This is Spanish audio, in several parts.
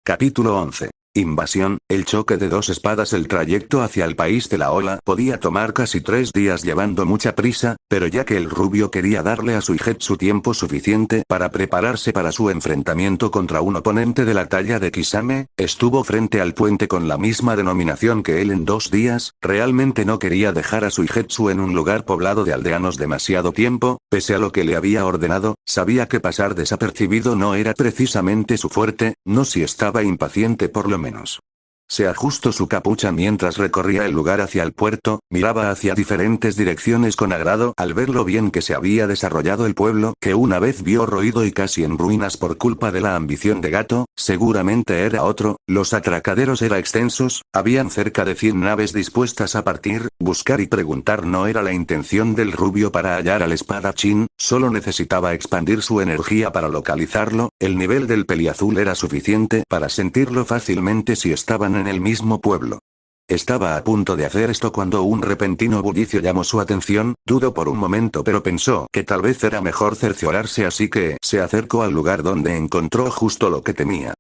Capítulo 11. Invasión, el choque de dos espadas. El trayecto hacia el país de la ola podía tomar casi 3 días llevando mucha prisa, pero ya que el rubio quería darle a Suigetsu tiempo suficiente para prepararse para su enfrentamiento contra un oponente de la talla de Kisame, estuvo frente al puente con la misma denominación que él en 2 días, realmente no quería dejar a Suigetsu en un lugar poblado de aldeanos demasiado tiempo, pese a lo que le había ordenado, sabía que pasar desapercibido no era precisamente su fuerte, no si estaba impaciente por lo menos. Se ajustó su capucha mientras recorría el lugar hacia el puerto, miraba hacia diferentes direcciones con agrado al ver lo bien que se había desarrollado el pueblo que una vez vio roído y casi en ruinas por culpa de la ambición de Gato, seguramente era otro, los atracaderos eran extensos, habían cerca de 100 naves dispuestas a partir, buscar y preguntar no era la intención del rubio para hallar al espadachín, solo necesitaba expandir su energía para localizarlo, el nivel del peliazul era suficiente para sentirlo fácilmente si estaban en el mismo pueblo. Estaba a punto de hacer esto cuando un repentino bullicio llamó su atención, dudó por un momento pero pensó que tal vez era mejor cerciorarse así que se acercó al lugar donde encontró justo lo que temía.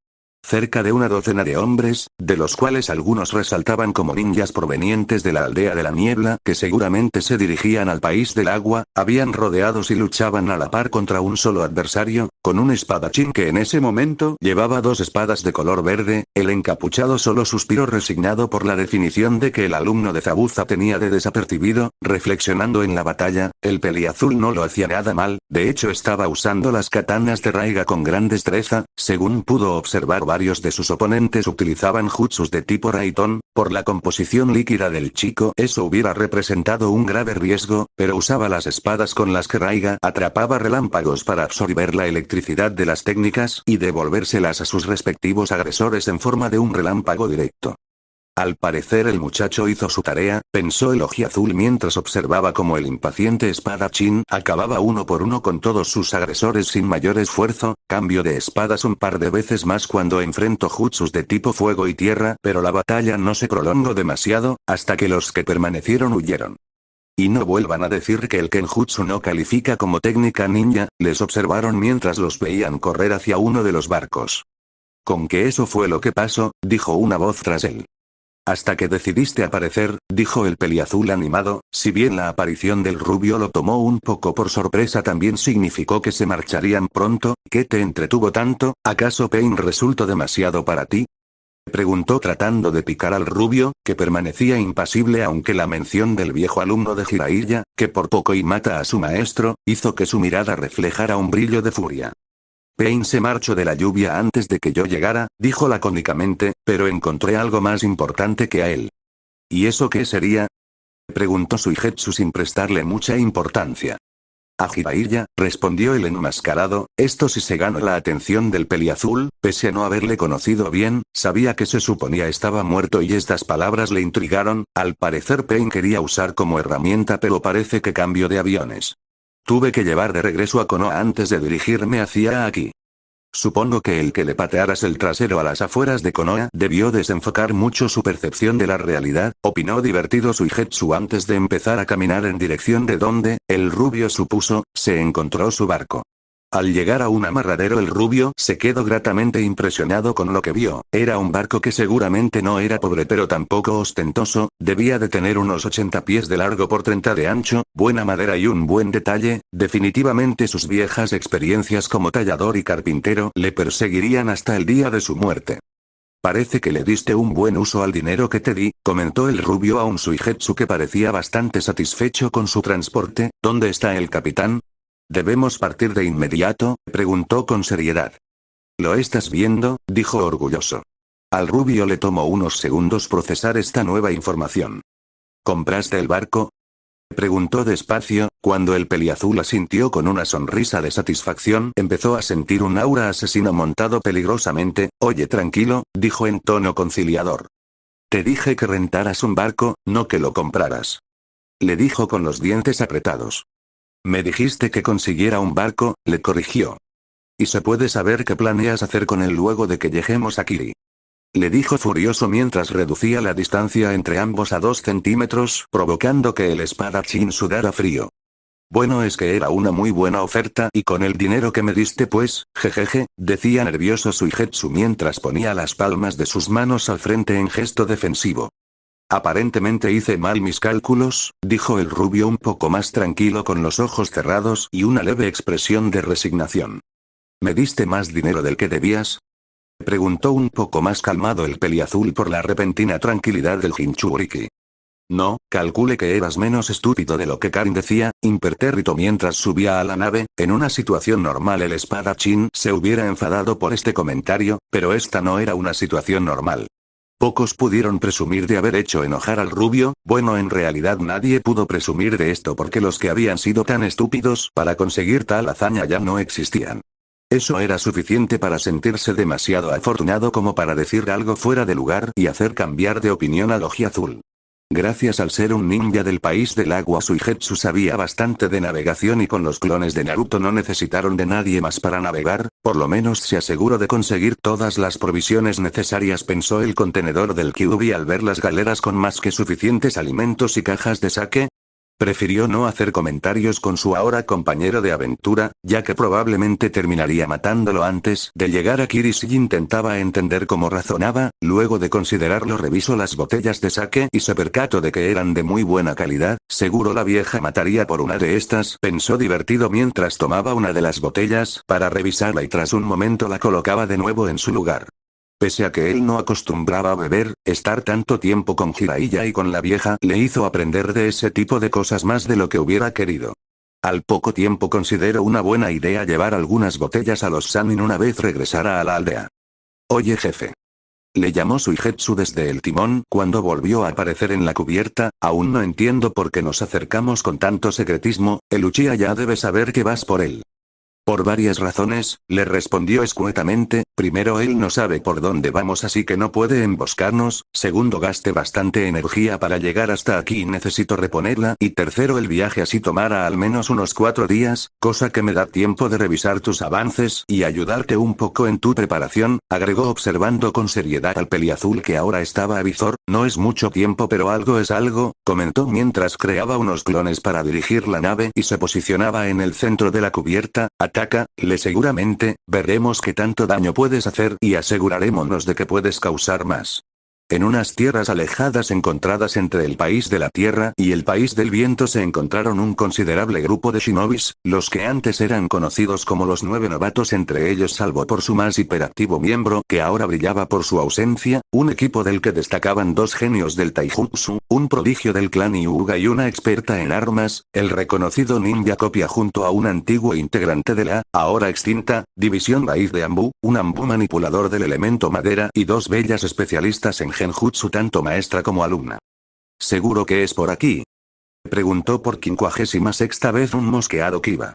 Cerca de una docena de hombres, de los cuales algunos resaltaban como ninjas provenientes de la aldea de la niebla que seguramente se dirigían al país del agua, habían rodeados y luchaban a la par contra un solo adversario, con un espadachín que en ese momento llevaba 2 espadas de color verde. El encapuchado solo suspiró resignado por la definición de que el alumno de Zabuza tenía de desapercibido, reflexionando en la batalla, el peliazul no lo hacía nada mal, de hecho estaba usando las katanas de Raiga con gran destreza, según pudo observar. Varios de sus oponentes utilizaban jutsus de tipo Raitón, por la composición líquida del chico eso hubiera representado un grave riesgo, pero usaba las espadas con las que Raiga atrapaba relámpagos para absorber la electricidad de las técnicas y devolvérselas a sus respectivos agresores en forma de un relámpago directo. Al parecer el muchacho hizo su tarea, pensó el ojiazul mientras observaba cómo el impaciente espadachín acababa uno por uno con todos sus agresores sin mayor esfuerzo, cambio de espadas un par de veces más cuando enfrentó jutsus de tipo fuego y tierra, pero la batalla no se prolongó demasiado, hasta que los que permanecieron huyeron. Y no vuelvan a decir que el kenjutsu no califica como técnica ninja, les observaron mientras los veían correr hacia uno de los barcos. Con que eso fue lo que pasó, dijo una voz tras él. Hasta que decidiste aparecer, dijo el peliazul animado, si bien la aparición del rubio lo tomó un poco por sorpresa también significó que se marcharían pronto. ¿Qué te entretuvo tanto? ¿Acaso Pain resultó demasiado para ti? Preguntó tratando de picar al rubio, que permanecía impasible aunque la mención del viejo alumno de Jiraiya, que por poco y mata a su maestro, hizo que su mirada reflejara un brillo de furia. Pain se marchó de la lluvia antes de que yo llegara, dijo lacónicamente, pero encontré algo más importante que a él. ¿Y eso qué sería? Preguntó Suigetsu sin prestarle mucha importancia. A Jiraiya, respondió el enmascarado, esto sí se ganó la atención del peliazul, pese a no haberle conocido bien, sabía que se suponía estaba muerto y estas palabras le intrigaron, al parecer Pain quería usar como herramienta pero parece que cambió de aviones. Tuve que llevar de regreso a Konoha antes de dirigirme hacia aquí. Supongo que el que le patearas el trasero a las afueras de Konoha debió desenfocar mucho su percepción de la realidad, opinó divertido Suigetsu antes de empezar a caminar en dirección de donde, el rubio supuso, se encontró su barco. Al llegar a un amarradero el rubio se quedó gratamente impresionado con lo que vio, era un barco que seguramente no era pobre pero tampoco ostentoso, debía de tener unos 80 pies de largo por 30 de ancho, buena madera y un buen detalle, definitivamente sus viejas experiencias como tallador y carpintero le perseguirían hasta el día de su muerte. Parece que le diste un buen uso al dinero que te di, comentó el rubio a un Suigetsu que parecía bastante satisfecho con su transporte. ¿Dónde está el capitán? ¿Debemos partir de inmediato? Preguntó con seriedad. ¿Lo estás viendo? Dijo orgulloso. Al rubio le tomó unos segundos procesar esta nueva información. ¿Compraste el barco? Preguntó despacio, cuando el peliazul asintió con una sonrisa de satisfacción empezó a sentir un aura asesino montado peligrosamente. Oye tranquilo, dijo en tono conciliador. Te dije que rentaras un barco, no que lo compraras. Le dijo con los dientes apretados. Me dijiste que consiguiera un barco, le corrigió. ¿Y se puede saber qué planeas hacer con él luego de que lleguemos a Kiri? Le dijo furioso mientras reducía la distancia entre ambos a 2 centímetros, provocando que el espadachín sudara frío. Bueno, es que era una muy buena oferta y con el dinero que me diste pues, jejeje, decía nervioso Suigetsu mientras ponía las palmas de sus manos al frente en gesto defensivo. Aparentemente hice mal mis cálculos, dijo el rubio un poco más tranquilo con los ojos cerrados y una leve expresión de resignación. ¿Me diste más dinero del que debías? Preguntó un poco más calmado el peliazul por la repentina tranquilidad del Jinchuriki. No, calcule que eras menos estúpido de lo que Karin decía, impertérrito mientras subía a la nave. En una situación normal el espadachín se hubiera enfadado por este comentario, pero esta no era una situación normal. Pocos pudieron presumir de haber hecho enojar al rubio, bueno, en realidad nadie pudo presumir de esto porque los que habían sido tan estúpidos para conseguir tal hazaña ya no existían. Eso era suficiente para sentirse demasiado afortunado como para decir algo fuera de lugar y hacer cambiar de opinión al ojiazul. Gracias al ser un ninja del país del agua, Suigetsu sabía bastante de navegación y con los clones de Naruto no necesitaron de nadie más para navegar, por lo menos se aseguró de conseguir todas las provisiones necesarias, pensó el contenedor del Kyuubi al ver las galeras con más que suficientes alimentos y cajas de sake. Prefirió no hacer comentarios con su ahora compañero de aventura, ya que probablemente terminaría matándolo antes de llegar a Kirishi. Intentaba entender cómo razonaba, luego de considerarlo revisó las botellas de sake y se percató de que eran de muy buena calidad. Seguro la vieja mataría por una de estas, pensó divertido mientras tomaba una de las botellas para revisarla y tras un momento la colocaba de nuevo en su lugar. Pese a que él no acostumbraba a beber, estar tanto tiempo con Jiraiya y con la vieja le hizo aprender de ese tipo de cosas más de lo que hubiera querido. Al poco tiempo consideró una buena idea llevar algunas botellas a los Sannin una vez regresara a la aldea. Oye jefe. Le llamó Suigetsu desde el timón cuando volvió a aparecer en la cubierta. Aún no entiendo por qué nos acercamos con tanto secretismo, el Uchiha ya debe saber que vas por él. Por varias razones, le respondió escuetamente. Primero, él no sabe por dónde vamos así que no puede emboscarnos. Segundo, gasté bastante energía para llegar hasta aquí y necesito reponerla. Y tercero, el viaje así tomará al menos unos 4 días, cosa que me da tiempo de revisar tus avances y ayudarte un poco en tu preparación, agregó observando con seriedad al peliazul que ahora estaba a visor. No es mucho tiempo pero algo es algo, comentó mientras creaba unos clones para dirigir la nave y se posicionaba en el centro de la cubierta. Ataca, le seguramente, veremos qué tanto daño puedes hacer y asegurémonos de que puedes causar más. En unas tierras alejadas encontradas entre el país de la tierra y el país del viento se encontraron un considerable grupo de shinobis, los que antes eran conocidos como los 9 novatos, entre ellos salvo por su más hiperactivo miembro que ahora brillaba por su ausencia, un equipo del que destacaban 2 genios del taijutsu, un prodigio del clan Hyuga y una experta en armas, el reconocido ninja Copia junto a un antiguo integrante de la, ahora extinta, división raíz de Ambu, un Ambu manipulador del elemento madera y 2 bellas especialistas en genjutsu tanto maestra como alumna. ¿Seguro que es por aquí? Preguntó por 56ª vez un mosqueado Kiba.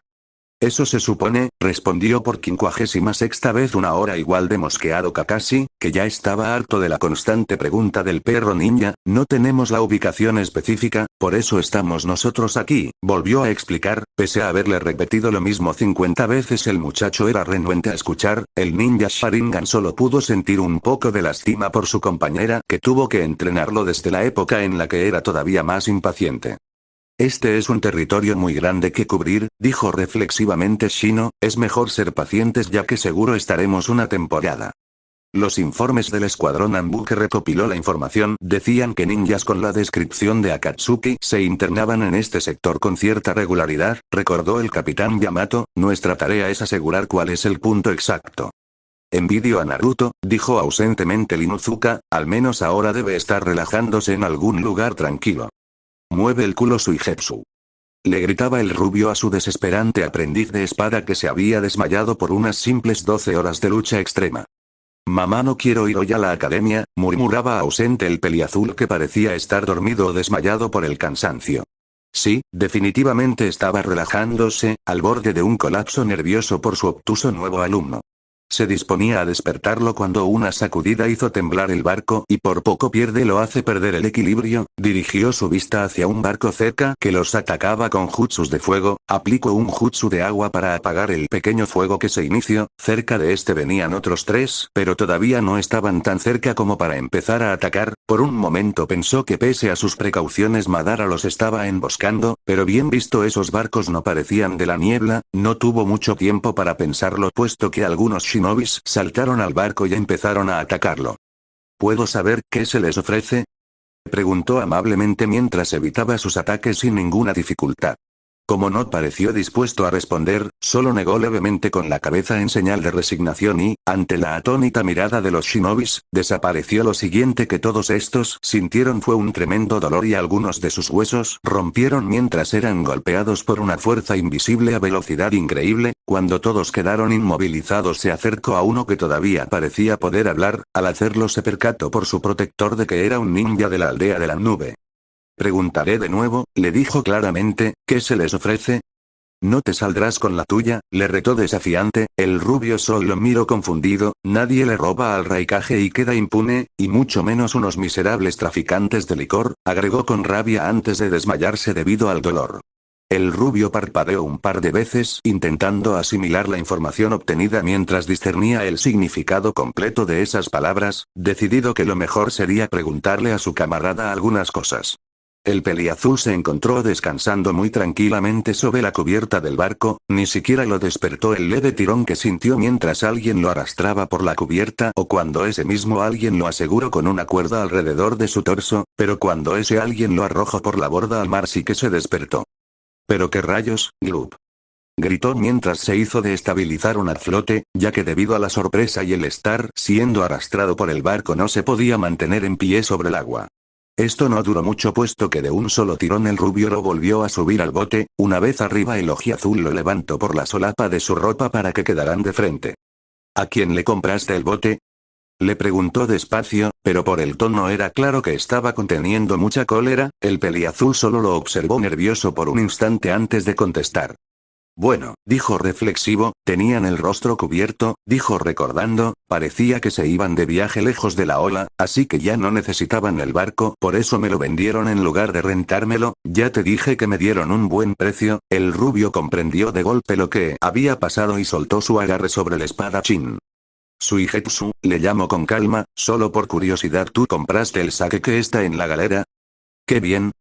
Eso se supone, respondió por 56ª vez una hora igual de mosqueado Kakashi, que ya estaba harto de la constante pregunta del perro ninja. No tenemos la ubicación específica, por eso estamos nosotros aquí, volvió a explicar. Pese a haberle repetido lo mismo 50 veces el muchacho era renuente a escuchar. El ninja Sharingan solo pudo sentir un poco de lástima por su compañera que tuvo que entrenarlo desde la época en la que era todavía más impaciente. Este es un territorio muy grande que cubrir, dijo reflexivamente Shino, es mejor ser pacientes ya que seguro estaremos una temporada. Los informes del escuadrón Ambu que recopiló la información decían que ninjas con la descripción de Akatsuki se internaban en este sector con cierta regularidad, recordó el capitán Yamato, nuestra tarea es asegurar cuál es el punto exacto. Envidio a Naruto, dijo ausentemente Inuzuka, al menos ahora debe estar relajándose en algún lugar tranquilo. Mueve el culo Suigetsu. Le gritaba el rubio a su desesperante aprendiz de espada que se había desmayado por unas simples 12 horas de lucha extrema. Mamá, no quiero ir hoy a la academia, murmuraba ausente el peliazul que parecía estar dormido o desmayado por el cansancio. Sí, definitivamente estaba relajándose, al borde de un colapso nervioso por su obtuso nuevo alumno. Se disponía a despertarlo cuando una sacudida hizo temblar el barco y por poco lo hace perder el equilibrio. Dirigió su vista hacia un barco cerca que los atacaba con jutsus de fuego, aplicó un jutsu de agua para apagar el pequeño fuego que se inició. Cerca de este venían otros 3, pero todavía no estaban tan cerca como para empezar a atacar. Por un momento pensó que pese a sus precauciones Madara los estaba emboscando, pero bien visto esos barcos no parecían de la niebla. No tuvo mucho tiempo para pensarlo puesto que algunos shinobis saltaron al barco y empezaron a atacarlo. ¿Puedo saber qué se les ofrece?, preguntó amablemente mientras evitaba sus ataques sin ninguna dificultad. Como no pareció dispuesto a responder, solo negó levemente con la cabeza en señal de resignación y, ante la atónita mirada de los shinobis, desapareció. Lo siguiente que todos estos sintieron fue un tremendo dolor y algunos de sus huesos rompieron mientras eran golpeados por una fuerza invisible a velocidad increíble. Cuando todos quedaron inmovilizados se acercó a uno que todavía parecía poder hablar. Al hacerlo se percató por su protector de que era un ninja de la aldea de la nube. Preguntaré de nuevo, le dijo claramente, ¿qué se les ofrece? No te saldrás con la tuya, le retó desafiante. El rubio solo miró confundido. Nadie le roba al Raikage y queda impune, y mucho menos unos miserables traficantes de licor, agregó con rabia antes de desmayarse debido al dolor. El rubio parpadeó un par de veces intentando asimilar la información obtenida mientras discernía el significado completo de esas palabras, decidido que lo mejor sería preguntarle a su camarada algunas cosas. El peliazul se encontró descansando muy tranquilamente sobre la cubierta del barco, ni siquiera lo despertó el leve tirón que sintió mientras alguien lo arrastraba por la cubierta o cuando ese mismo alguien lo aseguró con una cuerda alrededor de su torso, pero cuando ese alguien lo arrojó por la borda al mar sí que se despertó. ¿Pero qué rayos, Gloop?, gritó mientras se hizo de estabilizar un flote, ya que debido a la sorpresa y el estar siendo arrastrado por el barco no se podía mantener en pie sobre el agua. Esto no duró mucho puesto que de un solo tirón el rubio lo volvió a subir al bote. Una vez arriba el ojiazul lo levantó por la solapa de su ropa para que quedaran de frente. ¿A quién le compraste el bote?, le preguntó despacio, pero por el tono era claro que estaba conteniendo mucha cólera. El peliazul solo lo observó nervioso por un instante antes de contestar. Bueno, dijo reflexivo, tenían el rostro cubierto, dijo recordando, parecía que se iban de viaje lejos de la ola, así que ya no necesitaban el barco, por eso me lo vendieron en lugar de rentármelo. Ya te dije que me dieron un buen precio. El rubio comprendió de golpe lo que había pasado y soltó su agarre sobre el espadachín. Suigetsu, le llamó con calma, solo por curiosidad, ¿tú compraste el sake que está en la galera? ¡Qué bien!,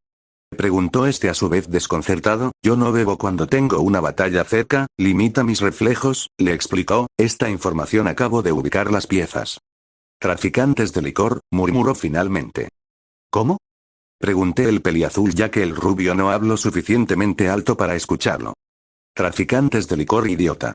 preguntó este a su vez desconcertado. Yo no bebo cuando tengo una batalla cerca, limita mis reflejos, le explicó. Esta información acabo de ubicar las piezas. Traficantes de licor, murmuró finalmente. ¿Cómo?, pregunté el peliazul ya que el rubio no habló suficientemente alto para escucharlo. Traficantes de licor, idiota,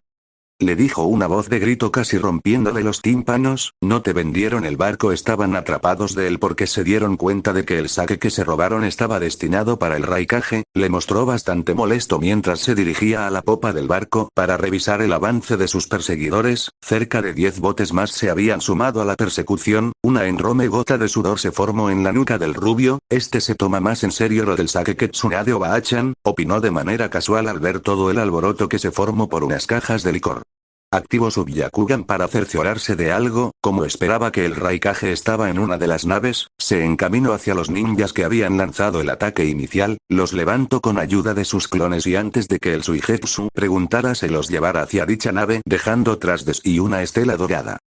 le dijo una voz de grito casi rompiéndole los tímpanos. No te vendieron el barco, estaban atrapados de él porque se dieron cuenta de que el sake que se robaron estaba destinado para el Raikage. Le mostró bastante molesto mientras se dirigía a la popa del barco para revisar el avance de sus perseguidores. Cerca de 10 botes más se habían sumado a la persecución. Una enorme gota de sudor se formó en la nuca del rubio. Este se toma más en serio lo del sake que Tsunade Obachan, opinó de manera casual al ver todo el alboroto que se formó por unas cajas de licor. Activó su Byakugan para cerciorarse de algo. Como esperaba que el Raikage estaba en una de las naves, se encaminó hacia los ninjas que habían lanzado el ataque inicial, los levantó con ayuda de sus clones y antes de que el Suigetsu preguntara se los llevara hacia dicha nave dejando tras de sí una estela dorada.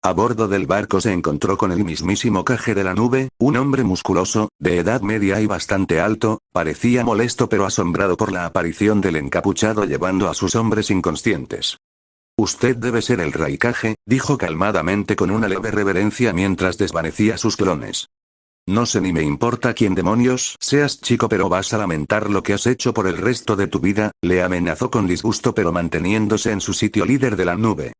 A bordo del barco se encontró con el mismísimo Kage de la nube, un hombre musculoso, de edad media y bastante alto, parecía molesto pero asombrado por la aparición del encapuchado llevando a sus hombres inconscientes. Usted debe ser el Raikage, dijo calmadamente con una leve reverencia mientras desvanecía sus clones. No sé ni me importa quién demonios seas, chico, pero vas a lamentar lo que has hecho por el resto de tu vida, le amenazó con disgusto pero manteniéndose en su sitio líder de la nube.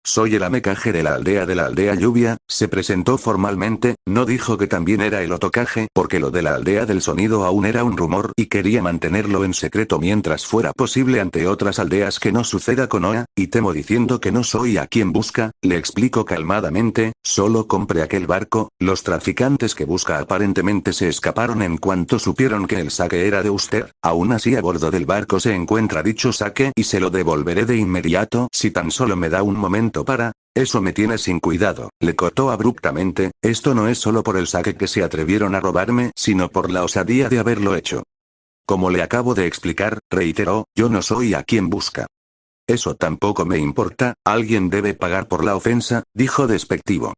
Soy el Amekage de la aldea lluvia, se presentó formalmente. No dijo que también era el Otokage porque lo de la aldea del sonido aún era un rumor y quería mantenerlo en secreto mientras fuera posible ante otras aldeas que no suceda con Oa, y temo diciendo que no soy a quien busca, le explico calmadamente, solo compré aquel barco. Los traficantes que busca aparentemente se escaparon en cuanto supieron que el sake era de usted. Aún así a bordo del barco se encuentra dicho sake y se lo devolveré de inmediato si tan solo me da un momento para Eso me tiene sin cuidado, le cortó abruptamente, esto no es solo por el saque que se atrevieron a robarme, sino por la osadía de haberlo hecho. Como le acabo de explicar, reiteró, yo no soy a quien busca. Eso tampoco me importa, alguien debe pagar por la ofensa, dijo despectivo.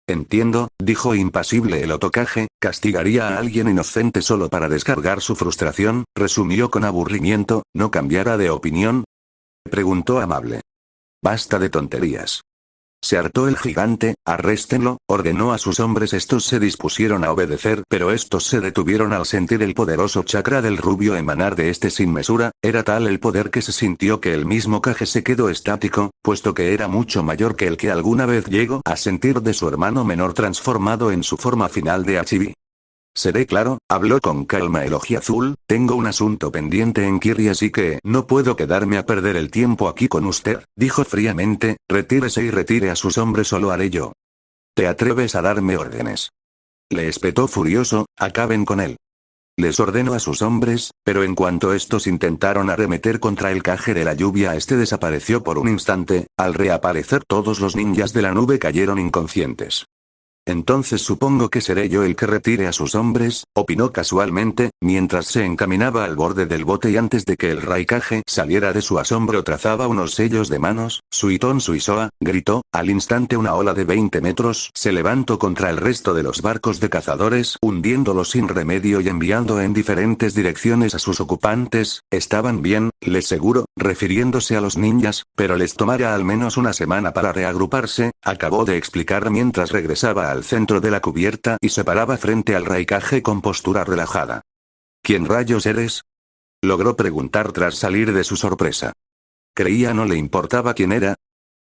Entiendo, dijo impasible el Otokage, castigaría a alguien inocente solo para descargar su frustración, resumió con aburrimiento, ¿no cambiara de opinión? Preguntó amable. Basta de tonterías. Se hartó el gigante, arréstenlo, ordenó a sus hombres. Estos se dispusieron a obedecer, pero estos se detuvieron al sentir el poderoso chakra del rubio emanar de este sin mesura, era tal el poder que se sintió que el mismo Kage se quedó estático, puesto que era mucho mayor que el que alguna vez llegó a sentir de su hermano menor transformado en su forma final de Achibi. Seré claro, habló con calma el ojiazul, tengo un asunto pendiente en Kiri así que no puedo quedarme a perder el tiempo aquí con usted, dijo fríamente, retírese y retire a sus hombres, solo haré yo. ¿Te atreves a darme órdenes? Le espetó furioso, acaben con él. Les ordenó a sus hombres, pero en cuanto estos intentaron arremeter contra el Kage de la lluvia, este desapareció por un instante, al reaparecer todos los ninjas de la nube cayeron inconscientes. Entonces supongo que seré yo el que retire a sus hombres, opinó casualmente, mientras se encaminaba al borde del bote y antes de que el Raikage saliera de su asombro trazaba unos sellos de manos, Suiton Suisoa, gritó, al instante una ola de 20 metros se levantó contra el resto de los barcos de cazadores, hundiéndolos sin remedio y enviando en diferentes direcciones a sus ocupantes, estaban bien, les seguro, refiriéndose a los ninjas, pero les tomará al menos una semana para reagruparse, acabó de explicar mientras regresaba al centro de la cubierta y se paraba frente al Raikage con postura relajada. ¿Quién rayos eres? Logró preguntar tras salir de su sorpresa. Creía no le importaba quién era.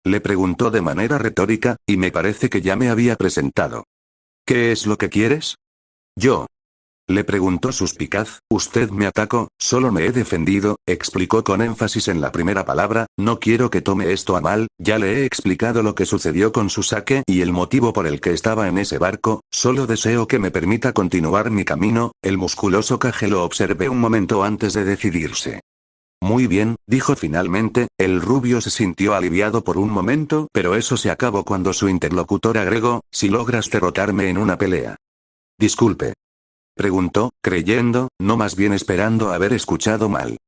Le preguntó de manera retórica, y me parece que ya me había presentado. ¿Qué es lo que quieres? Yo. Le preguntó suspicaz, usted me atacó, solo me he defendido, explicó con énfasis en la primera palabra, no quiero que tome esto a mal, ya le he explicado lo que sucedió con su saque y el motivo por el que estaba en ese barco, solo deseo que me permita continuar mi camino, el musculoso Kage lo observé un momento antes de decidirse. Muy bien, dijo finalmente, el rubio se sintió aliviado por un momento, pero eso se acabó cuando su interlocutor agregó, si logras derrotarme en una pelea. Disculpe. Preguntó, creyendo, no más bien esperando haber escuchado mal.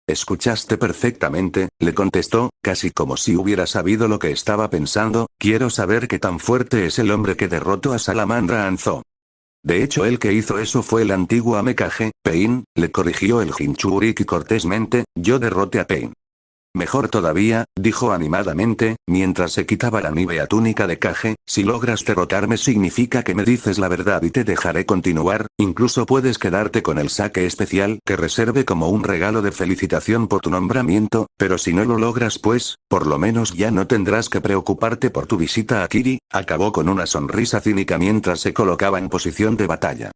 Escuchaste perfectamente, le contestó, casi como si hubiera sabido lo que estaba pensando, quiero saber qué tan fuerte es el hombre que derrotó a Salamandra Anzo. De hecho el que hizo eso fue el antiguo Amekage, Pain, le corrigió el Jinchuriki cortésmente, yo derroté a Pain. Mejor todavía, dijo animadamente, mientras se quitaba la nívea túnica de Kage, si logras derrotarme significa que me dices la verdad y te dejaré continuar, incluso puedes quedarte con el saque especial que reserve como un regalo de felicitación por tu nombramiento, pero si no lo logras pues, por lo menos ya no tendrás que preocuparte por tu visita a Kiri, acabó con una sonrisa cínica mientras se colocaba en posición de batalla.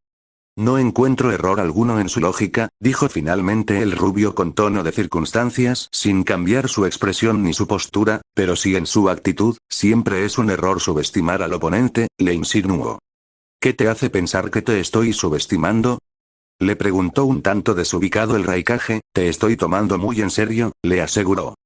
No encuentro error alguno en su lógica, dijo finalmente el rubio con tono de circunstancias, sin cambiar su expresión ni su postura, pero sí en su actitud, siempre es un error subestimar al oponente, le insinuó. ¿Qué te hace pensar que te estoy subestimando? Le preguntó un tanto desubicado el Raikage, te estoy tomando muy en serio, le aseguró.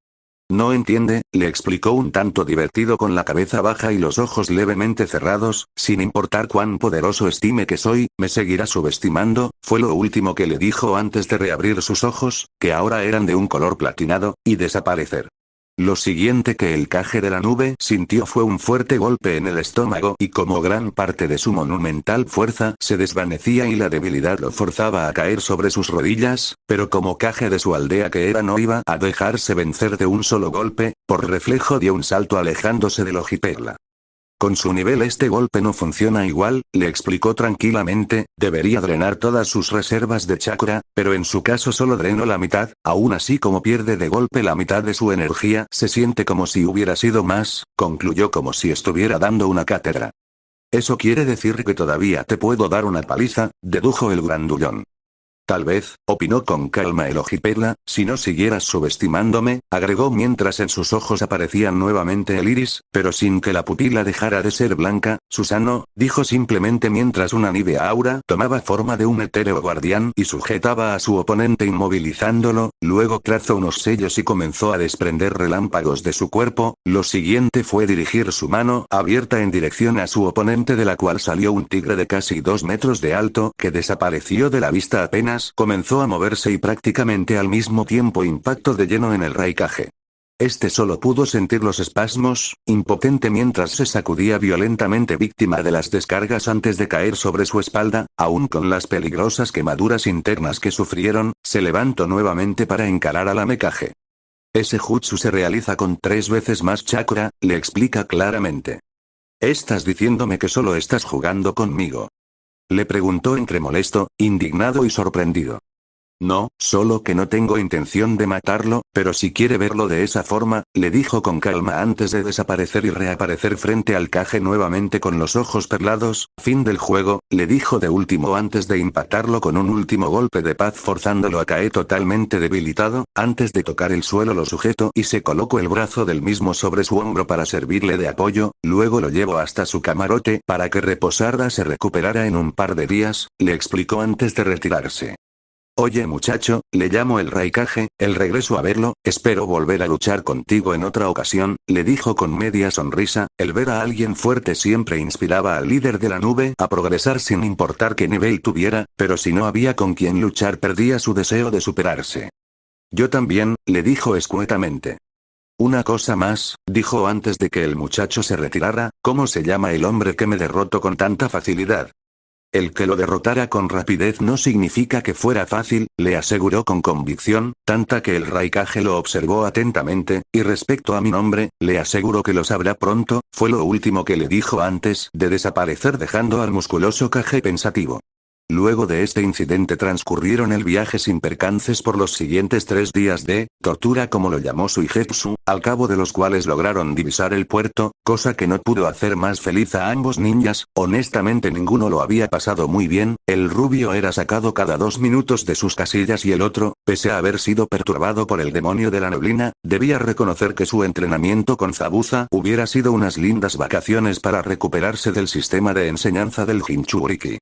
No entiende, le explicó un tanto divertido con la cabeza baja y los ojos levemente cerrados, sin importar cuán poderoso estime que soy, me seguirá subestimando, fue lo último que le dijo antes de reabrir sus ojos, que ahora eran de un color platinado, y desaparecer. Lo siguiente que el Kage de la nube sintió fue un fuerte golpe en el estómago y como gran parte de su monumental fuerza se desvanecía y la debilidad lo forzaba a caer sobre sus rodillas, pero como Kage de su aldea que era no iba a dejarse vencer de un solo golpe, por reflejo dio un salto alejándose del ojiperla. Con su nivel este golpe no funciona igual, le explicó tranquilamente, debería drenar todas sus reservas de chakra, pero en su caso solo drenó la mitad, aún así como pierde de golpe la mitad de su energía, se siente como si hubiera sido más, concluyó como si estuviera dando una cátedra. Eso quiere decir que todavía te puedo dar una paliza, dedujo el grandullón. Tal vez, opinó con calma el ojipela, si no siguieras subestimándome, agregó mientras en sus ojos aparecían nuevamente el iris, pero sin que la pupila dejara de ser blanca. Susano, dijo simplemente mientras una nívea aura tomaba forma de un etéreo guardián y sujetaba a su oponente inmovilizándolo, luego trazó unos sellos y comenzó a desprender relámpagos de su cuerpo. Lo siguiente fue dirigir su mano abierta en dirección a su oponente, de la cual salió un tigre de casi 2 metros de alto que desapareció de la vista apenas comenzó a moverse y prácticamente al mismo tiempo impactó de lleno en el Raikage. Este solo pudo sentir los espasmos, impotente mientras se sacudía violentamente, víctima de las descargas antes de caer sobre su espalda, aún con las peligrosas quemaduras internas que sufrieron, se levantó nuevamente para encarar a la Mekage. Ese jutsu se realiza con 3 veces más chakra, le explica claramente. ¿Estás diciéndome que solo estás jugando conmigo?, le preguntó entre molesto, indignado y sorprendido. No, solo que no tengo intención de matarlo, pero si quiere verlo de esa forma, le dijo con calma antes de desaparecer y reaparecer frente al Kage nuevamente con los ojos perlados. Fin del juego, le dijo de último antes de impactarlo con un último golpe de paz forzándolo a caer totalmente debilitado. Antes de tocar el suelo lo sujetó y se colocó el brazo del mismo sobre su hombro para servirle de apoyo, luego lo llevó hasta su camarote para que reposara, se recuperara en un par de días, le explicó antes de retirarse. Oye muchacho, le llamo el Raikage, el regreso a verlo, espero volver a luchar contigo en otra ocasión, le dijo con media sonrisa. El ver a alguien fuerte siempre inspiraba al líder de la nube a progresar sin importar qué nivel tuviera, pero si no había con quien luchar perdía su deseo de superarse. Yo también, le dijo escuetamente. Una cosa más, dijo antes de que el muchacho se retirara, ¿cómo se llama el hombre que me derrotó con tanta facilidad? El que lo derrotara con rapidez no significa que fuera fácil, le aseguró con convicción, tanta que el Raikage lo observó atentamente, y respecto a mi nombre, le aseguro que lo sabrá pronto, fue lo último que le dijo antes de desaparecer dejando al musculoso Kage pensativo. Luego de este incidente transcurrieron el viaje sin percances por los siguientes 3 días de tortura, como lo llamó Suigetsu, al cabo de los cuales lograron divisar el puerto, cosa que no pudo hacer más feliz a ambos ninjas. Honestamente ninguno lo había pasado muy bien. El rubio era sacado cada 2 minutos de sus casillas y el otro, pese a haber sido perturbado por el demonio de la neblina, debía reconocer que su entrenamiento con Zabuza hubiera sido unas lindas vacaciones para recuperarse del sistema de enseñanza del Jinchuriki.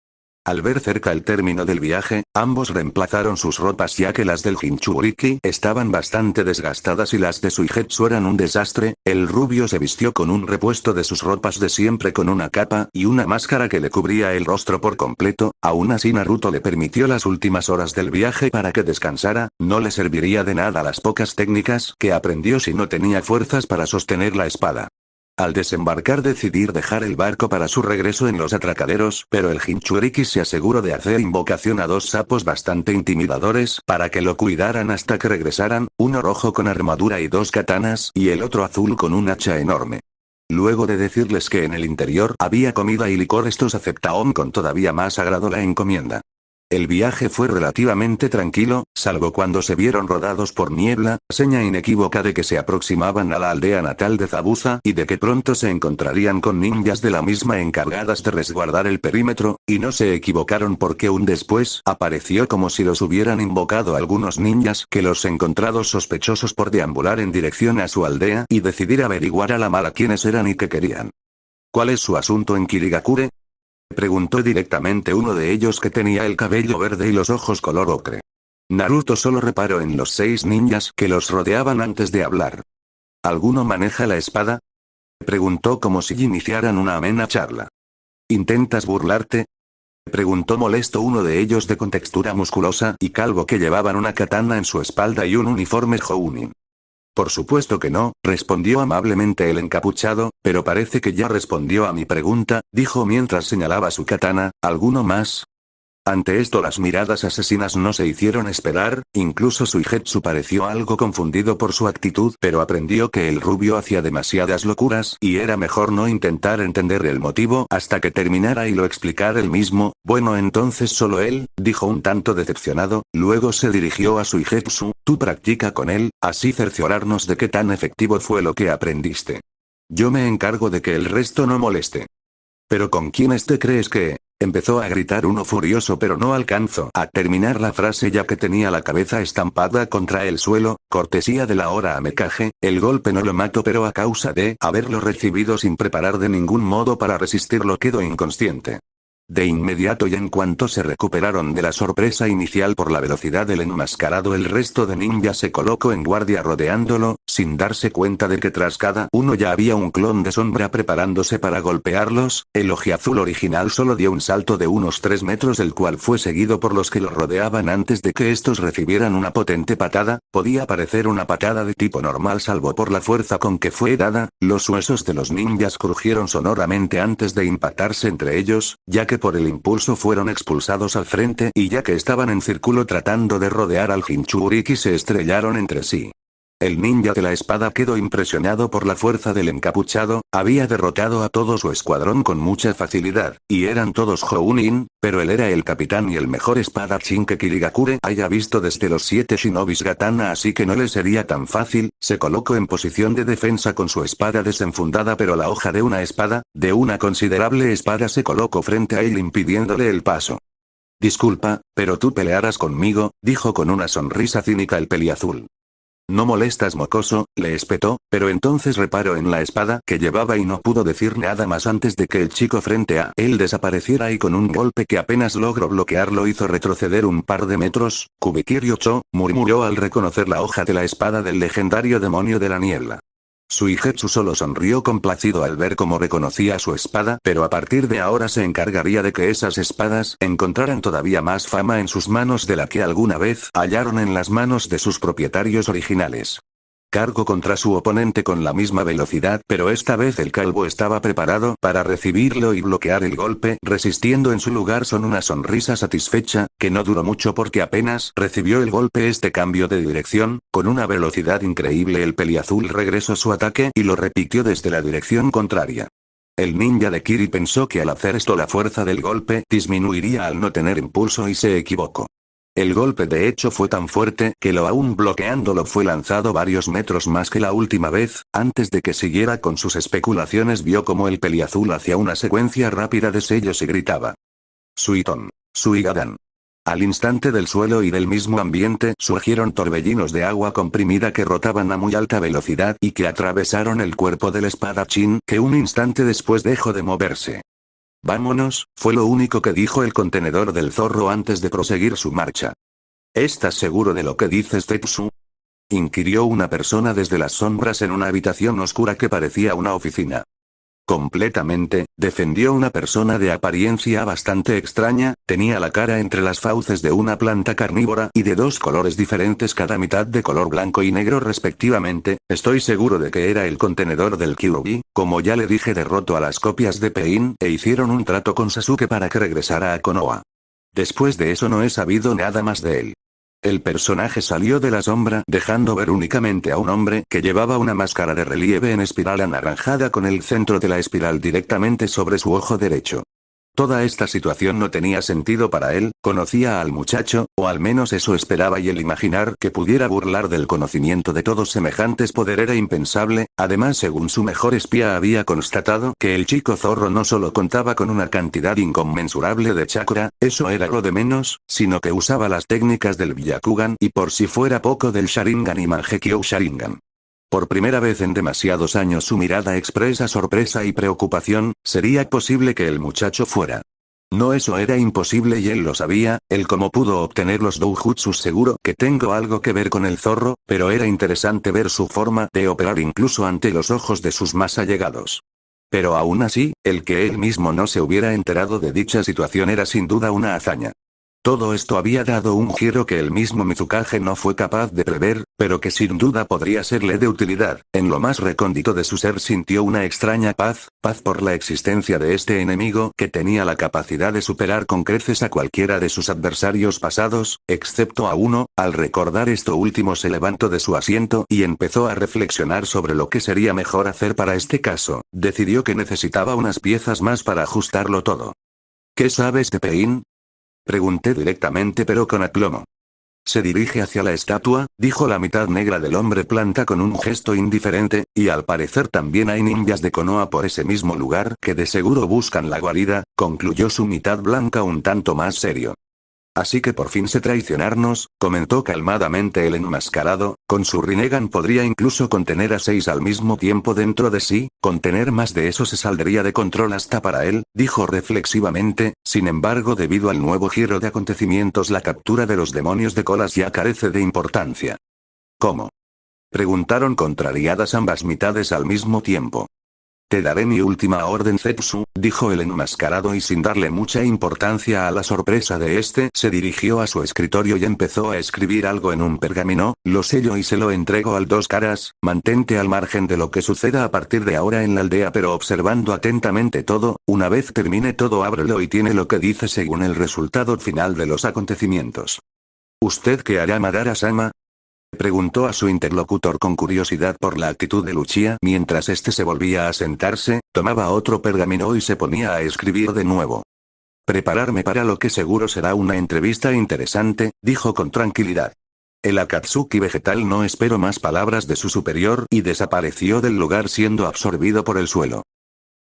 Al ver cerca el término del viaje, ambos reemplazaron sus ropas ya que las del Jinchuriki estaban bastante desgastadas y las de Suigetsu eran un desastre. El rubio se vistió con un repuesto de sus ropas de siempre con una capa y una máscara que le cubría el rostro por completo. Aún así Naruto le permitió las últimas horas del viaje para que descansara, no le serviría de nada las pocas técnicas que aprendió si no tenía fuerzas para sostener la espada. Al desembarcar decidir dejar el barco para su regreso en los atracaderos, pero el Jinchuriki se aseguró de hacer invocación a 2 sapos bastante intimidadores para que lo cuidaran hasta que regresaran, uno rojo con armadura y 2 katanas y el otro azul con un hacha enorme. Luego de decirles que en el interior había comida y licor, estos aceptaron con todavía más agrado la encomienda. El viaje fue relativamente tranquilo, salvo cuando se vieron rodados por niebla, seña inequívoca de que se aproximaban a la aldea natal de Zabuza y de que pronto se encontrarían con ninjas de la misma encargadas de resguardar el perímetro, y no se equivocaron porque un después apareció como si los hubieran invocado algunos ninjas que los encontrados sospechosos por deambular en dirección a su aldea y decidir averiguar a la mala quiénes eran y qué querían. ¿Cuál es su asunto en Kirigakure?, preguntó directamente uno de ellos que tenía el cabello verde y los ojos color ocre. Naruto solo reparó en los 6 ninjas que los rodeaban antes de hablar. ¿Alguno maneja la espada?, preguntó como si iniciaran una amena charla. ¿Intentas burlarte?, preguntó molesto uno de ellos de contextura musculosa y calvo que llevaban una katana en su espalda y un uniforme Jounin. Por supuesto que no, respondió amablemente el encapuchado, pero parece que ya respondió a mi pregunta, dijo mientras señalaba su katana. ¿Alguno más? Ante esto las miradas asesinas no se hicieron esperar, incluso Suigetsu pareció algo confundido por su actitud, pero aprendió que el rubio hacía demasiadas locuras y era mejor no intentar entender el motivo hasta que terminara y lo explicara él mismo. Bueno, entonces solo él, dijo un tanto decepcionado, luego se dirigió a Suigetsu. Tú practica con él, así cerciorarnos de qué tan efectivo fue lo que aprendiste. Yo me encargo de que el resto no moleste. ¿Pero con quiénes te crees que...? Empezó a gritar uno furioso, pero no alcanzó a terminar la frase ya que tenía la cabeza estampada contra el suelo. Cortesía de la hora Amekage, el golpe no lo mató, pero a causa de haberlo recibido sin preparar de ningún modo para resistirlo quedó inconsciente. De inmediato y en cuanto se recuperaron de la sorpresa inicial por la velocidad del enmascarado, el resto de ninjas se colocó en guardia rodeándolo, sin darse cuenta de que tras cada uno ya había un clon de sombra preparándose para golpearlos. El ojiazul original solo dio un salto de unos 3 metros, el cual fue seguido por los que lo rodeaban antes de que estos recibieran una potente patada. Podía parecer una patada de tipo normal salvo por la fuerza con que fue dada. Los huesos de los ninjas crujieron sonoramente antes de impactarse entre ellos, ya que por el impulso fueron expulsados al frente y ya que estaban en círculo tratando de rodear al Jinchuriki se estrellaron entre sí. El ninja de la espada quedó impresionado por la fuerza del encapuchado, había derrotado a todo su escuadrón con mucha facilidad, y eran todos Jounin, pero él era el capitán y el mejor espadachín que Kirigakure haya visto desde los 7 shinobis Gatana, así que no le sería tan fácil. Se colocó en posición de defensa con su espada desenfundada, pero la hoja de una espada, de una considerable espada, se colocó frente a él impidiéndole el paso. Disculpa, pero tú pelearás conmigo, dijo con una sonrisa cínica el peliazul. No molestas, mocoso, le espetó, pero entonces reparó en la espada que llevaba y no pudo decir nada más antes de que el chico frente a él desapareciera y con un golpe que apenas logró bloquearlo hizo retroceder un par de metros. Kubikiryo-cho, murmuró al reconocer la hoja de la espada del legendario demonio de la niebla. Suigetsu solo sonrió complacido al ver cómo reconocía su espada, pero a partir de ahora se encargaría de que esas espadas encontraran todavía más fama en sus manos de la que alguna vez hallaron en las manos de sus propietarios originales. Cargó contra su oponente con la misma velocidad, pero esta vez el calvo estaba preparado para recibirlo y bloquear el golpe, resistiendo en su lugar con una sonrisa satisfecha, que no duró mucho porque apenas recibió el golpe este cambio de dirección, con una velocidad increíble el peliazul regresó su ataque y lo repitió desde la dirección contraria. El ninja de Kiri pensó que al hacer esto la fuerza del golpe disminuiría al no tener impulso y se equivocó. El golpe de hecho fue tan fuerte que lo aún bloqueándolo fue lanzado varios metros más que la última vez. Antes de que siguiera con sus especulaciones vio como el peliazul hacía una secuencia rápida de sellos y gritaba: Suiton, Suigadan. Al instante del suelo y del mismo ambiente surgieron torbellinos de agua comprimida que rotaban a muy alta velocidad y que atravesaron el cuerpo del espadachín, que un instante después dejó de moverse. Vámonos, fue lo único que dijo el contenedor del zorro antes de proseguir su marcha. ¿Estás seguro de lo que dices, Tetsu? Inquirió una persona desde las sombras en una habitación oscura que parecía una oficina. Completamente, defendió una persona de apariencia bastante extraña, tenía la cara entre las fauces de una planta carnívora y de 2 colores diferentes, cada mitad de color blanco y negro respectivamente. Estoy seguro de que era el contenedor del Kyuubi. Como ya le dije, derrotó a las copias de Pain e hicieron un trato con Sasuke para que regresara a Konoha. Después de eso no he sabido nada más de él. El personaje salió de la sombra dejando ver únicamente a un hombre que llevaba una máscara de relieve en espiral anaranjada con el centro de la espiral directamente sobre su ojo derecho. Toda esta situación no tenía sentido para él, conocía al muchacho, o al menos eso esperaba, y el imaginar que pudiera burlar del conocimiento de todos semejantes poder era impensable. Además, según su mejor espía había constatado que el chico zorro no solo contaba con una cantidad inconmensurable de chakra, eso era lo de menos, sino que usaba las técnicas del Byakugan y por si fuera poco del Sharingan y Mangekyou Sharingan. Por primera vez en demasiados años su mirada expresa sorpresa y preocupación. ¿Sería posible que el muchacho fuera? No, eso era imposible y él lo sabía. Él cómo pudo obtener los doujutsus. Seguro que tengo algo que ver con el zorro, pero era interesante ver su forma de operar incluso ante los ojos de sus más allegados. Pero aún así, el que él mismo no se hubiera enterado de dicha situación era sin duda una hazaña. Todo esto había dado un giro que el mismo Mizukage no fue capaz de prever, pero que sin duda podría serle de utilidad. En lo más recóndito de su ser sintió una extraña paz por la existencia de este enemigo que tenía la capacidad de superar con creces a cualquiera de sus adversarios pasados, excepto a uno. Al recordar esto último se levantó de su asiento y empezó a reflexionar sobre lo que sería mejor hacer para este caso. Decidió que necesitaba unas piezas más para ajustarlo todo. ¿Qué sabes de Pain? Pregunté directamente pero con aplomo. Se dirige hacia la estatua, dijo la mitad negra del hombre planta con un gesto indiferente, y al parecer también hay ninjas de Konoha por ese mismo lugar que de seguro buscan la guarida, concluyó su mitad blanca un tanto más serio. Así que por fin sé traicionarnos, comentó calmadamente el enmascarado, con su Rinnegan podría incluso contener a 6 al mismo tiempo dentro de sí, contener más de eso se saldría de control hasta para él, dijo reflexivamente, sin embargo debido al nuevo giro de acontecimientos la captura de los demonios de colas ya carece de importancia. ¿Cómo? Preguntaron contrariadas ambas mitades al mismo tiempo. Te daré mi última orden Zetsu, dijo el enmascarado y sin darle mucha importancia a la sorpresa de este se dirigió a su escritorio y empezó a escribir algo en un pergamino, lo sello y se lo entrego al Dos Caras, mantente al margen de lo que suceda a partir de ahora en la aldea pero observando atentamente todo, una vez termine todo ábrelo y tiene lo que dice según el resultado final de los acontecimientos. ¿Usted qué hará Madara-sama? Preguntó a su interlocutor con curiosidad por la actitud de Luchia mientras este se volvía a sentarse, tomaba otro pergamino y se ponía a escribir de nuevo. Prepararme para lo que seguro será una entrevista interesante, dijo con tranquilidad. El Akatsuki vegetal no esperó más palabras de su superior y desapareció del lugar siendo absorbido por el suelo.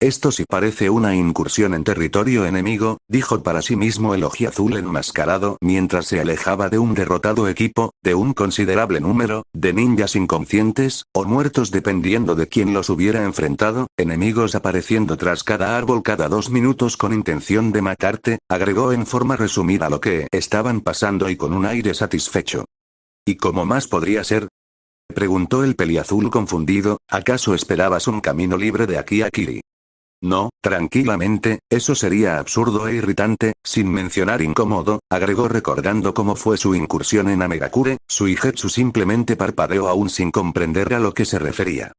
Esto sí parece una incursión en territorio enemigo, dijo para sí mismo el ojiazul enmascarado mientras se alejaba de un derrotado equipo, de un considerable número, de ninjas inconscientes, o muertos dependiendo de quién los hubiera enfrentado, enemigos apareciendo tras cada árbol cada 2 minutos con intención de matarte, agregó en forma resumida lo que estaban pasando y con un aire satisfecho. ¿Y cómo más podría ser? Preguntó el peliazul confundido, ¿acaso esperabas un camino libre de aquí a Kiri? No, tranquilamente, eso sería absurdo e irritante, sin mencionar incómodo, agregó recordando cómo fue su incursión en Amegakure, Suigetsu simplemente parpadeó aún sin comprender a lo que se refería.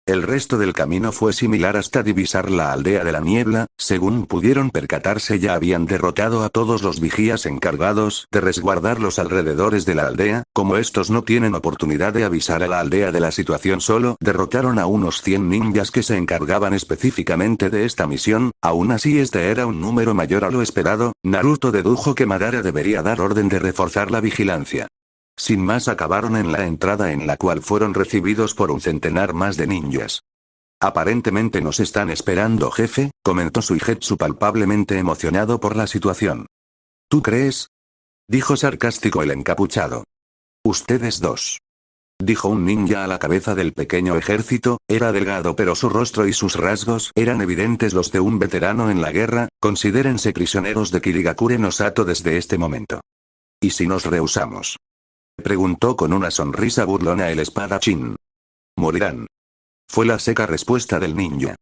El resto del camino fue similar hasta divisar la aldea de la niebla, según pudieron percatarse ya habían derrotado a todos los vigías encargados de resguardar los alrededores de la aldea, como estos no tienen oportunidad de avisar a la aldea de la situación solo derrotaron a unos 100 ninjas que se encargaban específicamente de esta misión, aún así este era un número mayor a lo esperado, Naruto dedujo que Madara debería dar orden de reforzar la vigilancia. Sin más acabaron en la entrada en la cual fueron recibidos por un centenar más de ninjas. Aparentemente nos están esperando jefe, comentó Suigetsu palpablemente emocionado por la situación. ¿Tú crees? Dijo sarcástico el encapuchado. Ustedes dos. Dijo un ninja a la cabeza del pequeño ejército, era delgado pero su rostro y sus rasgos eran evidentes los de un veterano en la guerra, considérense prisioneros de Kirigakure no Sato desde este momento. ¿Y si nos rehusamos? Preguntó con una sonrisa burlona el espadachín. Morirán. Fue la seca respuesta del ninja.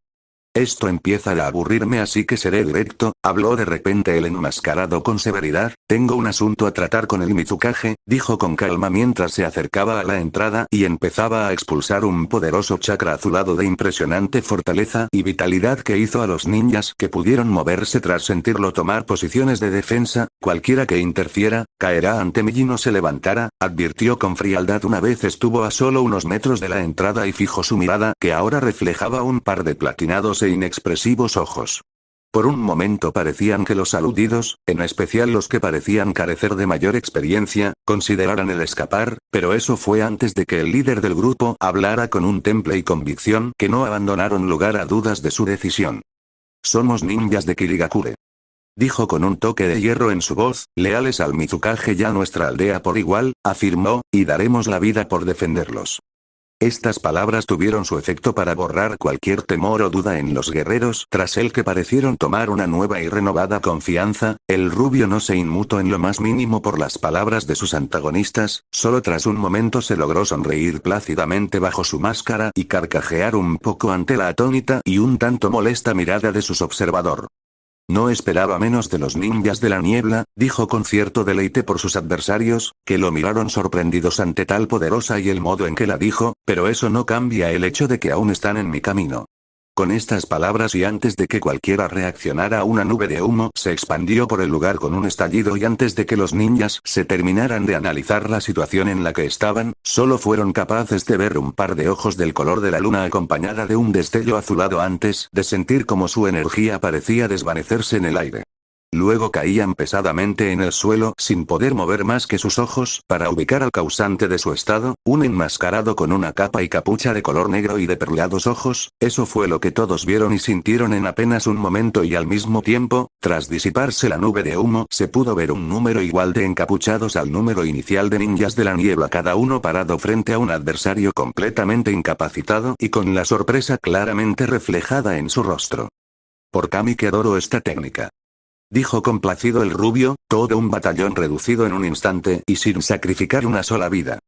Esto empieza a aburrirme así que seré directo, habló de repente el enmascarado con severidad, tengo un asunto a tratar con el Mizukage, dijo con calma mientras se acercaba a la entrada y empezaba a expulsar un poderoso chakra azulado de impresionante fortaleza y vitalidad que hizo a los ninjas que pudieron moverse tras sentirlo tomar posiciones de defensa, cualquiera que interfiera, caerá ante mí y no se levantara, advirtió con frialdad una vez estuvo a solo unos metros de la entrada y fijó su mirada que ahora reflejaba un par de platinados inexpresivos ojos. Por un momento parecían que los aludidos, en especial los que parecían carecer de mayor experiencia, consideraran el escapar, pero eso fue antes de que el líder del grupo hablara con un temple y convicción que no abandonaron lugar a dudas de su decisión. Somos ninjas de Kirigakure. Dijo con un toque de hierro en su voz, leales al Mizukage y a nuestra aldea por igual, afirmó, y daremos la vida por defenderlos. Estas palabras tuvieron su efecto para borrar cualquier temor o duda en los guerreros tras el que parecieron tomar una nueva y renovada confianza, el rubio no se inmutó en lo más mínimo por las palabras de sus antagonistas, solo tras un momento se logró sonreír plácidamente bajo su máscara y carcajear un poco ante la atónita y un tanto molesta mirada de sus observador. No esperaba menos de los ninjas de la niebla, dijo con cierto deleite por sus adversarios, que lo miraron sorprendidos ante tal poderosa y el modo en que la dijo, pero eso no cambia el hecho de que aún están en mi camino. Con estas palabras y antes de que cualquiera reaccionara una nube de humo se expandió por el lugar con un estallido y antes de que los ninjas se terminaran de analizar la situación en la que estaban, solo fueron capaces de ver un par de ojos del color de la luna acompañada de un destello azulado antes de sentir como su energía parecía desvanecerse en el aire. Luego caían pesadamente en el suelo sin poder mover más que sus ojos para ubicar al causante de su estado, un enmascarado con una capa y capucha de color negro y de perlados ojos. Eso fue lo que todos vieron y sintieron en apenas un momento, y al mismo tiempo, tras disiparse la nube de humo, se pudo ver un número igual de encapuchados al número inicial de ninjas de la niebla, cada uno parado frente a un adversario completamente incapacitado y con la sorpresa claramente reflejada en su rostro. Por Kami que adoro esta técnica, dijo complacido el rubio, todo un batallón reducido en un instante y sin sacrificar una sola vida.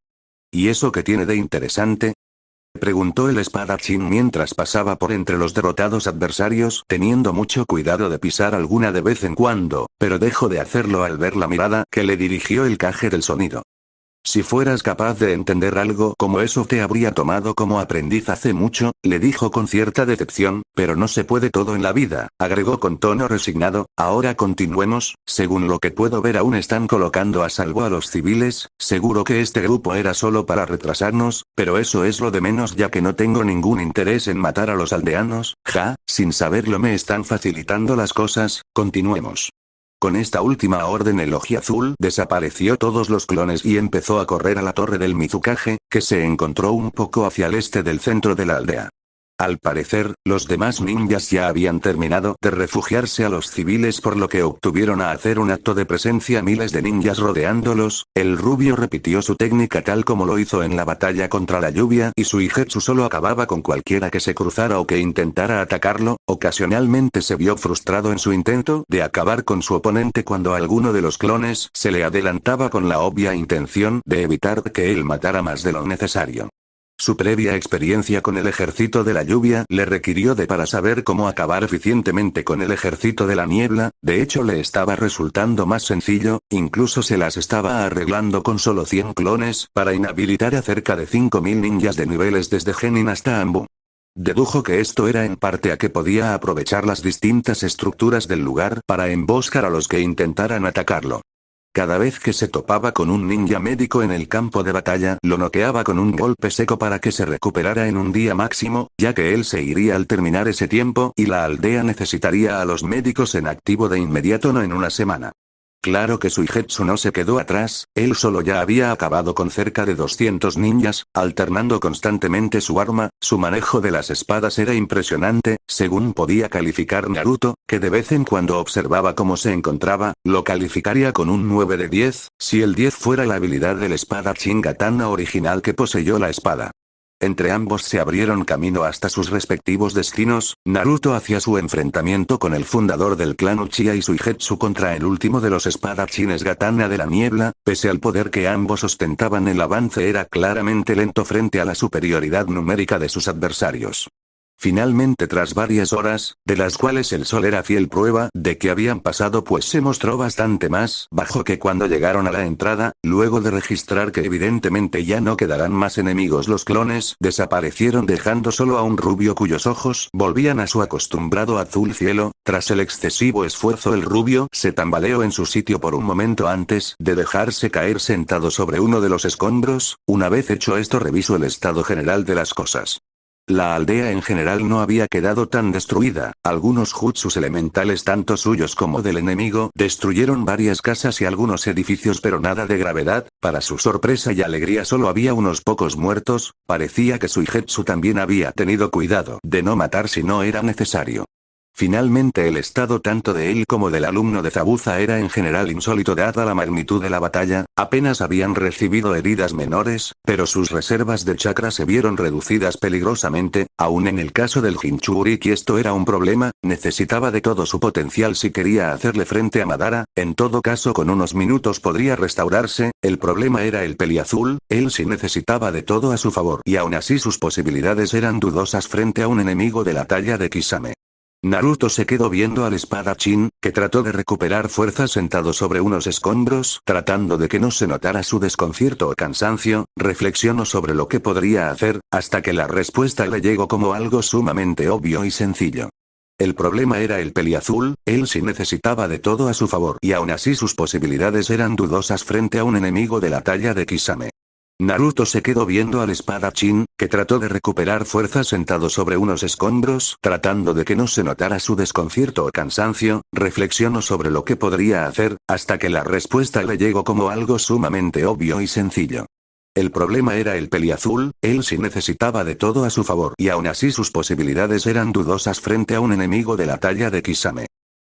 ¿Y eso qué tiene de interesante?, preguntó el espadachín mientras pasaba por entre los derrotados adversarios, teniendo mucho cuidado de pisar alguna de vez en cuando, pero dejó de hacerlo al ver la mirada que le dirigió el caje del sonido. Si fueras capaz de entender algo como eso te habría tomado como aprendiz hace mucho, le dijo con cierta decepción, pero no se puede todo en la vida, agregó con tono resignado. Ahora continuemos, según lo que puedo ver aún están colocando a salvo a los civiles, seguro que este grupo era solo para retrasarnos, pero eso es lo de menos ya que no tengo ningún interés en matar a los aldeanos, sin saberlo me están facilitando las cosas, continuemos. Con esta última orden el Oji Azul desapareció todos los clones y empezó a correr a la torre del Mizukage, que se encontró un poco hacia el este del centro de la aldea. Al parecer, los demás ninjas ya habían terminado de refugiarse a los civiles, por lo que obtuvieron a hacer un acto de presencia miles de ninjas rodeándolos. El rubio repitió su técnica tal como lo hizo en la batalla contra la lluvia y su Igetsu solo acababa con cualquiera que se cruzara o que intentara atacarlo. Ocasionalmente se vio frustrado en su intento de acabar con su oponente cuando alguno de los clones se le adelantaba con la obvia intención de evitar que él matara más de lo necesario. Su previa experiencia con el ejército de la lluvia le requirió para saber cómo acabar eficientemente con el ejército de la niebla. De hecho le estaba resultando más sencillo, incluso se las estaba arreglando con solo 100 clones para inhabilitar a cerca de 5000 ninjas de niveles desde Genin hasta Anbu. Dedujo que esto era en parte a que podía aprovechar las distintas estructuras del lugar para emboscar a los que intentaran atacarlo. Cada vez que se topaba con un ninja médico en el campo de batalla, lo noqueaba con un golpe seco para que se recuperara en un día máximo, ya que él se iría al terminar ese tiempo y la aldea necesitaría a los médicos en activo de inmediato, no en una semana. Claro que Suigetsu no se quedó atrás, él solo ya había acabado con cerca de 200 ninjas, alternando constantemente su arma. Su manejo de las espadas era impresionante, según podía calificar Naruto, que de vez en cuando observaba cómo se encontraba, lo calificaría con un 9 de 10, si el 10 fuera la habilidad del espadachín katana original que poseyó la espada. Entre ambos se abrieron camino hasta sus respectivos destinos, Naruto hacia su enfrentamiento con el fundador del clan Uchiha y Suigetsu contra el último de los espadachines Katana de la Niebla. Pese al poder que ambos ostentaban, el avance era claramente lento frente a la superioridad numérica de sus adversarios. Finalmente, tras varias horas, de las cuales el sol era fiel prueba de que habían pasado, pues se mostró bastante más bajo que cuando llegaron a la entrada, luego de registrar que evidentemente ya no quedarán más enemigos, los clones desaparecieron dejando solo a un rubio cuyos ojos volvían a su acostumbrado azul cielo. Tras el excesivo esfuerzo el rubio se tambaleó en su sitio por un momento antes de dejarse caer sentado sobre uno de los escombros. Una vez hecho esto revisó el estado general de las cosas. La aldea en general no había quedado tan destruida, algunos jutsus elementales tanto suyos como del enemigo destruyeron varias casas y algunos edificios, pero nada de gravedad. Para su sorpresa y alegría solo había unos pocos muertos, parecía que Suigetsu también había tenido cuidado de no matar si no era necesario. Finalmente el estado tanto de él como del alumno de Zabuza era en general insólito dada la magnitud de la batalla. Apenas habían recibido heridas menores, pero sus reservas de chakra se vieron reducidas peligrosamente. Aún en el caso del Jinchuriki esto era un problema, necesitaba de todo su potencial si quería hacerle frente a Madara. En todo caso con unos minutos podría restaurarse. El problema era el peliazul, él sí necesitaba de todo a su favor y aún así sus posibilidades eran dudosas frente a un enemigo de la talla de Kisame. Naruto se quedó viendo al espadachín, que trató de recuperar fuerzas sentado sobre unos escombros, tratando de que no se notara su desconcierto o cansancio. Reflexionó sobre lo que podría hacer, hasta que la respuesta le llegó como algo sumamente obvio y sencillo. El problema era el peliazul, él sí necesitaba de todo a su favor y aún así sus posibilidades eran dudosas frente a un enemigo de la talla de Kisame. Naruto se quedó viendo al espadachín, que trató de recuperar fuerza sentado sobre unos escombros, tratando de que no se notara su desconcierto o cansancio. Reflexionó sobre lo que podría hacer, hasta que la respuesta le llegó como algo sumamente obvio y sencillo. El problema era el peliazul, él sí necesitaba de todo a su favor y aún así sus posibilidades eran dudosas frente a un enemigo de la talla de Kisame.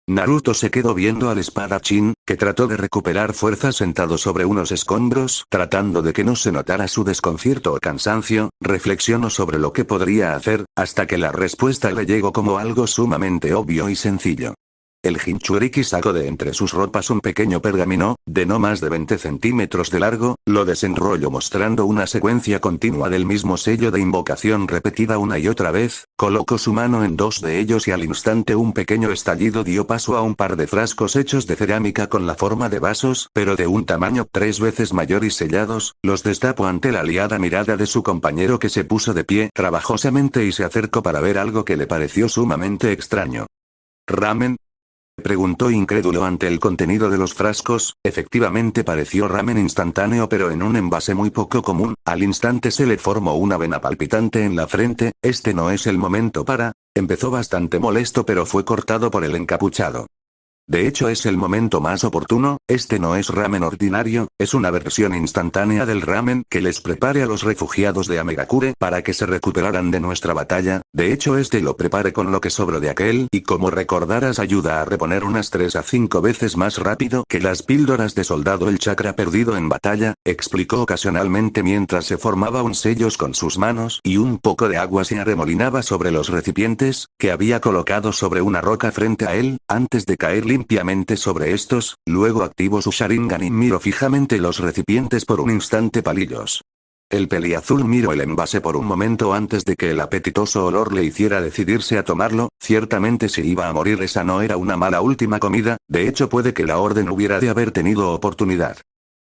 Naruto se quedó viendo al espadachín, que trató de recuperar fuerza sentado sobre unos escombros, tratando de que no se notara su desconcierto o cansancio. Reflexionó sobre lo que podría hacer, hasta que la respuesta le llegó como algo sumamente obvio y sencillo. El Jinchuriki sacó de entre sus ropas un pequeño pergamino, de no más de 20 centímetros de largo, lo desenrolló mostrando una secuencia continua del mismo sello de invocación repetida una y otra vez, colocó su mano en dos de ellos y al instante un pequeño estallido dio paso a un par de frascos hechos de cerámica con la forma de vasos, pero de un tamaño 3 veces mayor y sellados. Los destapó ante la aliada mirada de su compañero, que se puso de pie trabajosamente y se acercó para ver algo que le pareció sumamente extraño. ¿Ramen?, preguntó incrédulo ante el contenido de los frascos. Efectivamente pareció ramen instantáneo, pero en un envase muy poco común. Al instante se le formó una vena palpitante en la frente. Este no es el momento para... Empezó bastante molesto, pero fue cortado por el encapuchado. De hecho es el momento más oportuno. Este no es ramen ordinario, es una versión instantánea del ramen que les preparé a los refugiados de Amegakure para que se recuperaran de nuestra batalla. De hecho lo preparé con lo que sobró de aquel, y como recordarás ayuda a reponer unas 3 a 5 veces más rápido que las píldoras de soldado el chakra perdido en batalla, explicó ocasionalmente mientras se formaba un sellos con sus manos y un poco de agua se arremolinaba sobre los recipientes, que había colocado sobre una roca frente a él, antes de caer limpiamente sobre estos. Luego activó su Sharingan y miró fijamente los recipientes por un instante palillos. El peliazul miró el envase por un momento antes de que el apetitoso olor le hiciera decidirse a tomarlo. Ciertamente si iba a morir esa no era una mala última comida, de hecho puede que la orden hubiera de haber tenido oportunidad.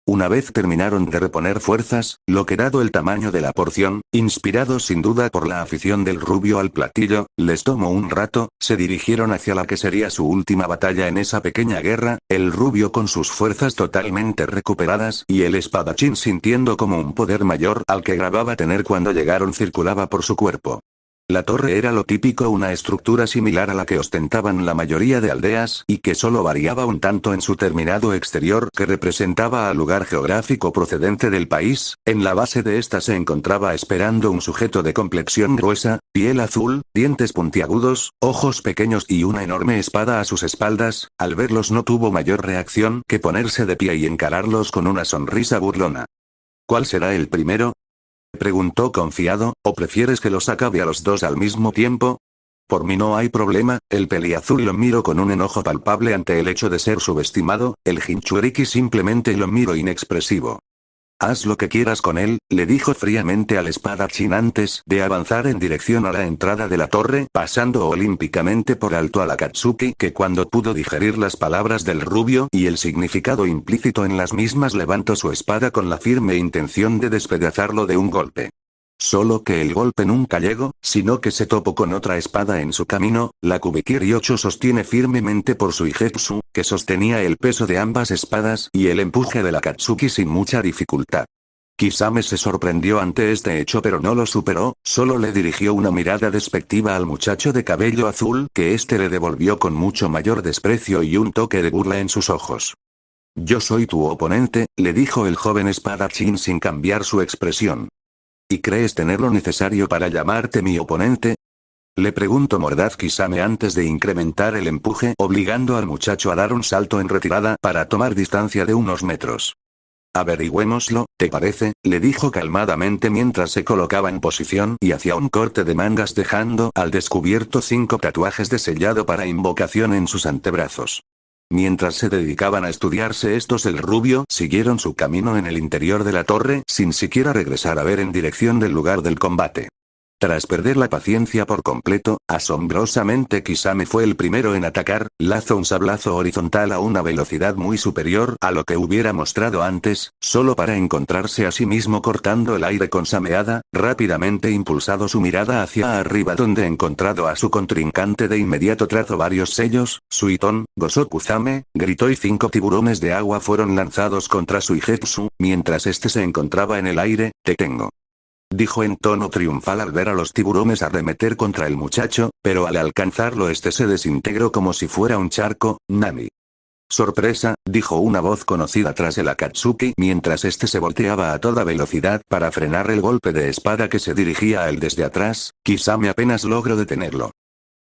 Una vez terminaron de reponer fuerzas, lo que dado el tamaño de la porción, inspirados sin duda por la afición del rubio al platillo, les tomó un rato, se dirigieron hacia la que sería su última batalla en esa pequeña guerra, el rubio con sus fuerzas totalmente recuperadas y el espadachín sintiendo como un poder mayor al que grababa tener cuando llegaron circulaba por su cuerpo. La torre era lo típico, una estructura similar a la que ostentaban la mayoría de aldeas, y que solo variaba un tanto en su terminado exterior que representaba al lugar geográfico procedente del país. En la base de esta se encontraba esperando un sujeto de complexión gruesa, piel azul, dientes puntiagudos, ojos pequeños y una enorme espada a sus espaldas. Al verlos no tuvo mayor reacción que ponerse de pie y encararlos con una sonrisa burlona. ¿Cuál será el primero?, preguntó confiado, ¿o prefieres que los acabe a los dos al mismo tiempo? Por mí no hay problema. El peliazul lo miró con un enojo palpable ante el hecho de ser subestimado. El Jinchuriki simplemente lo miró inexpresivo. Haz lo que quieras con él, le dijo fríamente al espadachín antes de avanzar en dirección a la entrada de la torre, pasando olímpicamente por alto a la Katsuki, que cuando pudo digerir las palabras del rubio y el significado implícito en las mismas levantó su espada con la firme intención de despedazarlo de un golpe. Solo que el golpe nunca llegó, sino que se topó con otra espada en su camino. La Kubikiryocho sostiene firmemente por su Igetsu, que sostenía el peso de ambas espadas y el empuje de la Katsuki sin mucha dificultad. Kisame se sorprendió ante este hecho pero no lo superó, solo le dirigió una mirada despectiva al muchacho de cabello azul que éste le devolvió con mucho mayor desprecio y un toque de burla en sus ojos. Yo soy tu oponente, le dijo el joven espadachín sin cambiar su expresión. ¿Y crees tener lo necesario para llamarte mi oponente?, le preguntó mordaz Kisame antes de incrementar el empuje, obligando al muchacho a dar un salto en retirada para tomar distancia de unos metros. Averigüémoslo, ¿te parece?, le dijo calmadamente mientras se colocaba en posición y hacía un corte de mangas dejando al descubierto 5 tatuajes de sellado para invocación en sus antebrazos. Mientras se dedicaban a estudiarse estos, el rubio siguieron su camino en el interior de la torre sin siquiera regresar a ver en dirección del lugar del combate. Tras perder la paciencia por completo, asombrosamente Kisame fue el primero en atacar, lanzó un sablazo horizontal a una velocidad muy superior a lo que hubiera mostrado antes, solo para encontrarse a sí mismo cortando el aire con sameada, rápidamente impulsado su mirada hacia arriba donde encontrado a su contrincante de inmediato trazó varios sellos, Suiton, Gosoku-zame, gritó y 5 tiburones de agua fueron lanzados contra Suigetsu, mientras este se encontraba en el aire, te tengo. Dijo en tono triunfal al ver a los tiburones arremeter contra el muchacho, pero al alcanzarlo este se desintegró como si fuera un charco, Nami. Sorpresa, dijo una voz conocida tras el Akatsuki mientras este se volteaba a toda velocidad para frenar el golpe de espada que se dirigía a él desde atrás, Kisame apenas logró detenerlo.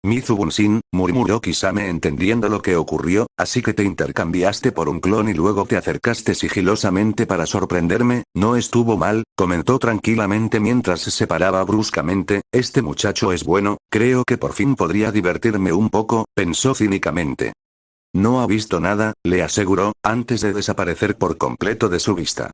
Mizubun-shin, murmuró Kisame entendiendo lo que ocurrió, así que te intercambiaste por un clon y luego te acercaste sigilosamente para sorprenderme, no estuvo mal, comentó tranquilamente mientras se separaba bruscamente, este muchacho es bueno, creo que por fin podría divertirme un poco, pensó cínicamente. No ha visto nada, le aseguró, antes de desaparecer por completo de su vista.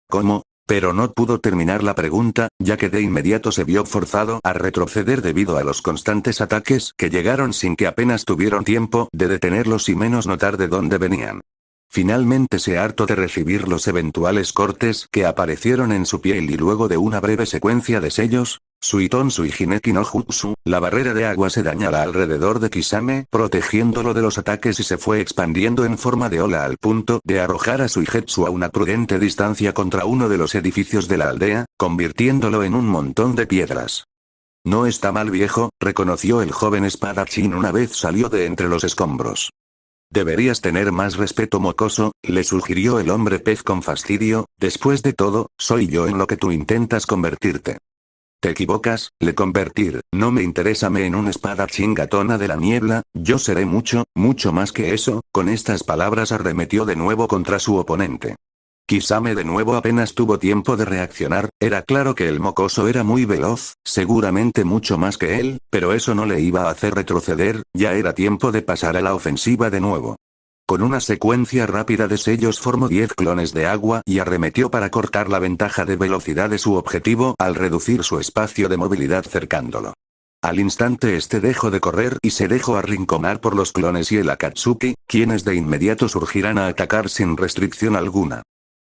¿Cómo? Pero no pudo terminar la pregunta, ya que de inmediato se vio forzado a retroceder debido a los constantes ataques que llegaron sin que apenas tuvieron tiempo de detenerlos y menos notar de dónde venían. Finalmente se hartó de recibir los eventuales cortes que aparecieron en su piel y luego de una breve secuencia de sellos, Suiton Suijineki no Jutsu, la barrera de agua se dañara alrededor de Kisame, protegiéndolo de los ataques y se fue expandiendo en forma de ola al punto de arrojar a Suigetsu a una prudente distancia contra uno de los edificios de la aldea, convirtiéndolo en un montón de piedras. No está mal viejo, reconoció el joven espadachín una vez salió de entre los escombros. Deberías tener más respeto mocoso, le sugirió el hombre pez con fastidio, después de todo, soy yo en lo que tú intentas convertirte. Te equivocas, le convertir, no me interesa me en un espadachín gatona de la niebla, yo seré mucho, mucho más que eso, con estas palabras arremetió de nuevo contra su oponente. Kisame de nuevo apenas tuvo tiempo de reaccionar, era claro que el mocoso era muy veloz, seguramente mucho más que él, pero eso no le iba a hacer retroceder, ya era tiempo de pasar a la ofensiva de nuevo. Con una secuencia rápida de sellos formó 10 clones de agua y arremetió para cortar la ventaja de velocidad de su objetivo al reducir su espacio de movilidad cercándolo. Al instante este dejó de correr y se dejó arrinconar por los clones y el Akatsuki, quienes de inmediato surgirán a atacar sin restricción alguna.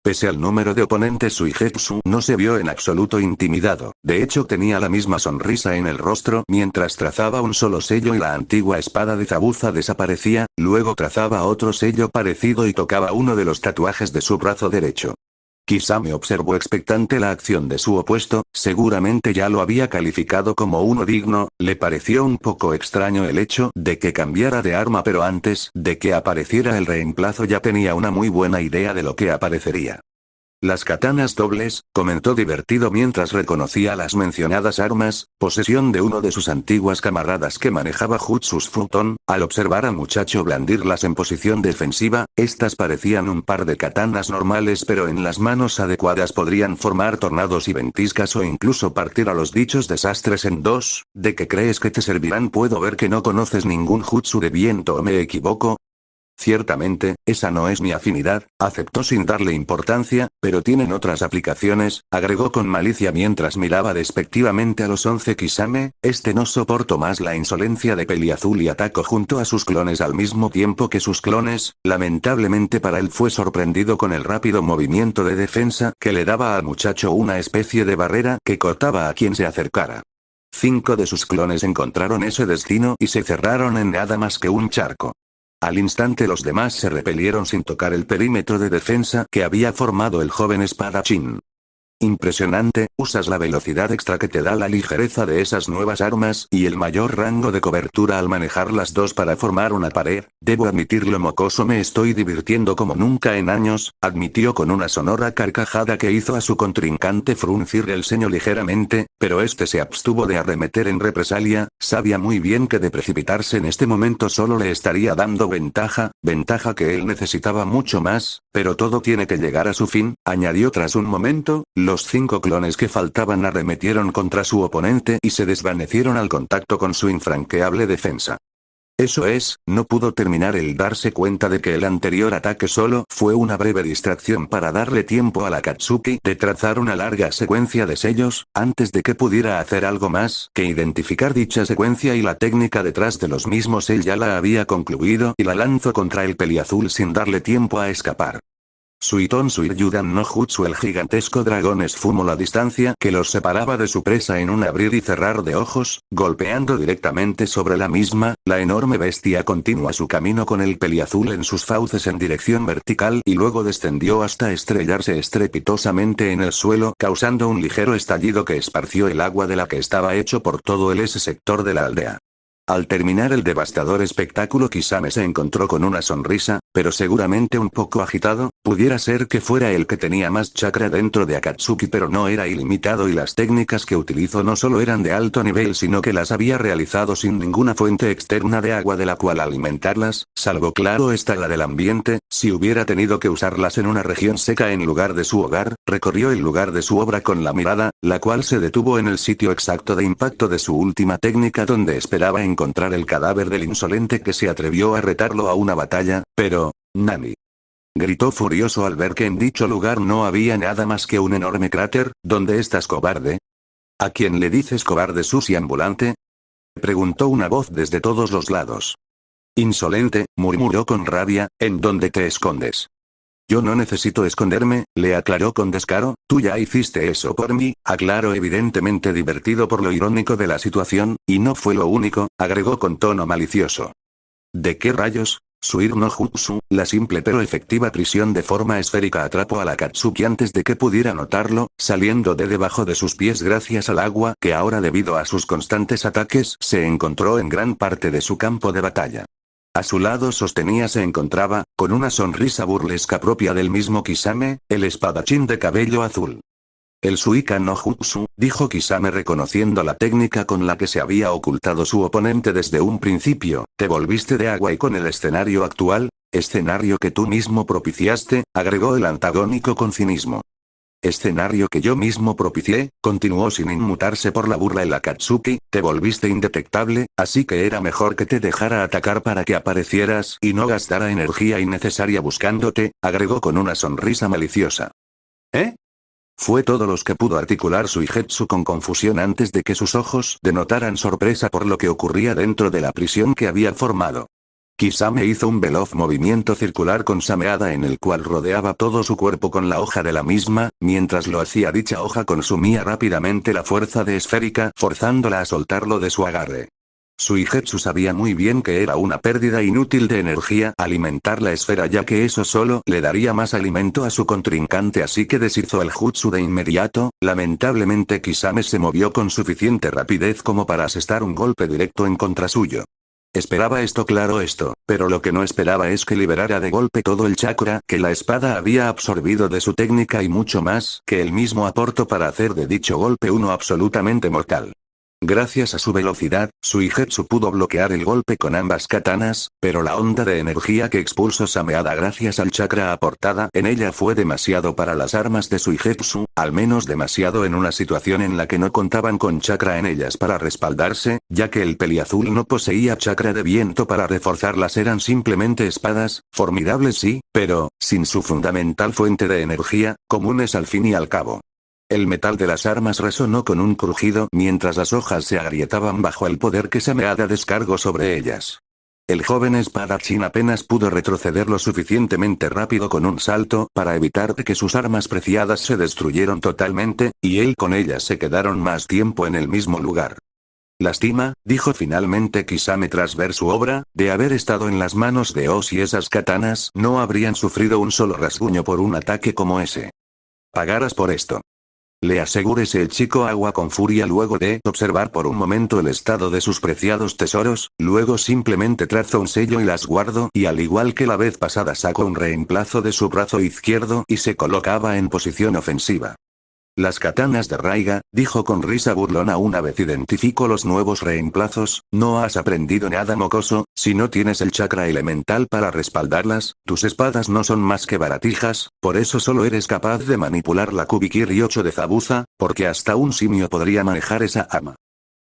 Pese al número de oponentes Suigetsu no se vio en absoluto intimidado, de hecho tenía la misma sonrisa en el rostro mientras trazaba un solo sello y la antigua espada de Zabuza desaparecía, luego trazaba otro sello parecido y tocaba uno de los tatuajes de su brazo derecho. Kisame observó expectante la acción de su opuesto, seguramente ya lo había calificado como uno digno, le pareció un poco extraño el hecho de que cambiara de arma pero antes de que apareciera el reemplazo ya tenía una muy buena idea de lo que aparecería. Las katanas dobles, comentó divertido mientras reconocía las mencionadas armas, posesión de uno de sus antiguas camaradas que manejaba Jutsus Futon, al observar al muchacho blandirlas en posición defensiva, estas parecían un par de katanas normales pero en las manos adecuadas podrían formar tornados y ventiscas o incluso partir a los dichos desastres en dos, ¿de qué crees que te servirán? Puedo ver que no conoces ningún jutsu de viento o me equivoco. Ciertamente, esa no es mi afinidad, aceptó sin darle importancia, pero tienen otras aplicaciones, agregó con malicia mientras miraba despectivamente a los 11 Kisame, no soportó más la insolencia de Peliazul y atacó junto a sus clones al mismo tiempo que sus clones, lamentablemente para él fue sorprendido con el rápido movimiento de defensa que le daba al muchacho una especie de barrera que cortaba a quien se acercara. 5 de sus clones encontraron ese destino y se cerraron en nada más que un charco. Al instante los demás se repelieron sin tocar el perímetro de defensa que había formado el joven espadachín. Impresionante, usas la velocidad extra que te da la ligereza de esas nuevas armas y el mayor rango de cobertura al manejar las dos para formar una pared, debo admitirlo mocoso me estoy divirtiendo como nunca en años, admitió con una sonora carcajada que hizo a su contrincante fruncir el ceño ligeramente, pero este se abstuvo de arremeter en represalia, sabía muy bien que de precipitarse en este momento solo le estaría dando ventaja que él necesitaba mucho más, pero todo tiene que llegar a su fin, añadió tras un momento, los 5 clones que faltaban arremetieron contra su oponente y se desvanecieron al contacto con su infranqueable defensa. Eso es, no pudo terminar el darse cuenta de que el anterior ataque solo fue una breve distracción para darle tiempo a la Katsuki de trazar una larga secuencia de sellos, antes de que pudiera hacer algo más que identificar dicha secuencia y la técnica detrás de los mismos. Él ya la había concluido y la lanzó contra el peliazul sin darle tiempo a escapar. Suiton Suiryudan no Jutsu. El gigantesco dragón esfumó la distancia que los separaba de su presa en un abrir y cerrar de ojos, golpeando directamente sobre la misma. La enorme bestia continúa su camino con el peliazul en sus fauces en dirección vertical y luego descendió hasta estrellarse estrepitosamente en el suelo, causando un ligero estallido que esparció el agua de la que estaba hecho por todo ese sector de la aldea. Al terminar el devastador espectáculo, Kisame se encontró con una sonrisa, pero seguramente un poco agitado. Pudiera ser que fuera el que tenía más chakra dentro de Akatsuki, pero no era ilimitado y las técnicas que utilizó no solo eran de alto nivel, sino que las había realizado sin ninguna fuente externa de agua de la cual alimentarlas, salvo claro está la del ambiente. Si hubiera tenido que usarlas en una región seca en lugar de su hogar, recorrió el lugar de su obra con la mirada, la cual se detuvo en el sitio exacto de impacto de su última técnica, donde esperaba encontrar el cadáver del insolente que se atrevió a retarlo a una batalla. Pero, ¿Nani? Gritó furioso al ver que en dicho lugar no había nada más que un enorme cráter. ¿Dónde estás, cobarde? ¿A quién le dices cobarde, sucia ambulante? Preguntó una voz desde todos los lados. Insolente, murmuró con rabia, ¿en dónde te escondes? Yo no necesito esconderme, le aclaró con descaro. Tú ya hiciste eso por mí, aclaró evidentemente divertido por lo irónico de la situación, y no fue lo único, agregó con tono malicioso. ¿De qué rayos? Suir no Jutsu, la simple pero efectiva prisión de forma esférica atrapó a la Katsuki antes de que pudiera notarlo, saliendo de debajo de sus pies gracias al agua que ahora, debido a sus constantes ataques, se encontró en gran parte de su campo de batalla. A su lado se encontraba, con una sonrisa burlesca propia del mismo Kisame, el espadachín de cabello azul. El Suika no Jutsu, dijo Kisame reconociendo la técnica con la que se había ocultado su oponente desde un principio. Te volviste de agua y con el escenario actual, escenario que tú mismo propiciaste, agregó el antagónico con cinismo. Escenario que yo mismo propicié, continuó sin inmutarse por la burla el Akatsuki. Te volviste indetectable, así que era mejor que te dejara atacar para que aparecieras y no gastara energía innecesaria buscándote, agregó con una sonrisa maliciosa. ¿Eh? Fue todo lo que pudo articular Suigetsu con confusión antes de que sus ojos denotaran sorpresa por lo que ocurría dentro de la prisión que había formado. Kisame hizo un veloz movimiento circular con Sameada en el cual rodeaba todo su cuerpo con la hoja de la misma. Mientras lo hacía, dicha hoja consumía rápidamente la fuerza de esférica, forzándola a soltarlo de su agarre. Suigetsu sabía muy bien que era una pérdida inútil de energía alimentar la esfera, ya que eso solo le daría más alimento a su contrincante, así que deshizo el jutsu de inmediato. Lamentablemente Kisame se movió con suficiente rapidez como para asestar un golpe directo en contra suyo. Esperaba esto, claro esto, pero lo que no esperaba es que liberara de golpe todo el chakra que la espada había absorbido de su técnica y mucho más que él mismo aportó para hacer de dicho golpe uno absolutamente mortal. Gracias a su velocidad, Suigetsu pudo bloquear el golpe con ambas katanas, pero la onda de energía que expulsó Sameada gracias al chakra aportada en ella fue demasiado para las armas de Suigetsu, al menos demasiado en una situación en la que no contaban con chakra en ellas para respaldarse, ya que el peliazul no poseía chakra de viento para reforzarlas, eran simplemente espadas, formidables sí, pero, sin su fundamental fuente de energía, comunes al fin y al cabo. El metal de las armas resonó con un crujido mientras las hojas se agrietaban bajo el poder que Sameada descargó sobre ellas. El joven espadachín apenas pudo retroceder lo suficientemente rápido con un salto para evitar que sus armas preciadas se destruyeran totalmente, y él con ellas se quedaron más tiempo en el mismo lugar. Lástima, dijo finalmente Kisame tras ver su obra, de haber estado en las manos de Oz y esas katanas no habrían sufrido un solo rasguño por un ataque como ese. Pagarás por esto. Le asegúrese el chico agua con furia luego de observar por un momento el estado de sus preciados tesoros, luego simplemente trazó un sello y las guardó, y al igual que la vez pasada sacó un reemplazo de su brazo izquierdo y se colocaba en posición ofensiva. Las katanas de Raiga, dijo con risa burlona una vez identificó los nuevos reemplazos. No has aprendido nada, mocoso. Si no tienes el chakra elemental para respaldarlas, tus espadas no son más que baratijas, por eso solo eres capaz de manipular la Kubikiri 8 de Zabuza, porque hasta un simio podría manejar esa ama.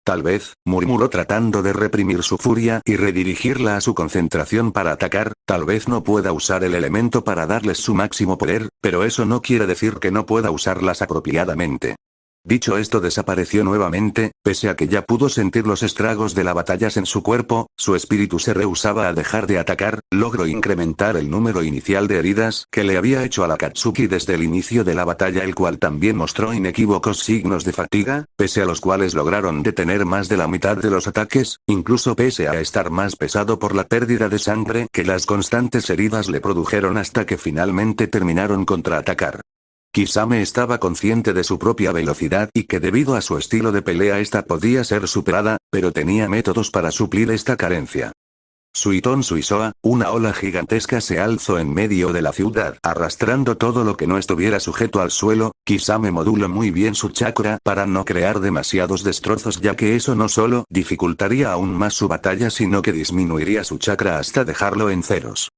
Tal vez, murmuró tratando de reprimir su furia y redirigirla a su concentración para atacar, tal vez no pueda usar el elemento para darles su máximo poder, pero eso no quiere decir que no pueda usarlas apropiadamente. Dicho esto desapareció nuevamente, pese a que ya pudo sentir los estragos de la batalla en su cuerpo, su espíritu se rehusaba a dejar de atacar, logró incrementar el número inicial de heridas que le había hecho a la Katsuki desde el inicio de la batalla, el cual también mostró inequívocos signos de fatiga, pese a los cuales lograron detener más de la mitad de los ataques, incluso pese a estar más pesado por la pérdida de sangre que las constantes heridas le produjeron hasta que finalmente terminaron contraatacar. Kisame estaba consciente de su propia velocidad y que debido a su estilo de pelea esta podía ser superada, pero tenía métodos para suplir esta carencia. Suiton Suisoa, una ola gigantesca se alzó en medio de la ciudad, arrastrando todo lo que no estuviera sujeto al suelo. Kisame moduló muy bien su chakra para no crear demasiados destrozos, ya que eso no solo dificultaría aún más su batalla, sino que disminuiría su chakra hasta dejarlo en ceros.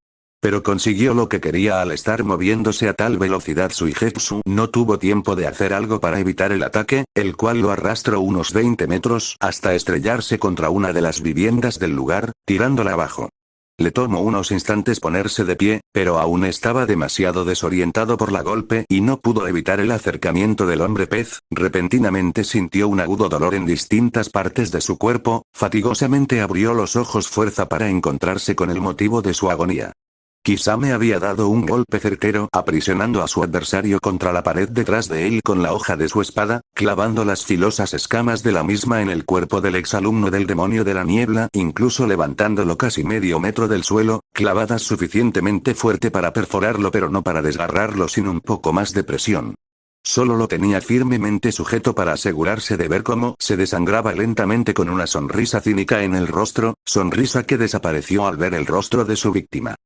Pero consiguió lo que quería al estar moviéndose a tal velocidad. Suigetsu no tuvo tiempo de hacer algo para evitar el ataque, el cual lo arrastró unos 20 metros hasta estrellarse contra una de las viviendas del lugar, tirándola abajo. Le tomó unos instantes ponerse de pie, pero aún estaba demasiado desorientado por la golpe y no pudo evitar el acercamiento del hombre pez. Repentinamente sintió un agudo dolor en distintas partes de su cuerpo, fatigosamente abrió los ojos fuerza para encontrarse con el motivo de su agonía. Kisame había dado un golpe certero aprisionando a su adversario contra la pared detrás de él con la hoja de su espada, clavando las filosas escamas de la misma en el cuerpo del exalumno del demonio de la niebla, incluso levantándolo casi medio metro del suelo, clavadas suficientemente fuerte para perforarlo pero no para desgarrarlo sin un poco más de presión. Solo lo tenía firmemente sujeto para asegurarse de ver cómo se desangraba lentamente con una sonrisa cínica en el rostro, sonrisa que desapareció al ver el rostro de su víctima.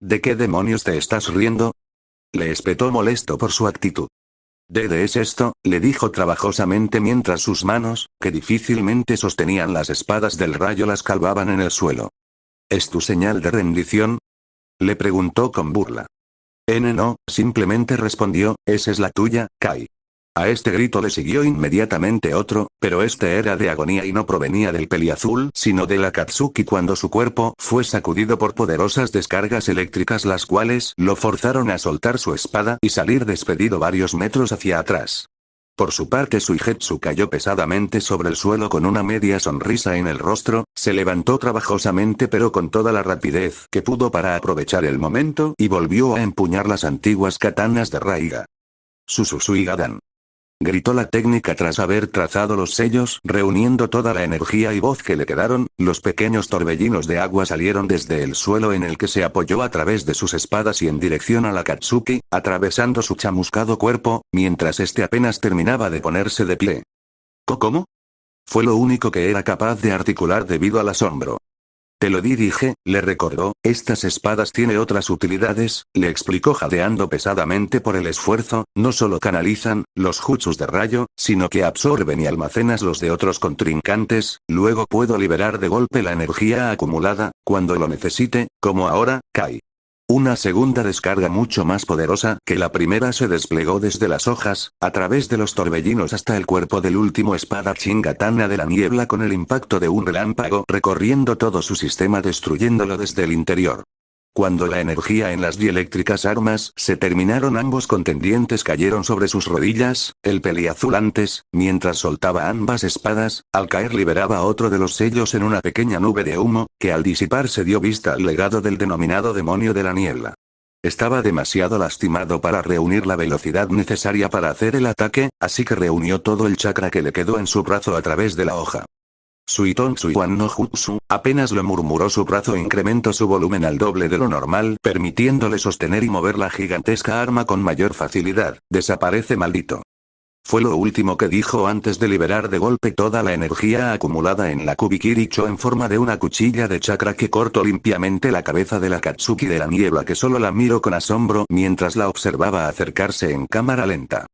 ¿De qué demonios te estás riendo?, le espetó molesto por su actitud. ¿De es esto?, le dijo trabajosamente mientras sus manos, que difícilmente sostenían las espadas del rayo, las calvaban en el suelo. ¿Es tu señal de rendición?, le preguntó con burla. No, simplemente respondió, esa es la tuya, Kai. A este grito le siguió inmediatamente otro, pero este era de agonía y no provenía del peliazul, sino de la Katsuki cuando su cuerpo fue sacudido por poderosas descargas eléctricas, las cuales lo forzaron a soltar su espada y salir despedido varios metros hacia atrás. Por su parte Suigetsu cayó pesadamente sobre el suelo con una media sonrisa en el rostro, se levantó trabajosamente pero con toda la rapidez que pudo para aprovechar el momento y volvió a empuñar las antiguas katanas de Raiga. Sususuigadan. Gritó la técnica tras haber trazado los sellos, reuniendo toda la energía y voz que le quedaron. Los pequeños torbellinos de agua salieron desde el suelo en el que se apoyó a través de sus espadas y en dirección a la Katsuki, atravesando su chamuscado cuerpo, mientras este apenas terminaba de ponerse de pie. ¿Cómo? Fue lo único que era capaz de articular debido al asombro. Te lo dije, le recordó, estas espadas tiene otras utilidades, le explicó jadeando pesadamente por el esfuerzo, no solo canalizan los jutsus de rayo, sino que absorben y almacenas los de otros contrincantes, luego puedo liberar de golpe la energía acumulada, cuando lo necesite, como ahora, Kai. Una segunda descarga mucho más poderosa que la primera se desplegó desde las hojas, a través de los torbellinos hasta el cuerpo del último espadachín katana de la niebla con el impacto de un relámpago recorriendo todo su sistema destruyéndolo desde el interior. Cuando la energía en las dieléctricas armas se terminaron, ambos contendientes cayeron sobre sus rodillas, el peliazul antes, mientras soltaba ambas espadas, al caer liberaba otro de los sellos en una pequeña nube de humo, que al disiparse dio vista al legado del denominado demonio de la niebla. Estaba demasiado lastimado para reunir la velocidad necesaria para hacer el ataque, así que reunió todo el chakra que le quedó en su brazo a través de la hoja. Suiton Suiwan no Jutsu, apenas lo murmuró, su brazo incrementó su volumen al doble de lo normal, permitiéndole sostener y mover la gigantesca arma con mayor facilidad. Desaparece, maldito. Fue lo último que dijo antes de liberar de golpe toda la energía acumulada en la Kubikiricho en forma de una cuchilla de chakra que cortó limpiamente la cabeza de la Katsuki de la niebla, que solo la miró con asombro mientras la observaba acercarse en cámara lenta.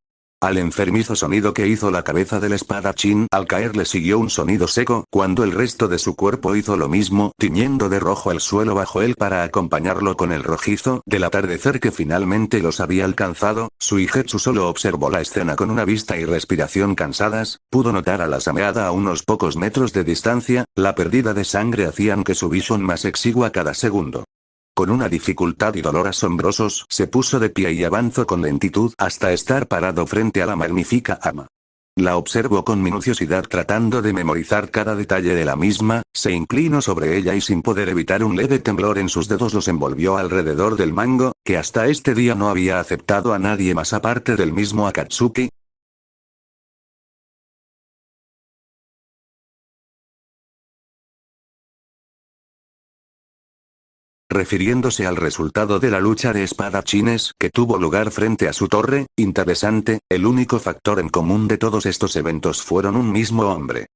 Al enfermizo sonido que hizo la cabeza del espadachín al caer le siguió un sonido seco cuando el resto de su cuerpo hizo lo mismo, tiñendo de rojo el suelo bajo él para acompañarlo con el rojizo del atardecer que finalmente los había alcanzado. Suigetsu solo observó la escena con una vista y respiración cansadas, pudo notar a la Sameada a unos pocos metros de distancia, la pérdida de sangre hacían que su visión más exigua cada segundo. Con una dificultad y dolor asombrosos, se puso de pie y avanzó con lentitud hasta estar parado frente a la magnífica ama. La observó con minuciosidad tratando de memorizar cada detalle de la misma, se inclinó sobre ella y sin poder evitar un leve temblor en sus dedos los envolvió alrededor del mango, que hasta este día no había aceptado a nadie más aparte del mismo Akatsuki. Refiriéndose al resultado de la lucha de espadachines que tuvo lugar frente a su torre, interesante, el único factor en común de todos estos eventos fueron un mismo hombre.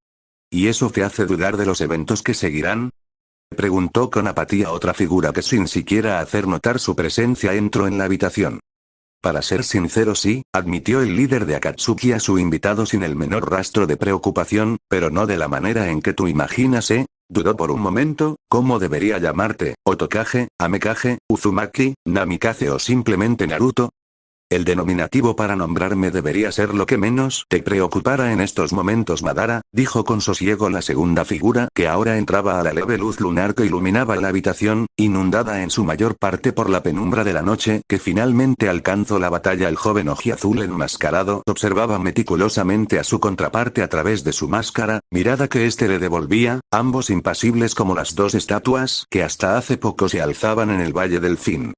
¿Y eso te hace dudar de los eventos que seguirán? Preguntó con apatía otra figura que sin siquiera hacer notar su presencia entró en la habitación. Para ser sincero sí, admitió el líder de Akatsuki a su invitado sin el menor rastro de preocupación, pero no de la manera en que tú imaginas, ¿eh? Dudó por un momento, ¿cómo debería llamarte? ¿Otokage, Amekage, Uzumaki, Namikaze o simplemente Naruto? El denominativo para nombrarme debería ser lo que menos te preocupara en estos momentos, Madara, dijo con sosiego la segunda figura que ahora entraba a la leve luz lunar que iluminaba la habitación, inundada en su mayor parte por la penumbra de la noche que finalmente alcanzó la batalla. El joven ojiazul enmascarado observaba meticulosamente a su contraparte a través de su máscara, mirada que éste le devolvía, ambos impasibles como las dos estatuas que hasta hace poco se alzaban en el Valle del Fin.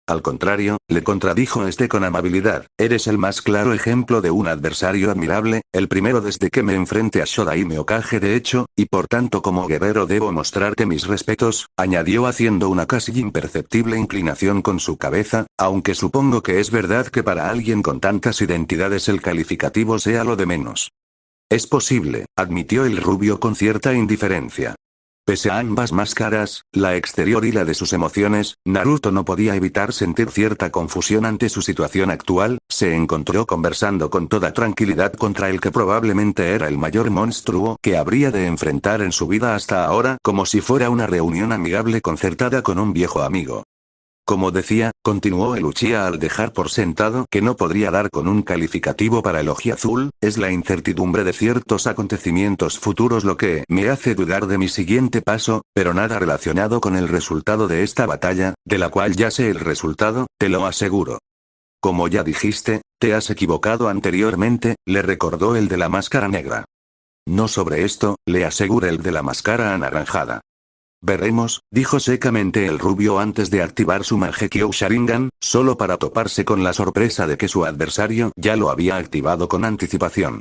Al contrario, le contradijo este con amabilidad, eres el más claro ejemplo de un adversario admirable, el primero desde que me enfrenté a Shodaime Okage de hecho, y por tanto como guerrero debo mostrarte mis respetos, añadió haciendo una casi imperceptible inclinación con su cabeza, aunque supongo que es verdad que para alguien con tantas identidades el calificativo sea lo de menos. Es posible, admitió el rubio con cierta indiferencia. Pese a ambas máscaras, la exterior y la de sus emociones, Naruto no podía evitar sentir cierta confusión ante su situación actual, se encontró conversando con toda tranquilidad contra el que probablemente era el mayor monstruo que habría de enfrentar en su vida hasta ahora, como si fuera una reunión amigable concertada con un viejo amigo. Como decía, continuó el Uchiha al dejar por sentado que no podría dar con un calificativo para el ojiazul, es la incertidumbre de ciertos acontecimientos futuros lo que me hace dudar de mi siguiente paso, pero nada relacionado con el resultado de esta batalla, de la cual ya sé el resultado, te lo aseguro. Como ya dijiste, te has equivocado anteriormente, le recordó el de la máscara negra. No sobre esto, le asegura el de la máscara anaranjada. Veremos, dijo secamente el rubio antes de activar su Mangekyo Sharingan, solo para toparse con la sorpresa de que su adversario ya lo había activado con anticipación.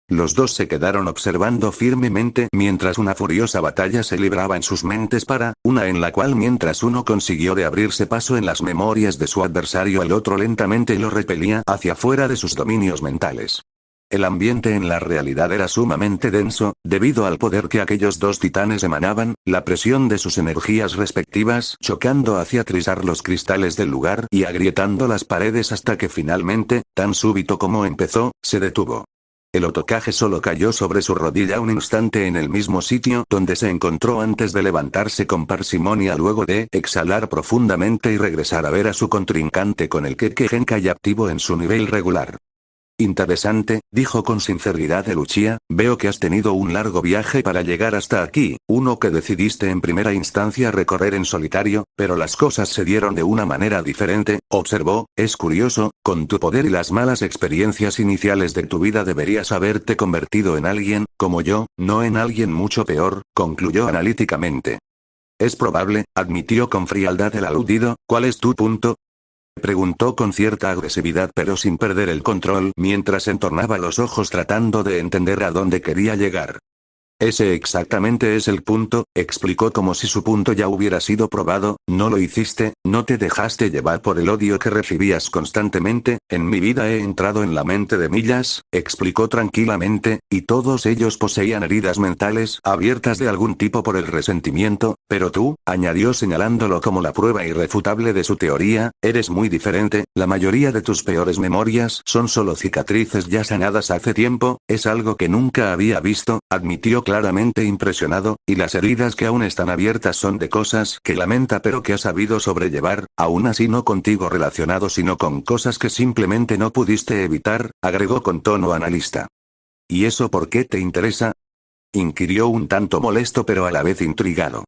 Los dos se quedaron observando firmemente mientras una furiosa batalla se libraba en sus mentes una en la cual mientras uno consiguió de abrirse paso en las memorias de su adversario el otro lentamente lo repelía hacia fuera de sus dominios mentales. El ambiente en la realidad era sumamente denso, debido al poder que aquellos dos titanes emanaban, la presión de sus energías respectivas chocando hacia trizar los cristales del lugar y agrietando las paredes hasta que finalmente, tan súbito como empezó, se detuvo. El Otokage solo cayó sobre su rodilla un instante en el mismo sitio donde se encontró antes de levantarse con parsimonia luego de exhalar profundamente y regresar a ver a su contrincante con el Kekkei Genkai activo en su nivel regular. Interesante, dijo con sinceridad el Uchiha, veo que has tenido un largo viaje para llegar hasta aquí, uno que decidiste en primera instancia recorrer en solitario, pero las cosas se dieron de una manera diferente, observó, es curioso, con tu poder y las malas experiencias iniciales de tu vida deberías haberte convertido en alguien, como yo, no en alguien mucho peor, concluyó analíticamente. Es probable, admitió con frialdad el aludido, ¿cuál es tu punto? Preguntó con cierta agresividad pero sin perder el control mientras entornaba los ojos tratando de entender a dónde quería llegar. Ese exactamente es el punto, explicó como si su punto ya hubiera sido probado, no lo hiciste, No te dejaste llevar por el odio que recibías constantemente. En mi vida he entrado en la mente de Millas, explicó tranquilamente, y todos ellos poseían heridas mentales abiertas de algún tipo por el resentimiento, pero tú, añadió señalándolo como la prueba irrefutable de su teoría, eres muy diferente. La mayoría de tus peores memorias son solo cicatrices ya sanadas hace tiempo. Es algo que nunca había visto, admitió claramente impresionado, y las heridas que aún están abiertas son de cosas que lamenta pero que ha sabido sobrellevar, aún así no contigo relacionado sino con cosas que simplemente no pudiste evitar, agregó con tono analista. ¿Y eso por qué te interesa?, inquirió un tanto molesto pero a la vez intrigado.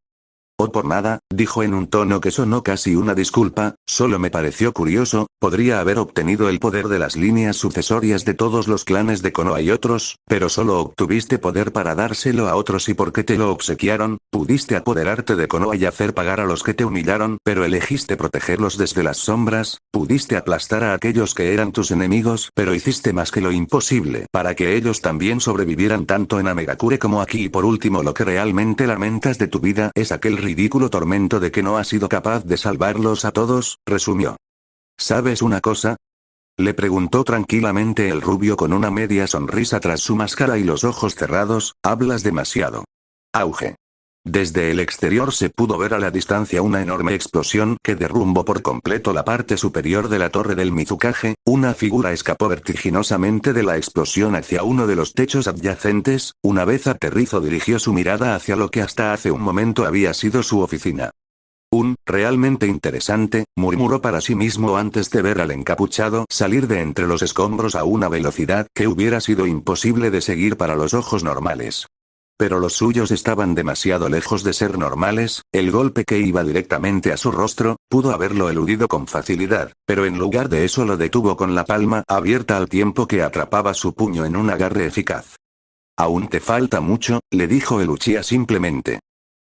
Oh, por nada, dijo en un tono que sonó casi una disculpa, solo me pareció curioso. Podría haber obtenido el poder de las líneas sucesorias de todos los clanes de Konoha y otros, pero solo obtuviste poder para dárselo a otros y porque te lo obsequiaron. Pudiste apoderarte de Konoha y hacer pagar a los que te humillaron, pero elegiste protegerlos desde las sombras. Pudiste aplastar a aquellos que eran tus enemigos, pero hiciste más que lo imposible para que ellos también sobrevivieran tanto en Amegakure como aquí. Y por último, lo que realmente lamentas de tu vida es aquel ridículo tormento de que no has sido capaz de salvarlos a todos, resumió. ¿Sabes una cosa?, le preguntó tranquilamente el rubio con una media sonrisa tras su máscara y los ojos cerrados. Hablas demasiado. Auge. Desde el exterior se pudo ver a la distancia una enorme explosión que derrumbó por completo la parte superior de la torre del Mizukage. Una figura escapó vertiginosamente de la explosión hacia uno de los techos adyacentes. Una vez aterrizó dirigió su mirada hacia lo que hasta hace un momento había sido su oficina. Realmente interesante, murmuró para sí mismo antes de ver al encapuchado salir de entre los escombros a una velocidad que hubiera sido imposible de seguir para los ojos normales. Pero los suyos estaban demasiado lejos de ser normales. El golpe que iba directamente a su rostro, pudo haberlo eludido con facilidad, pero en lugar de eso lo detuvo con la palma abierta al tiempo que atrapaba su puño en un agarre eficaz. Aún te falta mucho, le dijo el Uchiha simplemente.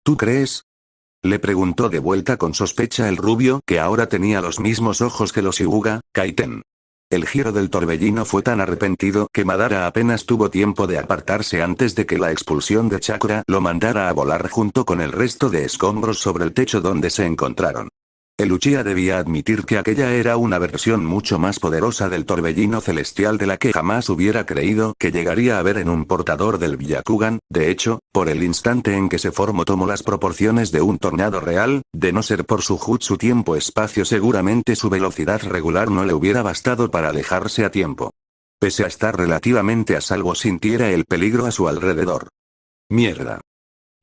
¿Tú crees?, le preguntó de vuelta con sospecha el rubio, que ahora tenía los mismos ojos que los Hyuga. Kaiten. El giro del torbellino fue tan arrepentido que Madara apenas tuvo tiempo de apartarse antes de que la expulsión de chakra lo mandara a volar junto con el resto de escombros sobre el techo donde se encontraron. El Uchiha debía admitir que aquella era una versión mucho más poderosa del torbellino celestial de la que jamás hubiera creído que llegaría a ver en un portador del Byakugan. De hecho, por el instante en que se formó tomó las proporciones de un tornado real. De no ser por su jutsu tiempo-espacio seguramente su velocidad regular no le hubiera bastado para alejarse a tiempo. Pese a estar relativamente a salvo sintiera el peligro a su alrededor. Mierda.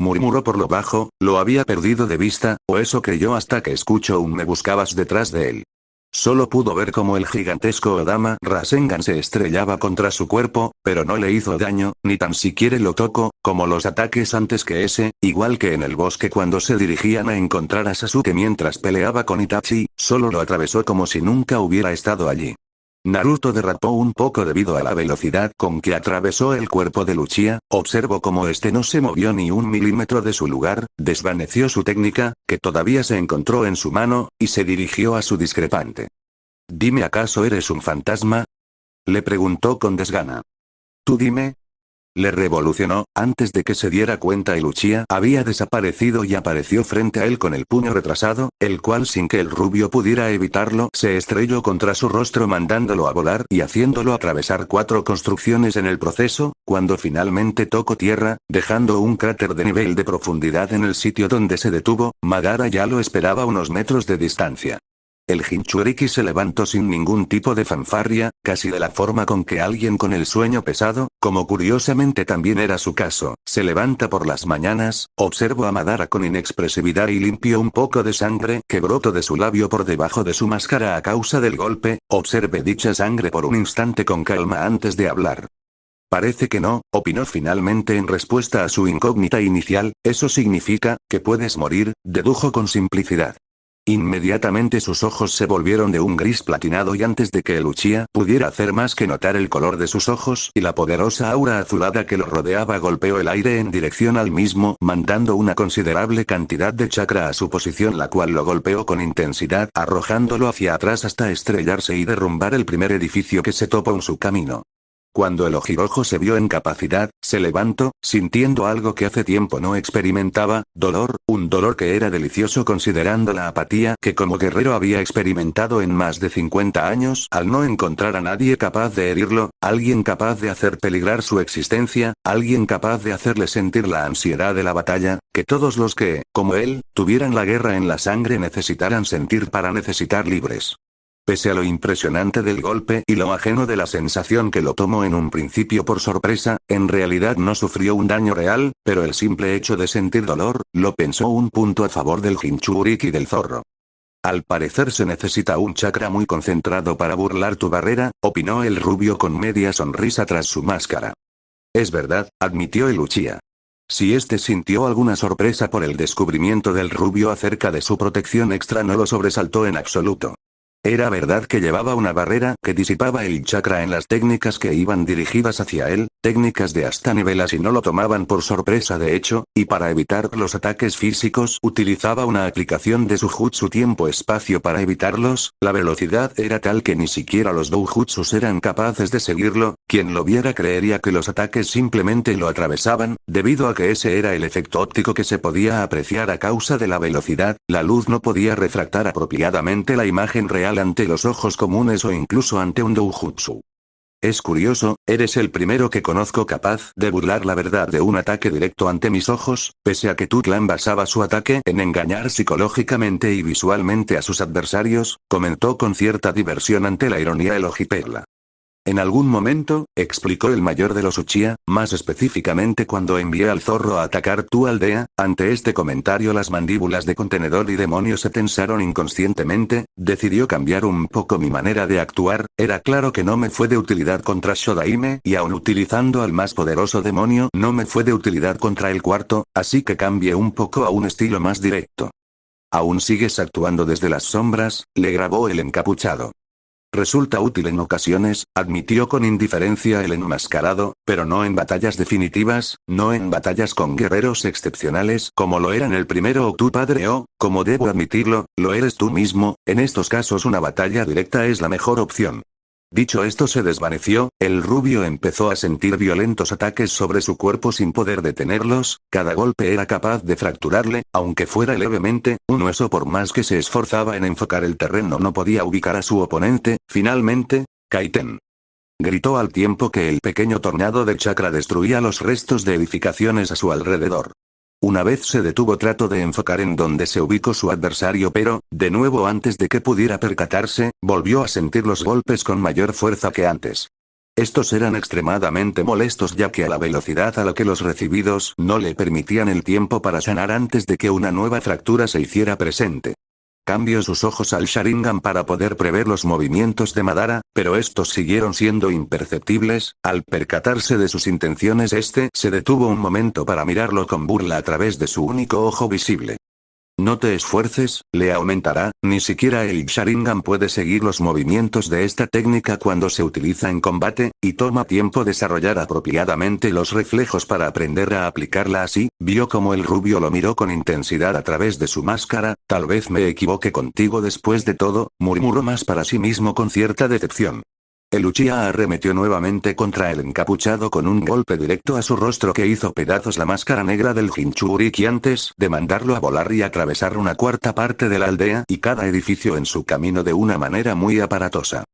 Murmuró por lo bajo, lo había perdido de vista, o eso creyó hasta que escuchó un me buscabas detrás de él. Solo pudo ver cómo el gigantesco Odama Rasengan se estrellaba contra su cuerpo, pero no le hizo daño, ni tan siquiera lo tocó, como los ataques antes que ese, igual que en el bosque cuando se dirigían a encontrar a Sasuke mientras peleaba con Itachi, solo lo atravesó como si nunca hubiera estado allí. Naruto derrapó un poco debido a la velocidad con que atravesó el cuerpo de Uchiha. Observó cómo este no se movió ni un milímetro de su lugar, desvaneció su técnica, que todavía se encontró en su mano, y se dirigió a su discrepante. «Dime, ¿acaso eres un fantasma?», le preguntó con desgana. «Tú dime». Le revolucionó. Antes de que se diera cuenta el Uchiha había desaparecido y apareció frente a él con el puño retrasado, el cual sin que el rubio pudiera evitarlo se estrelló contra su rostro mandándolo a volar y haciéndolo atravesar 4 construcciones en el proceso. Cuando finalmente tocó tierra, dejando un cráter de nivel de profundidad en el sitio donde se detuvo, Madara ya lo esperaba a unos metros de distancia. El Jinchuriki se levantó sin ningún tipo de fanfarria, casi de la forma con que alguien con el sueño pesado, como curiosamente también era su caso, se levanta por las mañanas. Observó a Madara con inexpresividad y limpió un poco de sangre que brotó de su labio por debajo de su máscara a causa del golpe. Observe dicha sangre por un instante con calma antes de hablar. Parece que no, opinó finalmente en respuesta a su incógnita inicial. Eso significa que puedes morir, dedujo con simplicidad. Inmediatamente sus ojos se volvieron de un gris platinado y antes de que el Uchiha pudiera hacer más que notar el color de sus ojos y la poderosa aura azulada que lo rodeaba golpeó el aire en dirección al mismo, mandando una considerable cantidad de chakra a su posición, la cual lo golpeó con intensidad, arrojándolo hacia atrás hasta estrellarse y derrumbar el primer edificio que se topó en su camino. Cuando el ojirojo se vio en capacidad, se levantó, sintiendo algo que hace tiempo no experimentaba, dolor, un dolor que era delicioso considerando la apatía que como guerrero había experimentado en más de 50 años al no encontrar a nadie capaz de herirlo, alguien capaz de hacer peligrar su existencia, alguien capaz de hacerle sentir la ansiedad de la batalla, que todos los que, como él, tuvieran la guerra en la sangre necesitaran sentir para necesitar libres. Pese a lo impresionante del golpe y lo ajeno de la sensación que lo tomó en un principio por sorpresa, en realidad no sufrió un daño real, pero el simple hecho de sentir dolor, lo pensó un punto a favor del Jinchuriki del zorro. Al parecer se necesita un chakra muy concentrado para burlar tu barrera, opinó el rubio con media sonrisa tras su máscara. Es verdad, admitió el Uchiha. Si este sintió alguna sorpresa por el descubrimiento del rubio acerca de su protección extra no lo sobresaltó en absoluto. Era verdad que llevaba una barrera que disipaba el chakra en las técnicas que iban dirigidas hacia él, técnicas de hasta niveles y no lo tomaban por sorpresa de hecho, y para evitar los ataques físicos utilizaba una aplicación de su jutsu tiempo-espacio para evitarlos, la velocidad era tal que ni siquiera los doujutsus eran capaces de seguirlo, quien lo viera creería que los ataques simplemente lo atravesaban, debido a que ese era el efecto óptico que se podía apreciar a causa de la velocidad, la luz no podía refractar apropiadamente la imagen real ante los ojos comunes o incluso ante un doujutsu. Es curioso, eres el primero que conozco capaz de burlar la verdad de un ataque directo ante mis ojos, pese a que tu clan basaba su ataque en engañar psicológicamente y visualmente a sus adversarios, comentó con cierta diversión ante la ironía el Ojiperla. En algún momento, explicó el mayor de los Uchiha, más específicamente cuando envié al zorro a atacar tu aldea, ante este comentario las mandíbulas de Contenedor y Demonio se tensaron inconscientemente, decidió cambiar un poco mi manera de actuar, era claro que no me fue de utilidad contra Shodaime y aun utilizando al más poderoso demonio no me fue de utilidad contra el cuarto, así que cambié un poco a un estilo más directo. ¿Aún sigues actuando desde las sombras?, le grabó el encapuchado. Resulta útil en ocasiones, admitió con indiferencia el enmascarado, pero no en batallas definitivas, no en batallas con guerreros excepcionales como lo eran el primero o tu padre o, como debo admitirlo, lo eres tú mismo, en estos casos una batalla directa es la mejor opción. Dicho esto se desvaneció, el rubio empezó a sentir violentos ataques sobre su cuerpo sin poder detenerlos, cada golpe era capaz de fracturarle, aunque fuera levemente, un hueso por más que se esforzaba en enfocar el terreno no podía ubicar a su oponente, finalmente, Kaiten. Gritó al tiempo que el pequeño tornado de chakra destruía los restos de edificaciones a su alrededor. Una vez se detuvo trató de enfocar en donde se ubicó su adversario pero, de nuevo antes de que pudiera percatarse, volvió a sentir los golpes con mayor fuerza que antes. Estos eran extremadamente molestos ya que a la velocidad a la que los recibidos no le permitían el tiempo para sanar antes de que una nueva fractura se hiciera presente. Cambió sus ojos al Sharingan para poder prever los movimientos de Madara, pero estos siguieron siendo imperceptibles, al percatarse de sus intenciones se detuvo un momento para mirarlo con burla a través de su único ojo visible. No te esfuerces, le aumentará, ni siquiera el Sharingan puede seguir los movimientos de esta técnica cuando se utiliza en combate, y toma tiempo desarrollar apropiadamente los reflejos para aprender a aplicarla así, vio como el rubio lo miró con intensidad a través de su máscara, tal vez me equivoque contigo después de todo, murmuró más para sí mismo con cierta decepción. El Uchiha arremetió nuevamente contra el encapuchado con un golpe directo a su rostro que hizo pedazos la máscara negra del Jinchuriki antes de mandarlo a volar y atravesar una cuarta parte de la aldea y cada edificio en su camino de una manera muy aparatosa.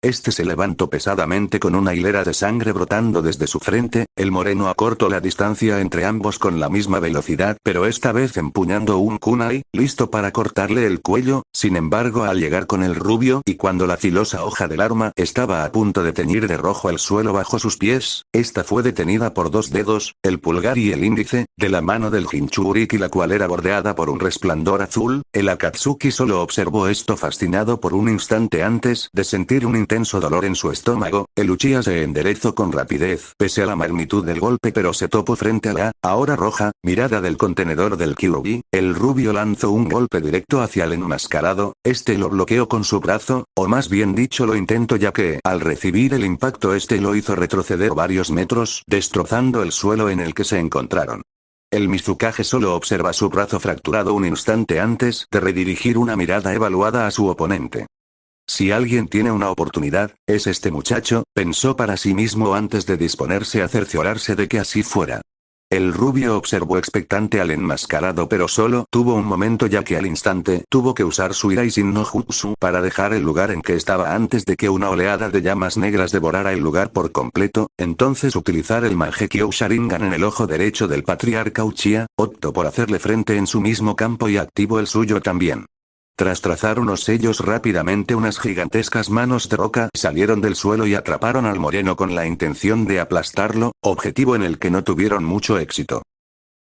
Este se levantó pesadamente con una hilera de sangre brotando desde su frente, el moreno acortó la distancia entre ambos con la misma velocidad pero esta vez empuñando un kunai, listo para cortarle el cuello, sin embargo al llegar con el rubio y cuando la filosa hoja del arma estaba a punto de teñir de rojo el suelo bajo sus pies, esta fue detenida por dos dedos, el pulgar y el índice, de la mano del Jinchuriki la cual era bordeada por un resplandor azul, el Akatsuki solo observó esto fascinado por un instante antes de sentir un intenso dolor en su estómago, el Uchiha se enderezó con rapidez pese a la magnitud del golpe pero se topó frente a la, ahora roja, mirada del contenedor del Kyuubi, el rubio lanzó un golpe directo hacia el enmascarado, este lo bloqueó con su brazo, o más bien dicho lo intentó ya que, al recibir el impacto este lo hizo retroceder varios metros, destrozando el suelo en el que se encontraron. El Mizukage solo observa su brazo fracturado un instante antes de redirigir una mirada evaluada a su oponente. Si alguien tiene una oportunidad, es este muchacho, pensó para sí mismo antes de disponerse a cerciorarse de que así fuera. El rubio observó expectante al enmascarado, pero solo tuvo un momento, ya que al instante tuvo que usar su Iraishin no Jutsu para dejar el lugar en que estaba antes de que una oleada de llamas negras devorara el lugar por completo. Entonces utilizar el Mangekyo Sharingan en el ojo derecho del patriarca Uchiha, optó por hacerle frente en su mismo campo y activó el suyo también. Tras trazar unos sellos rápidamente, unas gigantescas manos de roca salieron del suelo y atraparon al moreno con la intención de aplastarlo, objetivo en el que no tuvieron mucho éxito.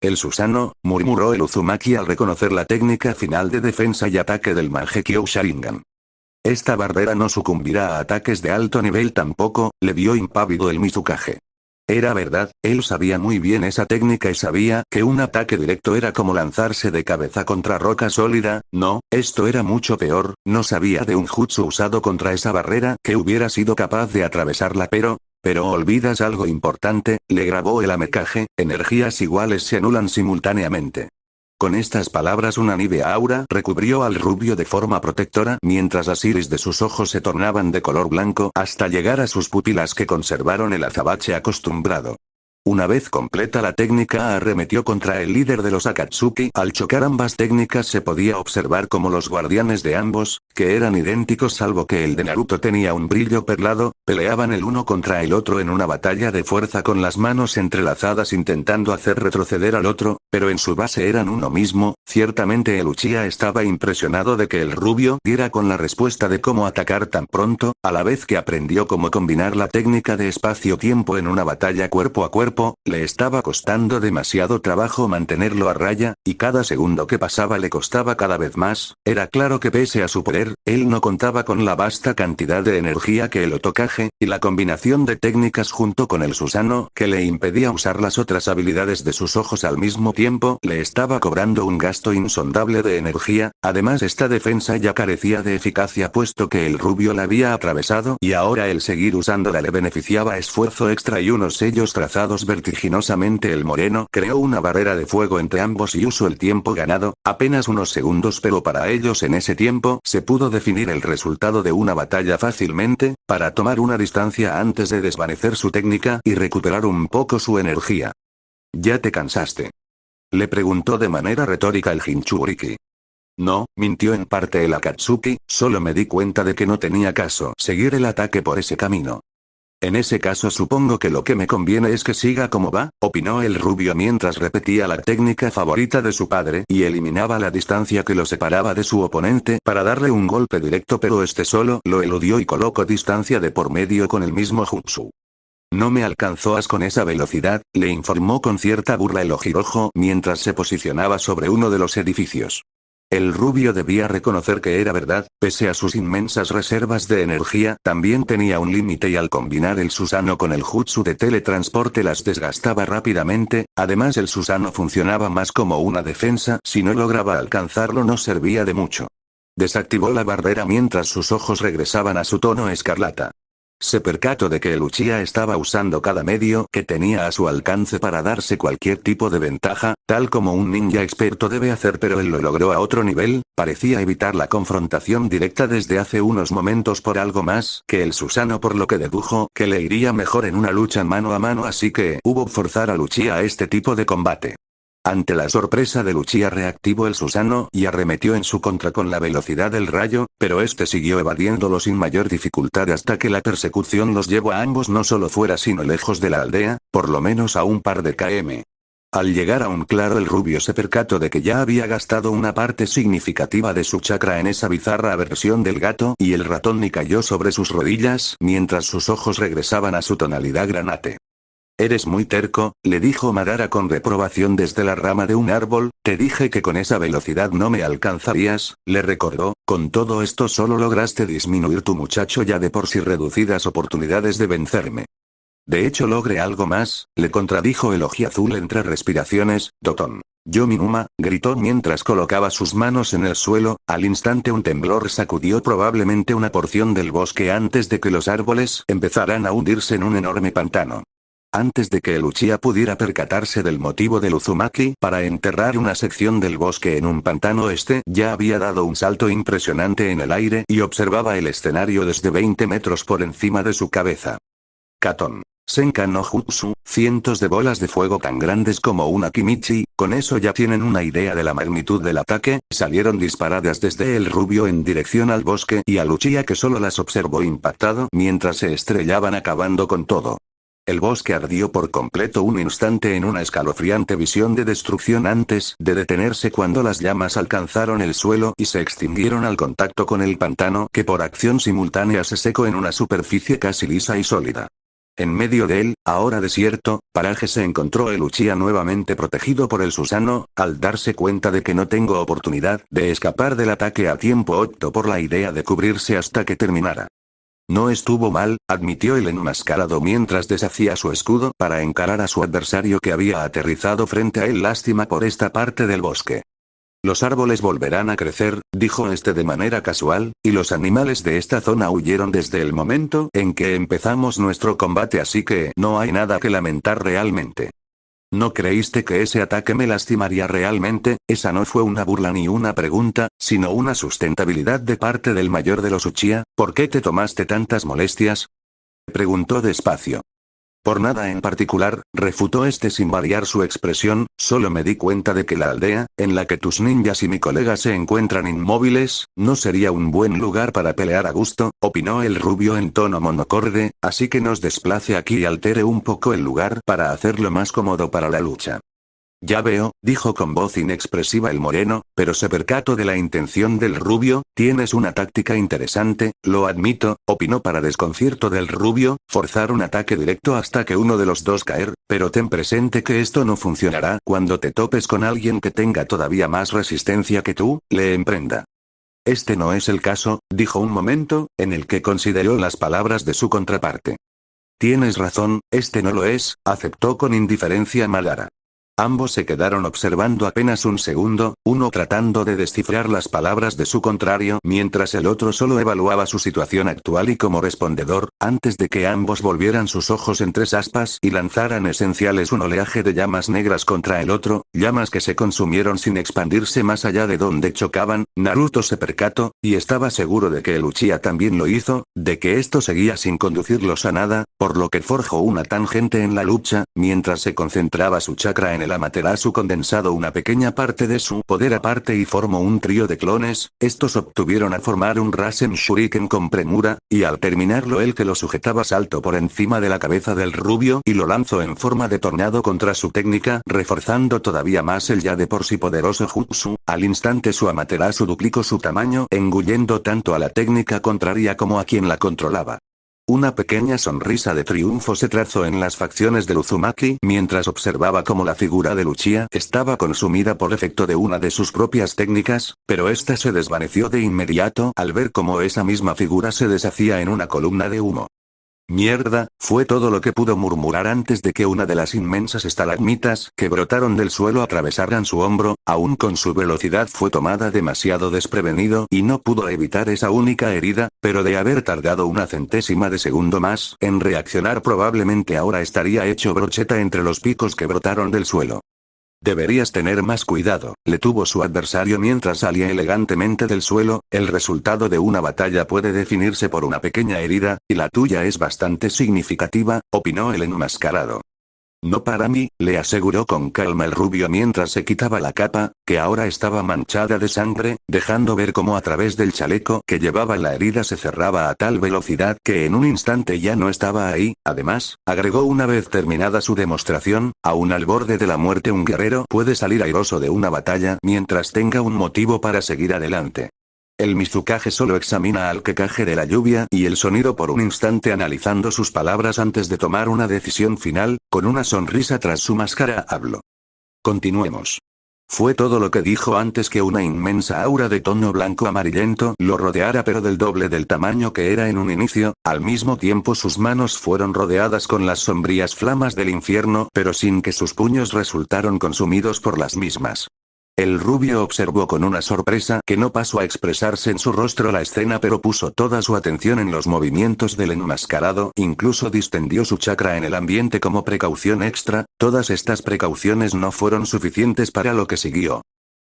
El Susanoo, murmuró el Uzumaki al reconocer la técnica final de defensa y ataque del Mangekyo Sharingan. Esta barrera no sucumbirá a ataques de alto nivel tampoco, le vio impávido el Mizukage. Era verdad, él sabía muy bien esa técnica y sabía que un ataque directo era como lanzarse de cabeza contra roca sólida. No, esto era mucho peor, no sabía de un jutsu usado contra esa barrera que hubiera sido capaz de atravesarla, pero olvidas algo importante, le grabó el Amekage, energías iguales se anulan simultáneamente. Con estas palabras una nívea aura recubrió al rubio de forma protectora, mientras las iris de sus ojos se tornaban de color blanco hasta llegar a sus pupilas que conservaron el azabache acostumbrado. Una vez completa la técnica arremetió contra el líder de los Akatsuki. Al chocar ambas técnicas se podía observar como los guardianes de ambos, que eran idénticos salvo que el de Naruto tenía un brillo perlado, peleaban el uno contra el otro en una batalla de fuerza con las manos entrelazadas intentando hacer retroceder al otro, pero en su base eran uno mismo. Ciertamente el Uchiha estaba impresionado de que el rubio diera con la respuesta de cómo atacar tan pronto, a la vez que aprendió cómo combinar la técnica de espacio-tiempo en una batalla cuerpo a cuerpo. Le estaba costando demasiado trabajo mantenerlo a raya, y cada segundo que pasaba le costaba cada vez más. Era claro que pese a su poder, él no contaba con la vasta cantidad de energía que el Otokage, y la combinación de técnicas junto con el Susanoo, que le impedía usar las otras habilidades de sus ojos al mismo tiempo, le estaba cobrando un gasto insondable de energía. Además, esta defensa ya carecía de eficacia puesto que el rubio la había atravesado, y ahora el seguir usándola le beneficiaba esfuerzo extra y unos sellos trazados vertiginosamente. El moreno creó una barrera de fuego entre ambos y usó el tiempo ganado, apenas unos segundos, pero para ellos en ese tiempo se pudo definir el resultado de una batalla fácilmente, para tomar una distancia antes de desvanecer su técnica y recuperar un poco su energía. ¿Ya te cansaste?, le preguntó de manera retórica el Jinchuriki. No, mintió en parte el Akatsuki, solo me di cuenta de que no tenía caso seguir el ataque por ese camino. En ese caso supongo que lo que me conviene es que siga como va, opinó el rubio mientras repetía la técnica favorita de su padre y eliminaba la distancia que lo separaba de su oponente para darle un golpe directo, pero este solo lo eludió y colocó distancia de por medio con el mismo jutsu. No me alcanzó con esa velocidad, le informó con cierta burla el Ojirojo mientras se posicionaba sobre uno de los edificios. El rubio debía reconocer que era verdad, pese a sus inmensas reservas de energía, también tenía un límite y al combinar el Susanoo con el jutsu de teletransporte las desgastaba rápidamente. Además, el Susanoo funcionaba más como una defensa, si no lograba alcanzarlo no servía de mucho. Desactivó la barrera mientras sus ojos regresaban a su tono escarlata. Se percató de que el Uchiha estaba usando cada medio que tenía a su alcance para darse cualquier tipo de ventaja, tal como un ninja experto debe hacer, pero él lo logró a otro nivel. Parecía evitar la confrontación directa desde hace unos momentos por algo más que el Susanoo, por lo que dedujo que le iría mejor en una lucha mano a mano, así que hubo forzar al Uchiha a este tipo de combate. Ante la sorpresa del Uchiha reactivó el Susanoo y arremetió en su contra con la velocidad del rayo, pero este siguió evadiéndolo sin mayor dificultad hasta que la persecución los llevó a ambos no solo fuera sino lejos de la aldea, por lo menos a un par de km. Al llegar a un claro, el rubio se percató de que ya había gastado una parte significativa de su chakra en esa bizarra versión del gato y el ratón y cayó sobre sus rodillas mientras sus ojos regresaban a su tonalidad granate. Eres muy terco, le dijo Madara con reprobación desde la rama de un árbol. Te dije que con esa velocidad no me alcanzarías, le recordó. Con todo esto solo lograste disminuir tu muchacho ya de por sí reducidas oportunidades de vencerme. De hecho logré algo más, le contradijo el ojiazul entre respiraciones. Dotón. Yo Minuma, gritó mientras colocaba sus manos en el suelo. Al instante un temblor sacudió probablemente una porción del bosque antes de que los árboles empezaran a hundirse en un enorme pantano. Antes de que el Uchiha pudiera percatarse del motivo del Uzumaki para enterrar una sección del bosque en un pantano, ya había dado un salto impresionante en el aire y observaba el escenario desde 20 metros por encima de su cabeza. Katon. Senka no Jutsu, cientos de bolas de fuego tan grandes como una Kimichi, con eso ya tienen una idea de la magnitud del ataque, salieron disparadas desde el rubio en dirección al bosque y al Uchiha, que solo las observó impactado mientras se estrellaban, acabando con todo. El bosque ardió por completo un instante en una escalofriante visión de destrucción antes de detenerse cuando las llamas alcanzaron el suelo y se extinguieron al contacto con el pantano, que por acción simultánea se secó en una superficie casi lisa y sólida. En medio de él, ahora desierto, paraje, se encontró el Uchiha nuevamente protegido por el Susanoo. Al darse cuenta de que no tengo oportunidad de escapar del ataque a tiempo, optó por la idea de cubrirse hasta que terminara. No estuvo mal, admitió el enmascarado mientras deshacía su escudo para encarar a su adversario que había aterrizado frente a él. Lástima por esta parte del bosque. Los árboles volverán a crecer, dijo de manera casual, y los animales de esta zona huyeron desde el momento en que empezamos nuestro combate, así que no hay nada que lamentar realmente. ¿No creíste que ese ataque me lastimaría realmente? Esa no fue una burla ni una pregunta, sino una sustentabilidad de parte del mayor de los Uchiha. ¿Por qué te tomaste tantas molestias?, preguntó despacio. Por nada en particular, refutó sin variar su expresión, solo me di cuenta de que la aldea, en la que tus ninjas y mi colega se encuentran inmóviles, no sería un buen lugar para pelear a gusto, opinó el rubio en tono monocorde, así que nos desplace aquí y altere un poco el lugar para hacerlo más cómodo para la lucha. Ya veo, dijo con voz inexpresiva el moreno, pero se percató de la intención del rubio. Tienes una táctica interesante, lo admito, opinó para desconcierto del rubio, forzar un ataque directo hasta que uno de los dos caer, pero ten presente que esto no funcionará cuando te topes con alguien que tenga todavía más resistencia que tú, le emprenda. No es el caso, dijo un momento, en el que consideró las palabras de su contraparte. Tienes razón, no lo es, aceptó con indiferencia Madara. Ambos se quedaron observando apenas un segundo, uno tratando de descifrar las palabras de su contrario mientras el otro solo evaluaba su situación actual y como respondedor, antes de que ambos volvieran sus ojos entre aspas y lanzaran esenciales un oleaje de llamas negras contra el otro, llamas que se consumieron sin expandirse más allá de donde chocaban. Naruto se percató, y estaba seguro de que el Uchiha también lo hizo, de que esto seguía sin conducirlos a nada, por lo que forjó una tangente en la lucha, mientras se concentraba su chakra en el Amaterasu condensado, una pequeña parte de su poder aparte, y formó un trío de clones. Estos obtuvieron a formar un Rasen Shuriken con premura, y al terminarlo el que lo sujetaba saltó por encima de la cabeza del rubio y lo lanzó en forma de tornado contra su técnica, reforzando todavía más el ya de por sí poderoso jutsu. Al instante su Amaterasu duplicó su tamaño, engullendo tanto a la técnica contraria como a quien la controlaba. Una pequeña sonrisa de triunfo se trazó en las facciones del Uzumaki mientras observaba cómo la figura de Uchiha estaba consumida por efecto de una de sus propias técnicas, pero esta se desvaneció de inmediato al ver cómo esa misma figura se deshacía en una columna de humo. Mierda, fue todo lo que pudo murmurar antes de que una de las inmensas estalagmitas que brotaron del suelo atravesaran su hombro. Aún con su velocidad fue tomada demasiado desprevenido y no pudo evitar esa única herida, pero de haber tardado una centésima de segundo más en reaccionar probablemente ahora estaría hecho brocheta entre los picos que brotaron del suelo. Deberías tener más cuidado, le tuvo su adversario mientras salía elegantemente del suelo. El resultado de una batalla puede definirse por una pequeña herida, y la tuya es bastante significativa, opinó el enmascarado. No para mí, le aseguró con calma el rubio mientras se quitaba la capa, que ahora estaba manchada de sangre, dejando ver cómo a través del chaleco que llevaba la herida se cerraba a tal velocidad que en un instante ya no estaba ahí. Además, agregó una vez terminada su demostración, aún al borde de la muerte un guerrero puede salir airoso de una batalla mientras tenga un motivo para seguir adelante. El Mizukage solo examina al Kekage de la lluvia y el sonido por un instante analizando sus palabras antes de tomar una decisión final, con una sonrisa tras su máscara habló. Continuemos. Fue todo lo que dijo antes que una inmensa aura de tono blanco amarillento lo rodeara, pero del doble del tamaño que era en un inicio. Al mismo tiempo sus manos fueron rodeadas con las sombrías flamas del infierno, pero sin que sus puños resultaron consumidos por las mismas. El rubio observó con una sorpresa que no pasó a expresarse en su rostro la escena, pero puso toda su atención en los movimientos del enmascarado, incluso distendió su chakra en el ambiente como precaución extra. Todas estas precauciones no fueron suficientes para lo que siguió.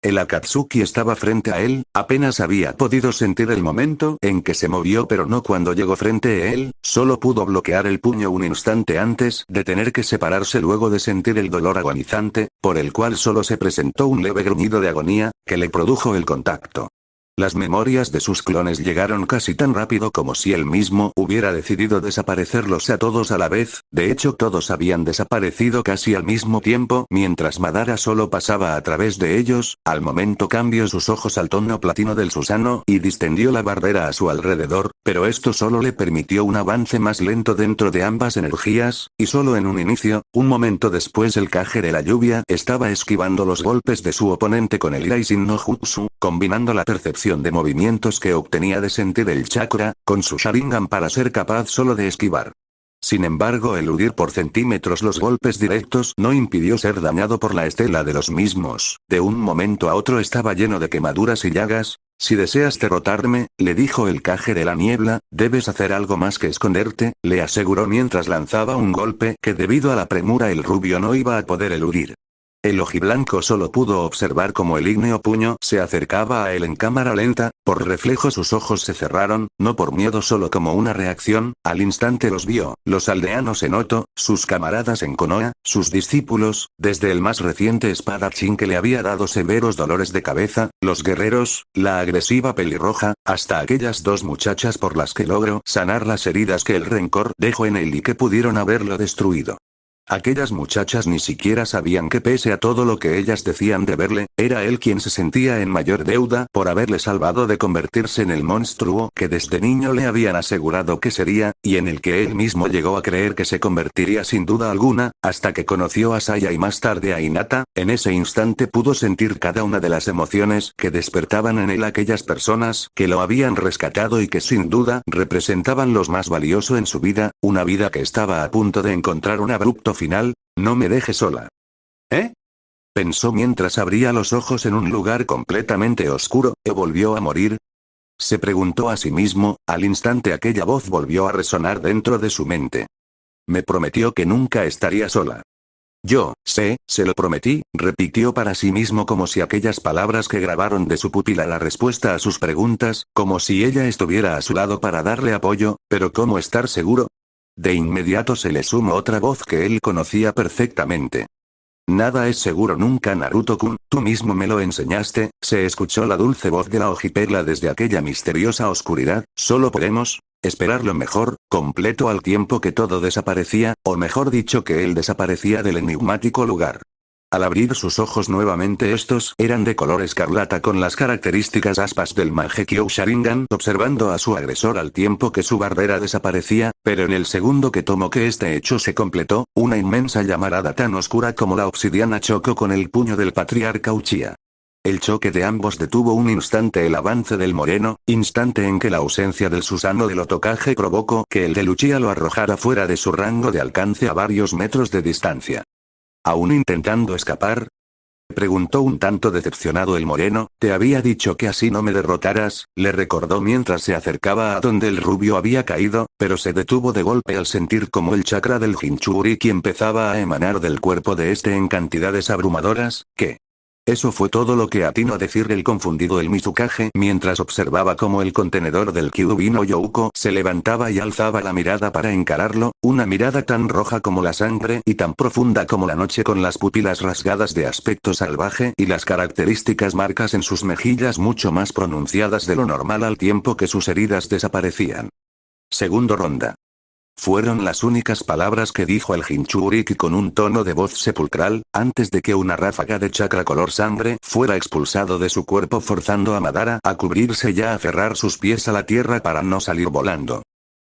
El Akatsuki estaba frente a él, apenas había podido sentir el momento en que se movió, pero no cuando llegó frente a él, solo pudo bloquear el puño un instante antes de tener que separarse luego de sentir el dolor agonizante, por el cual solo se presentó un leve gruñido de agonía, que le produjo el contacto. Las memorias de sus clones llegaron casi tan rápido como si él mismo hubiera decidido desaparecerlos a todos a la vez. De hecho, todos habían desaparecido casi al mismo tiempo, mientras Madara solo pasaba a través de ellos. Al momento cambió sus ojos al tono platino del Susanoo y distendió la barrera a su alrededor, pero esto solo le permitió un avance más lento dentro de ambas energías, y solo en un inicio. Un momento después el Kage de la lluvia estaba esquivando los golpes de su oponente con el Iraisen no Jutsu, combinando la percepción de movimientos que obtenía de sentir el chakra, con su Sharingan para ser capaz solo de esquivar. Sin embargo, eludir por centímetros los golpes directos no impidió ser dañado por la estela de los mismos. De un momento a otro estaba lleno de quemaduras y llagas. Si deseas derrotarme, le dijo el Kage de la niebla, debes hacer algo más que esconderte, le aseguró mientras lanzaba un golpe que debido a la premura el rubio no iba a poder eludir. El ojiblanco solo pudo observar cómo el ígneo puño se acercaba a él en cámara lenta. Por reflejo sus ojos se cerraron, no por miedo, solo como una reacción. Al instante los vio, los aldeanos en Oto, sus camaradas en Konoha, sus discípulos, desde el más reciente espadachín que le había dado severos dolores de cabeza, los guerreros, la agresiva pelirroja, hasta aquellas dos muchachas por las que logró sanar las heridas que el rencor dejó en él y que pudieron haberlo destruido. Aquellas muchachas ni siquiera sabían que pese a todo lo que ellas decían de verle, era él quien se sentía en mayor deuda por haberle salvado de convertirse en el monstruo que desde niño le habían asegurado que sería, y en el que él mismo llegó a creer que se convertiría sin duda alguna, hasta que conoció a Saya y más tarde a Hinata. En ese instante pudo sentir cada una de las emociones que despertaban en él aquellas personas que lo habían rescatado y que sin duda representaban lo más valioso en su vida, una vida que estaba a punto de encontrar un abrupto final. No me dejes sola. ¿Eh? Pensó mientras abría los ojos en un lugar completamente oscuro. ¿Volvió a morir? Se preguntó a sí mismo. Al instante aquella voz volvió a resonar dentro de su mente. Me prometió que nunca estaría sola. Yo sé, se lo prometí, repitió para sí mismo como si aquellas palabras que grabaron de su pupila la respuesta a sus preguntas, como si ella estuviera a su lado para darle apoyo. Pero ¿cómo estar seguro? De inmediato se le sumó otra voz que él conocía perfectamente. Nada es seguro nunca, Naruto-kun, tú mismo me lo enseñaste. Se escuchó la dulce voz de la hojiperla desde aquella misteriosa oscuridad. Solo podemos esperar lo mejor, completo al tiempo que todo desaparecía, o mejor dicho que él desaparecía del enigmático lugar. Al abrir sus ojos nuevamente estos eran de color escarlata con las características aspas del Mangekyo Sharingan, observando a su agresor al tiempo que su barrera desaparecía, pero en el segundo que tomó que este hecho se completó, una inmensa llamarada tan oscura como la obsidiana chocó con el puño del patriarca Uchiha. El choque de ambos detuvo un instante el avance del moreno, instante en que la ausencia del Susanoo del Hokage provocó que el del Uchiha lo arrojara fuera de su rango de alcance a varios metros de distancia. ¿Aún intentando escapar? Preguntó un tanto decepcionado el moreno. Te había dicho que así no me derrotaras, le recordó mientras se acercaba a donde el rubio había caído, pero se detuvo de golpe al sentir como el chakra del Jinchuriki empezaba a emanar del cuerpo de este en cantidades abrumadoras. ¿Qué? Eso fue todo lo que atinó a decir el confundido el Mizukage mientras observaba cómo el contenedor del Kyuubi no Youko se levantaba y alzaba la mirada para encararlo, una mirada tan roja como la sangre y tan profunda como la noche, con las pupilas rasgadas de aspecto salvaje y las características marcas en sus mejillas mucho más pronunciadas de lo normal al tiempo que sus heridas desaparecían. Segundo ronda. Fueron las únicas palabras que dijo el Jinchuriki con un tono de voz sepulcral, antes de que una ráfaga de chakra color sangre fuera expulsado de su cuerpo forzando a Madara a cubrirse y a aferrar sus pies a la tierra para no salir volando.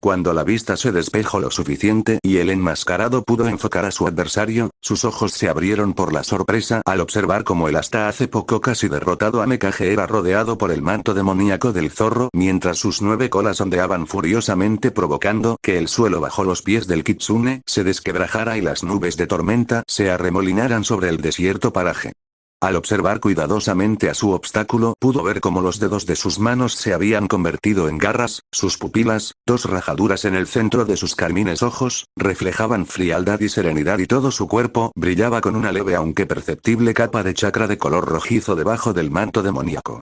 Cuando la vista se despejó lo suficiente y el enmascarado pudo enfocar a su adversario, sus ojos se abrieron por la sorpresa al observar cómo el hasta hace poco casi derrotado Amekage era rodeado por el manto demoníaco del zorro mientras sus 9 colas ondeaban furiosamente provocando que el suelo bajo los pies del Kitsune se desquebrajara y las nubes de tormenta se arremolinaran sobre el desierto paraje. Al observar cuidadosamente a su obstáculo, pudo ver cómo los dedos de sus manos se habían convertido en garras, sus pupilas, dos rajaduras en el centro de sus carmines ojos, reflejaban frialdad y serenidad y todo su cuerpo brillaba con una leve aunque perceptible capa de chakra de color rojizo debajo del manto demoníaco.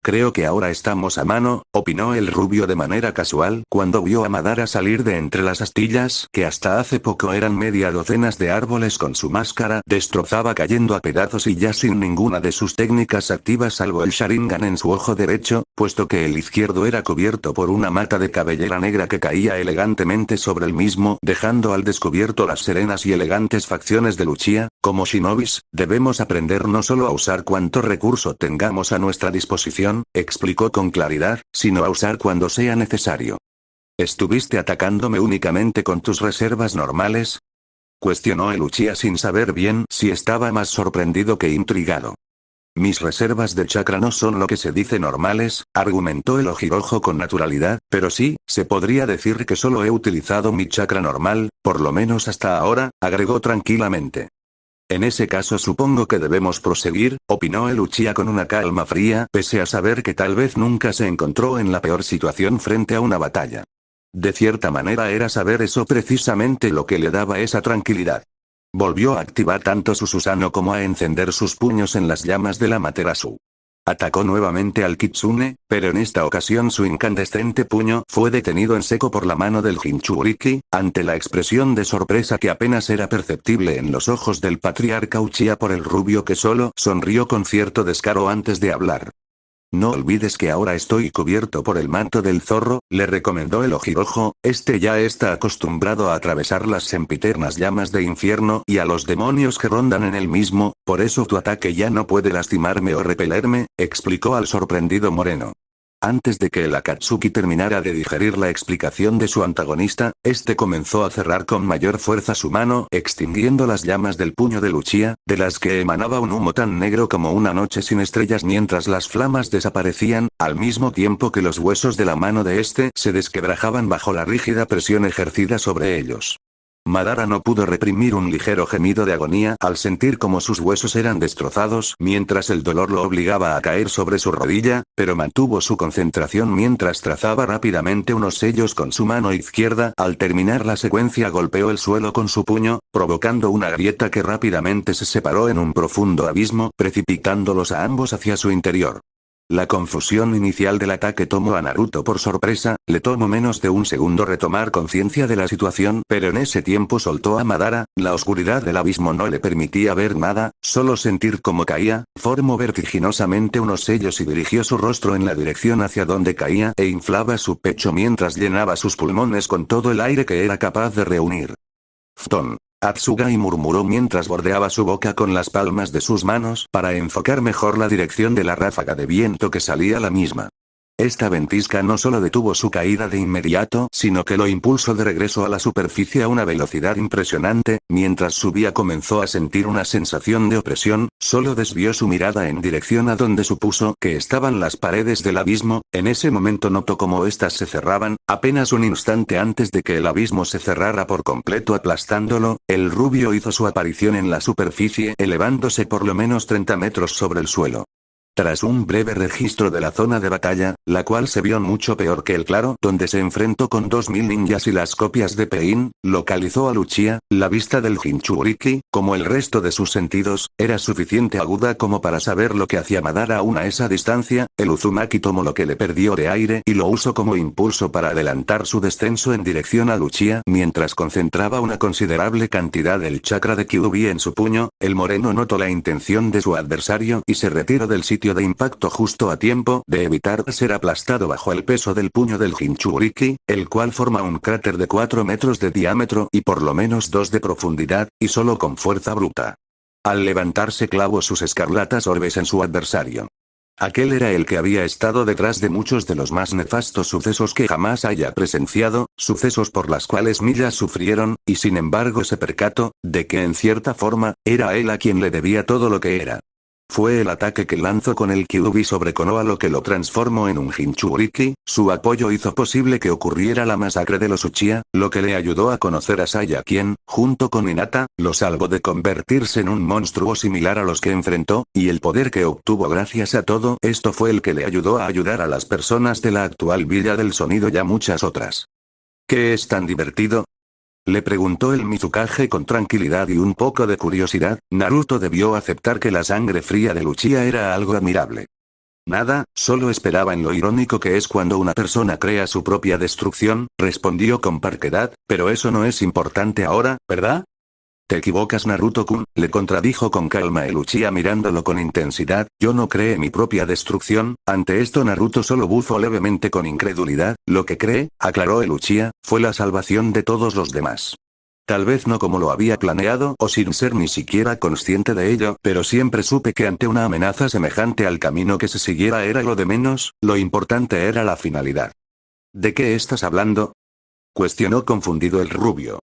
Creo que ahora estamos a mano, opinó el rubio de manera casual cuando vio a Madara salir de entre las astillas que hasta hace poco eran media docenas de árboles con su máscara destrozaba cayendo a pedazos y ya sin ninguna de sus técnicas activas salvo el Sharingan en su ojo derecho, puesto que el izquierdo era cubierto por una mata de cabellera negra que caía elegantemente sobre el mismo dejando al descubierto las serenas y elegantes facciones de Uchiha. Como shinobis, debemos aprender no solo a usar cuanto recurso tengamos a nuestra disposición, explicó con claridad, sino a usar cuando sea necesario. ¿Estuviste atacándome únicamente con tus reservas normales? Cuestionó el Uchiha sin saber bien si estaba más sorprendido que intrigado. Mis reservas de chakra no son lo que se dice normales, argumentó el Ojirojō con naturalidad, pero sí, se podría decir que solo he utilizado mi chakra normal, por lo menos hasta ahora, agregó tranquilamente. En ese caso supongo que debemos proseguir, opinó el Uchiha con una calma fría, pese a saber que tal vez nunca se encontró en la peor situación frente a una batalla. De cierta manera era saber eso precisamente lo que le daba esa tranquilidad. Volvió a activar tanto su Susanoo como a encender sus puños en las llamas de la Materasu. Atacó nuevamente al Kitsune, pero en esta ocasión su incandescente puño fue detenido en seco por la mano del Jinchuriki, ante la expresión de sorpresa que apenas era perceptible en los ojos del patriarca Uchiha por el rubio que solo sonrió con cierto descaro antes de hablar. No olvides que ahora estoy cubierto por el manto del zorro, le recomendó el Ojirojō, este ya está acostumbrado a atravesar las sempiternas llamas de infierno y a los demonios que rondan en el mismo, por eso tu ataque ya no puede lastimarme o repelerme, explicó al sorprendido moreno. Antes de que el Akatsuki terminara de digerir la explicación de su antagonista, este comenzó a cerrar con mayor fuerza su mano, extinguiendo las llamas del puño de Uchiha, de las que emanaba un humo tan negro como una noche sin estrellas mientras las flamas desaparecían, al mismo tiempo que los huesos de la mano de este se desquebrajaban bajo la rígida presión ejercida sobre ellos. Madara no pudo reprimir un ligero gemido de agonía al sentir como sus huesos eran destrozados mientras el dolor lo obligaba a caer sobre su rodilla, pero mantuvo su concentración mientras trazaba rápidamente unos sellos con su mano izquierda. Al terminar la secuencia golpeó el suelo con su puño, provocando una grieta que rápidamente se separó en un profundo abismo, precipitándolos a ambos hacia su interior. La confusión inicial del ataque tomó a Naruto por sorpresa, le tomó menos de un segundo retomar conciencia de la situación, pero en ese tiempo soltó a Madara, la oscuridad del abismo no le permitía ver nada, solo sentir cómo caía, formó vertiginosamente unos sellos y dirigió su rostro en la dirección hacia donde caía e inflaba su pecho mientras llenaba sus pulmones con todo el aire que era capaz de reunir. Fton. Atsugai murmuró mientras bordeaba su boca con las palmas de sus manos para enfocar mejor la dirección de la ráfaga de viento que salía la misma. Esta ventisca no solo detuvo su caída de inmediato, sino que lo impulsó de regreso a la superficie a una velocidad impresionante, mientras subía comenzó a sentir una sensación de opresión, solo desvió su mirada en dirección a donde supuso que estaban las paredes del abismo, en ese momento notó cómo éstas se cerraban, apenas un instante antes de que el abismo se cerrara por completo aplastándolo, el rubio hizo su aparición en la superficie elevándose por lo menos 30 metros sobre el suelo. Tras un breve registro de la zona de batalla, la cual se vio mucho peor que el claro donde se enfrentó con 2000 ninjas y las copias de Pain, localizó a Uchiha, la vista del Jinchuriki, como el resto de sus sentidos, era suficiente aguda como para saber lo que hacía Madara aún a esa distancia, el Uzumaki tomó lo que le perdió de aire y lo usó como impulso para adelantar su descenso en dirección a Uchiha mientras concentraba una considerable cantidad del chakra de Kyuubi en su puño, el moreno notó la intención de su adversario y se retiró del sitio de impacto justo a tiempo de evitar ser aplastado bajo el peso del puño del Jinchuriki, el cual forma un cráter de 4 metros de diámetro y por lo menos 2 de profundidad, y solo con fuerza bruta. Al levantarse clavó sus escarlatas orbes en su adversario. Aquel era el que había estado detrás de muchos de los más nefastos sucesos que jamás haya presenciado, sucesos por las cuales miles sufrieron, y sin embargo se percató de que en cierta forma, era él a quien le debía todo lo que era. Fue el ataque que lanzó con el Kyuubi sobre Konoha lo que lo transformó en un Jinchuriki. Su apoyo hizo posible que ocurriera la masacre de los Uchiha, lo que le ayudó a conocer a Saya quien, junto con Hinata, lo salvó de convertirse en un monstruo similar a los que enfrentó, y el poder que obtuvo gracias a todo esto fue el que le ayudó a ayudar a las personas de la actual Villa del Sonido y a muchas otras. ¿Qué es tan divertido?, le preguntó el Mizukage con tranquilidad y un poco de curiosidad. Naruto debió aceptar que la sangre fría de Uchiha era algo admirable. Nada, solo esperaba en lo irónico que es cuando una persona crea su propia destrucción, respondió con parquedad, pero eso no es importante ahora, ¿verdad? Te equivocas Naruto-kun, le contradijo con calma el Uchiha mirándolo con intensidad, yo no creé mi propia destrucción. Ante esto Naruto solo bufó levemente con incredulidad, lo que cree, aclaró el Uchiha, fue la salvación de todos los demás. Tal vez no como lo había planeado o sin ser ni siquiera consciente de ello, pero siempre supe que ante una amenaza semejante al camino que se siguiera era lo de menos, lo importante era la finalidad. ¿De qué estás hablando?, cuestionó confundido el rubio.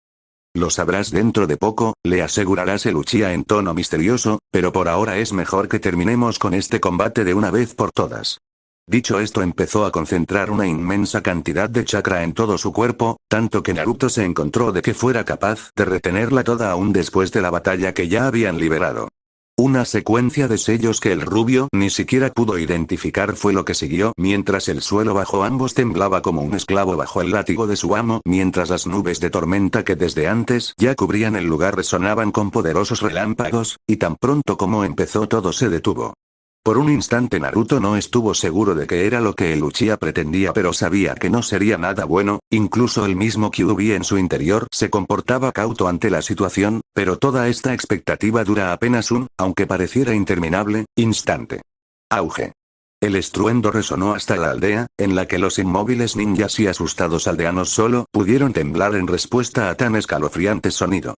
Lo sabrás dentro de poco, le asegurarás el Uchiha en tono misterioso, pero por ahora es mejor que terminemos con este combate de una vez por todas. Dicho esto empezó a concentrar una inmensa cantidad de chakra en todo su cuerpo, tanto que Naruto se encontró de que fuera capaz de retenerla toda aún después de la batalla que ya habían liberado. Una secuencia de sellos que el rubio ni siquiera pudo identificar fue lo que siguió mientras el suelo bajo ambos temblaba como un esclavo bajo el látigo de su amo, mientras las nubes de tormenta que desde antes ya cubrían el lugar resonaban con poderosos relámpagos, y tan pronto como empezó todo se detuvo. Por un instante Naruto no estuvo seguro de qué era lo que el Uchiha pretendía, pero sabía que no sería nada bueno. Incluso el mismo Kyuubi en su interior se comportaba cauto ante la situación, pero toda esta expectativa dura apenas aunque pareciera interminable, instante. Auge. El estruendo resonó hasta la aldea, en la que los inmóviles ninjas y asustados aldeanos solo pudieron temblar en respuesta a tan escalofriante sonido.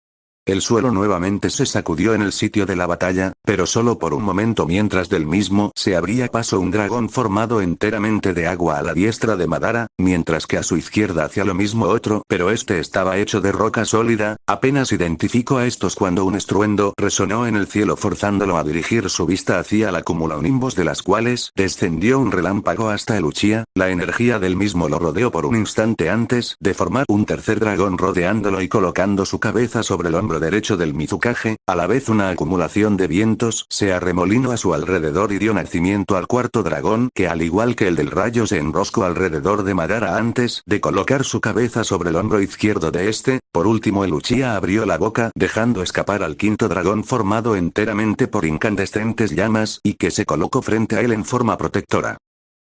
El suelo nuevamente se sacudió en el sitio de la batalla, pero solo por un momento mientras del mismo se abría paso un dragón formado enteramente de agua a la diestra de Madara, mientras que a su izquierda hacía lo mismo otro, pero este estaba hecho de roca sólida. Apenas identificó a estos cuando un estruendo resonó en el cielo forzándolo a dirigir su vista hacia la cumulonimbus de las cuales descendió un relámpago hasta el Uchiha. La energía del mismo lo rodeó por un instante antes de formar un tercer dragón rodeándolo y colocando su cabeza sobre el hombro derecho del Mizukage. A la vez una acumulación de vientos se arremolinó a su alrededor y dio nacimiento al cuarto dragón que al igual que el del rayo se enroscó alrededor de Madara antes de colocar su cabeza sobre el hombro izquierdo de este. Por último el Uchiha abrió la boca dejando escapar al quinto dragón formado enteramente por incandescentes llamas y que se colocó frente a él en forma protectora.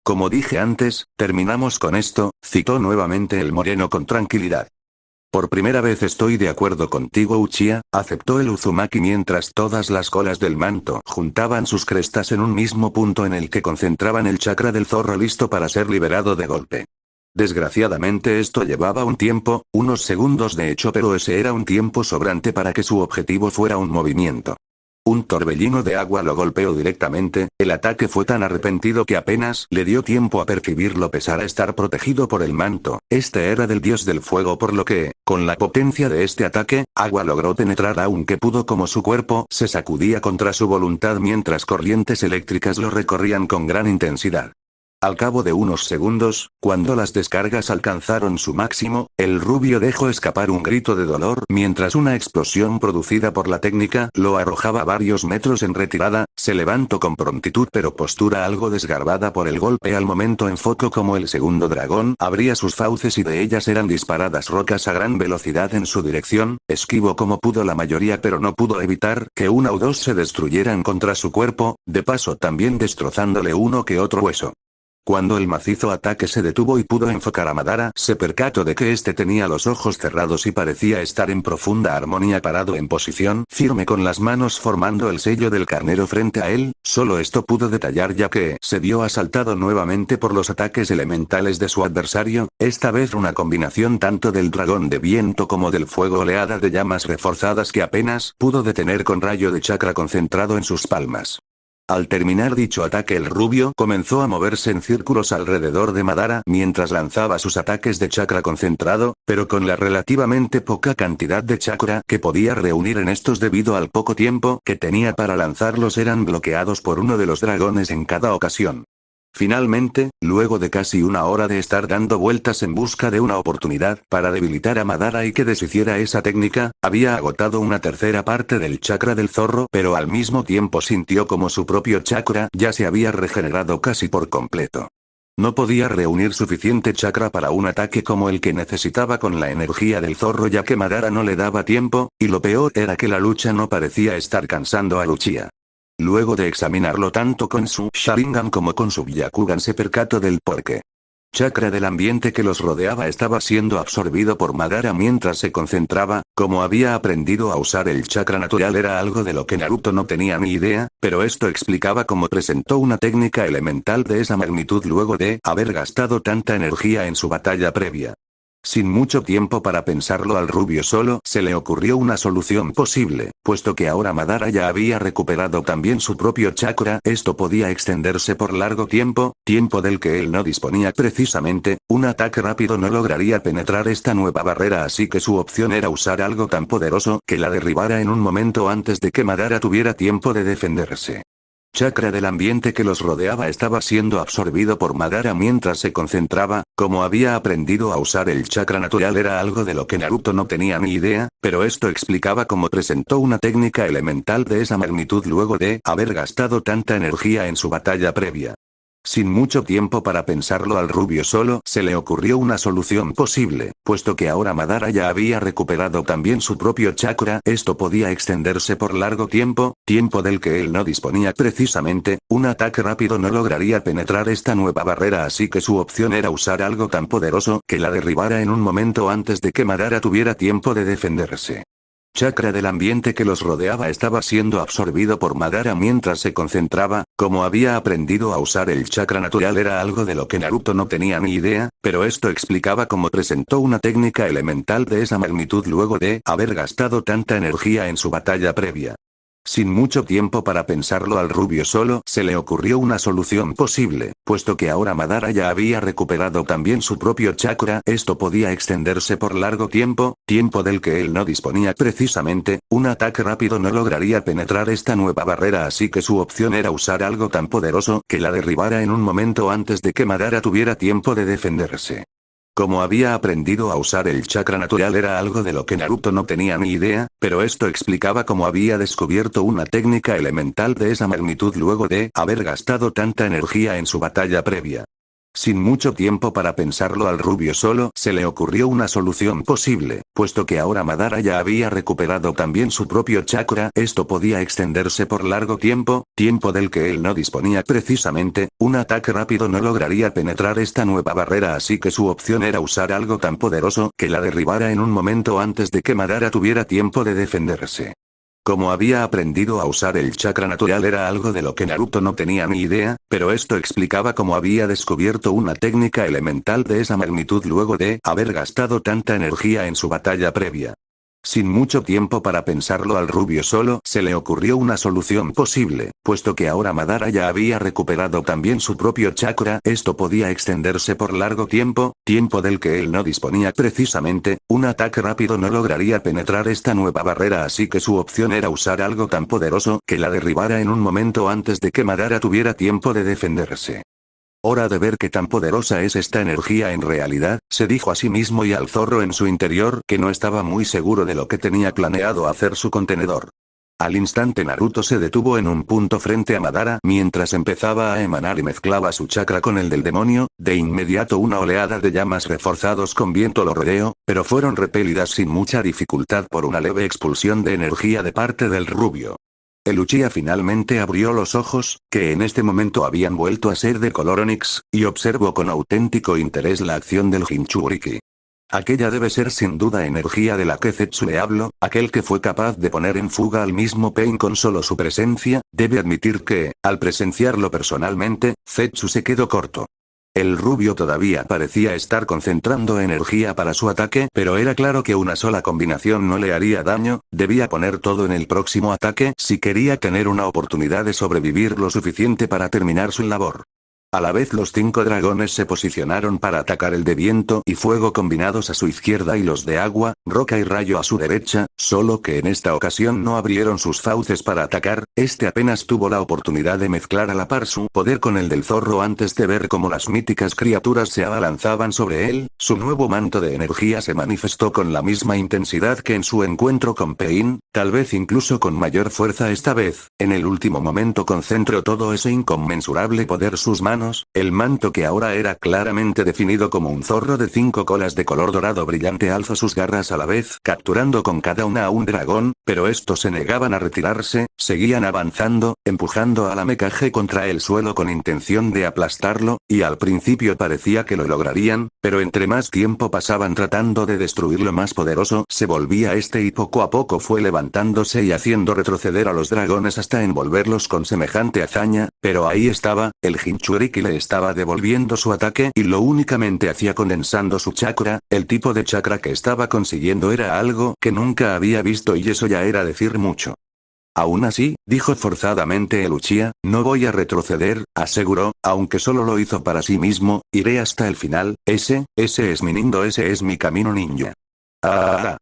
Como dije antes, terminamos con esto, citó nuevamente el moreno con tranquilidad. Por primera vez estoy de acuerdo contigo Uchiha, aceptó el Uzumaki mientras todas las colas del manto juntaban sus crestas en un mismo punto en el que concentraban el chakra del zorro listo para ser liberado de golpe. Desgraciadamente esto llevaba un tiempo, unos segundos de hecho, pero ese era un tiempo sobrante para que su objetivo fuera un movimiento. Un torbellino de agua lo golpeó directamente. El ataque fue tan arrepentido que apenas le dio tiempo a percibir lo pesar a estar protegido por el manto. Este era del dios del fuego, por lo que, con la potencia de este ataque, agua logró penetrar aunque pudo como su cuerpo se sacudía contra su voluntad mientras corrientes eléctricas lo recorrían con gran intensidad. Al cabo de unos segundos, cuando las descargas alcanzaron su máximo, el rubio dejó escapar un grito de dolor mientras una explosión producida por la técnica lo arrojaba varios metros en retirada. Se levantó con prontitud pero postura algo desgarbada por el golpe. Al momento enfocó como el segundo dragón abría sus fauces y de ellas eran disparadas rocas a gran velocidad en su dirección. Esquivó como pudo la mayoría pero no pudo evitar que una o dos se destruyeran contra su cuerpo, de paso también destrozándole uno que otro hueso. Cuando el macizo ataque se detuvo y pudo enfocar a Madara, se percató de que este tenía los ojos cerrados y parecía estar en profunda armonía parado en posición firme con las manos formando el sello del carnero frente a él. Solo esto pudo detallar ya que se vio asaltado nuevamente por los ataques elementales de su adversario, esta vez una combinación tanto del dragón de viento como del fuego, oleada de llamas reforzadas que apenas pudo detener con rayo de chakra concentrado en sus palmas. Al terminar dicho ataque el rubio comenzó a moverse en círculos alrededor de Madara mientras lanzaba sus ataques de chakra concentrado, pero con la relativamente poca cantidad de chakra que podía reunir en estos debido al poco tiempo que tenía para lanzarlos eran bloqueados por uno de los dragones en cada ocasión. Finalmente, luego de casi una hora de estar dando vueltas en busca de una oportunidad para debilitar a Madara y que deshiciera esa técnica, había agotado una tercera parte del chakra del zorro, pero al mismo tiempo sintió como su propio chakra ya se había regenerado casi por completo. No podía reunir suficiente chakra para un ataque como el que necesitaba con la energía del zorro ya que Madara no le daba tiempo, y lo peor era que la lucha no parecía estar cansando a Uchiha. Luego de examinarlo tanto con su Sharingan como con su Byakugan se percató del porqué. Chakra del ambiente que los rodeaba estaba siendo absorbido por Madara mientras se concentraba, como había aprendido a usar el chakra natural era algo de lo que Naruto no tenía ni idea, pero esto explicaba cómo presentó una técnica elemental de esa magnitud luego de haber gastado tanta energía en su batalla previa. Sin mucho tiempo para pensarlo al rubio solo se le ocurrió una solución posible, puesto que ahora Madara ya había recuperado también su propio chakra, esto podía extenderse por largo tiempo, tiempo del que él no disponía precisamente, un ataque rápido no lograría penetrar esta nueva barrera así que su opción era usar algo tan poderoso que la derribara en un momento antes de que Madara tuviera tiempo de defenderse. Chakra del ambiente que los rodeaba estaba siendo absorbido por Madara mientras se concentraba, como había aprendido a usar el chakra natural era algo de lo que Naruto no tenía ni idea, pero esto explicaba cómo presentó una técnica elemental de esa magnitud luego de haber gastado tanta energía en su batalla previa. Sin mucho tiempo para pensarlo al rubio solo se le ocurrió una solución posible, puesto que ahora Madara ya había recuperado también su propio chakra, esto podía extenderse por largo tiempo, tiempo del que él no disponía precisamente, un ataque rápido no lograría penetrar esta nueva barrera así que su opción era usar algo tan poderoso que la derribara en un momento antes de que Madara tuviera tiempo de defenderse. Chakra del ambiente que los rodeaba estaba siendo absorbido por Madara mientras se concentraba, como había aprendido a usar el chakra natural era algo de lo que Naruto no tenía ni idea, pero esto explicaba cómo presentó una técnica elemental de esa magnitud luego de haber gastado tanta energía en su batalla previa. Sin mucho tiempo para pensarlo al rubio solo se le ocurrió una solución posible, puesto que ahora Madara ya había recuperado también su propio chakra, esto podía extenderse por largo tiempo, tiempo del que él no disponía precisamente, un ataque rápido no lograría penetrar esta nueva barrera así que su opción era usar algo tan poderoso que la derribara en un momento antes de que Madara tuviera tiempo de defenderse. Como había aprendido a usar el chakra natural era algo de lo que Naruto no tenía ni idea, pero esto explicaba cómo había descubierto una técnica elemental de esa magnitud luego de haber gastado tanta energía en su batalla previa. Sin mucho tiempo para pensarlo al rubio solo se le ocurrió una solución posible, puesto que ahora Madara ya había recuperado también su propio chakra, esto podía extenderse por largo tiempo, tiempo del que él no disponía precisamente, un ataque rápido no lograría penetrar esta nueva barrera así que su opción era usar algo tan poderoso que la derribara en un momento antes de que Madara tuviera tiempo de defenderse. Como había aprendido a usar el chakra natural era algo de lo que Naruto no tenía ni idea, pero esto explicaba cómo había descubierto una técnica elemental de esa magnitud luego de haber gastado tanta energía en su batalla previa. Sin mucho tiempo para pensarlo al rubio solo se le ocurrió una solución posible, puesto que ahora Madara ya había recuperado también su propio chakra, esto podía extenderse por largo tiempo, tiempo del que él no disponía precisamente, un ataque rápido no lograría penetrar esta nueva barrera así que su opción era usar algo tan poderoso que la derribara en un momento antes de que Madara tuviera tiempo de defenderse. Hora de ver qué tan poderosa es esta energía en realidad, se dijo a sí mismo y al zorro en su interior que no estaba muy seguro de lo que tenía planeado hacer su contenedor. Al instante Naruto se detuvo en un punto frente a Madara mientras empezaba a emanar y mezclaba su chakra con el del demonio, de inmediato una oleada de llamas reforzados con viento lo rodeó, pero fueron repelidas sin mucha dificultad por una leve expulsión de energía de parte del rubio. El Uchiha finalmente abrió los ojos, que en este momento habían vuelto a ser de color onix, y observó con auténtico interés la acción del Jinchuriki. Aquella debe ser sin duda energía de la que Zetsu le habló, aquel que fue capaz de poner en fuga al mismo Pain con solo su presencia, debe admitir que, al presenciarlo personalmente, Zetsu se quedó corto. El rubio todavía parecía estar concentrando energía para su ataque, pero era claro que una sola combinación no le haría daño, debía poner todo en el próximo ataque si quería tener una oportunidad de sobrevivir lo suficiente para terminar su labor. A la vez los 5 dragones se posicionaron para atacar el de viento y fuego combinados a su izquierda y los de agua, roca y rayo a su derecha, solo que en esta ocasión no abrieron sus fauces para atacar, este apenas tuvo la oportunidad de mezclar a la par su poder con el del zorro antes de ver cómo las míticas criaturas se abalanzaban sobre él, su nuevo manto de energía se manifestó con la misma intensidad que en su encuentro con Pain, tal vez incluso con mayor fuerza esta vez, en el último momento concentró todo ese inconmensurable poder sus manos. El manto que ahora era claramente definido como un zorro de 5 colas de color dorado brillante alzó sus garras a la vez, capturando con cada una a un dragón, pero estos se negaban a retirarse, seguían avanzando, empujando a la mecaje contra el suelo con intención de aplastarlo, y al principio parecía que lo lograrían, pero entre más tiempo pasaban tratando de destruirlo más poderoso se volvía este y poco a poco fue levantándose y haciendo retroceder a los dragones hasta envolverlos con semejante hazaña, pero ahí estaba, el Jinchuriki le estaba devolviendo su ataque y lo únicamente hacía condensando su chakra, el tipo de chakra que estaba consiguiendo era algo que nunca había visto y eso ya era decir mucho. Aún así, dijo forzadamente el Uchiha, no voy a retroceder, aseguró, aunque solo lo hizo para sí mismo, iré hasta el final, ese es mi nindo, ese es mi camino ninja. Ah.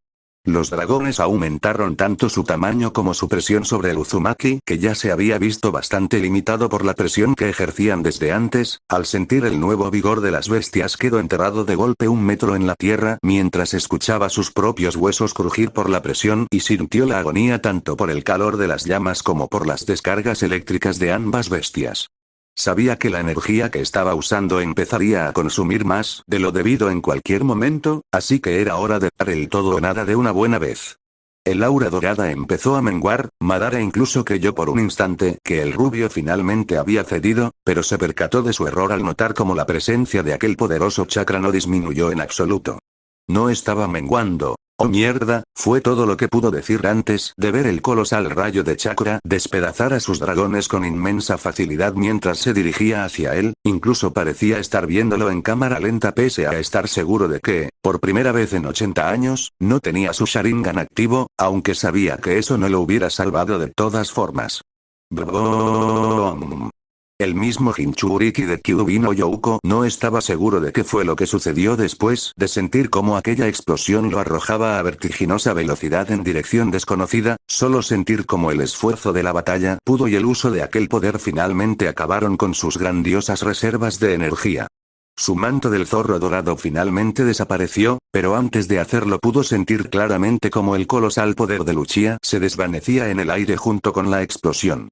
Los dragones aumentaron tanto su tamaño como su presión sobre el Uzumaki, que ya se había visto bastante limitado por la presión que ejercían desde antes, al sentir el nuevo vigor de las bestias quedó enterrado de golpe 1 metro en la tierra mientras escuchaba sus propios huesos crujir por la presión y sintió la agonía tanto por el calor de las llamas como por las descargas eléctricas de ambas bestias. Sabía que la energía que estaba usando empezaría a consumir más de lo debido en cualquier momento, así que era hora de dar el todo o nada de una buena vez. El aura dorada empezó a menguar, Madara incluso creyó por un instante que el rubio finalmente había cedido, pero se percató de su error al notar cómo la presencia de aquel poderoso chakra no disminuyó en absoluto. No estaba menguando. Oh mierda, fue todo lo que pudo decir antes de ver el colosal rayo de chakra despedazar a sus dragones con inmensa facilidad mientras se dirigía hacia él, incluso parecía estar viéndolo en cámara lenta pese a estar seguro de que, por primera vez en 80 años, no tenía su Sharingan activo, aunque sabía que eso no lo hubiera salvado de todas formas. El mismo Jinchuriki de Kyuubi no Youko no estaba seguro de qué fue lo que sucedió después de sentir cómo aquella explosión lo arrojaba a vertiginosa velocidad en dirección desconocida, solo sentir cómo el esfuerzo de la batalla pudo y el uso de aquel poder finalmente acabaron con sus grandiosas reservas de energía. Su manto del zorro dorado finalmente desapareció, pero antes de hacerlo pudo sentir claramente cómo el colosal poder de Uchiha se desvanecía en el aire junto con la explosión.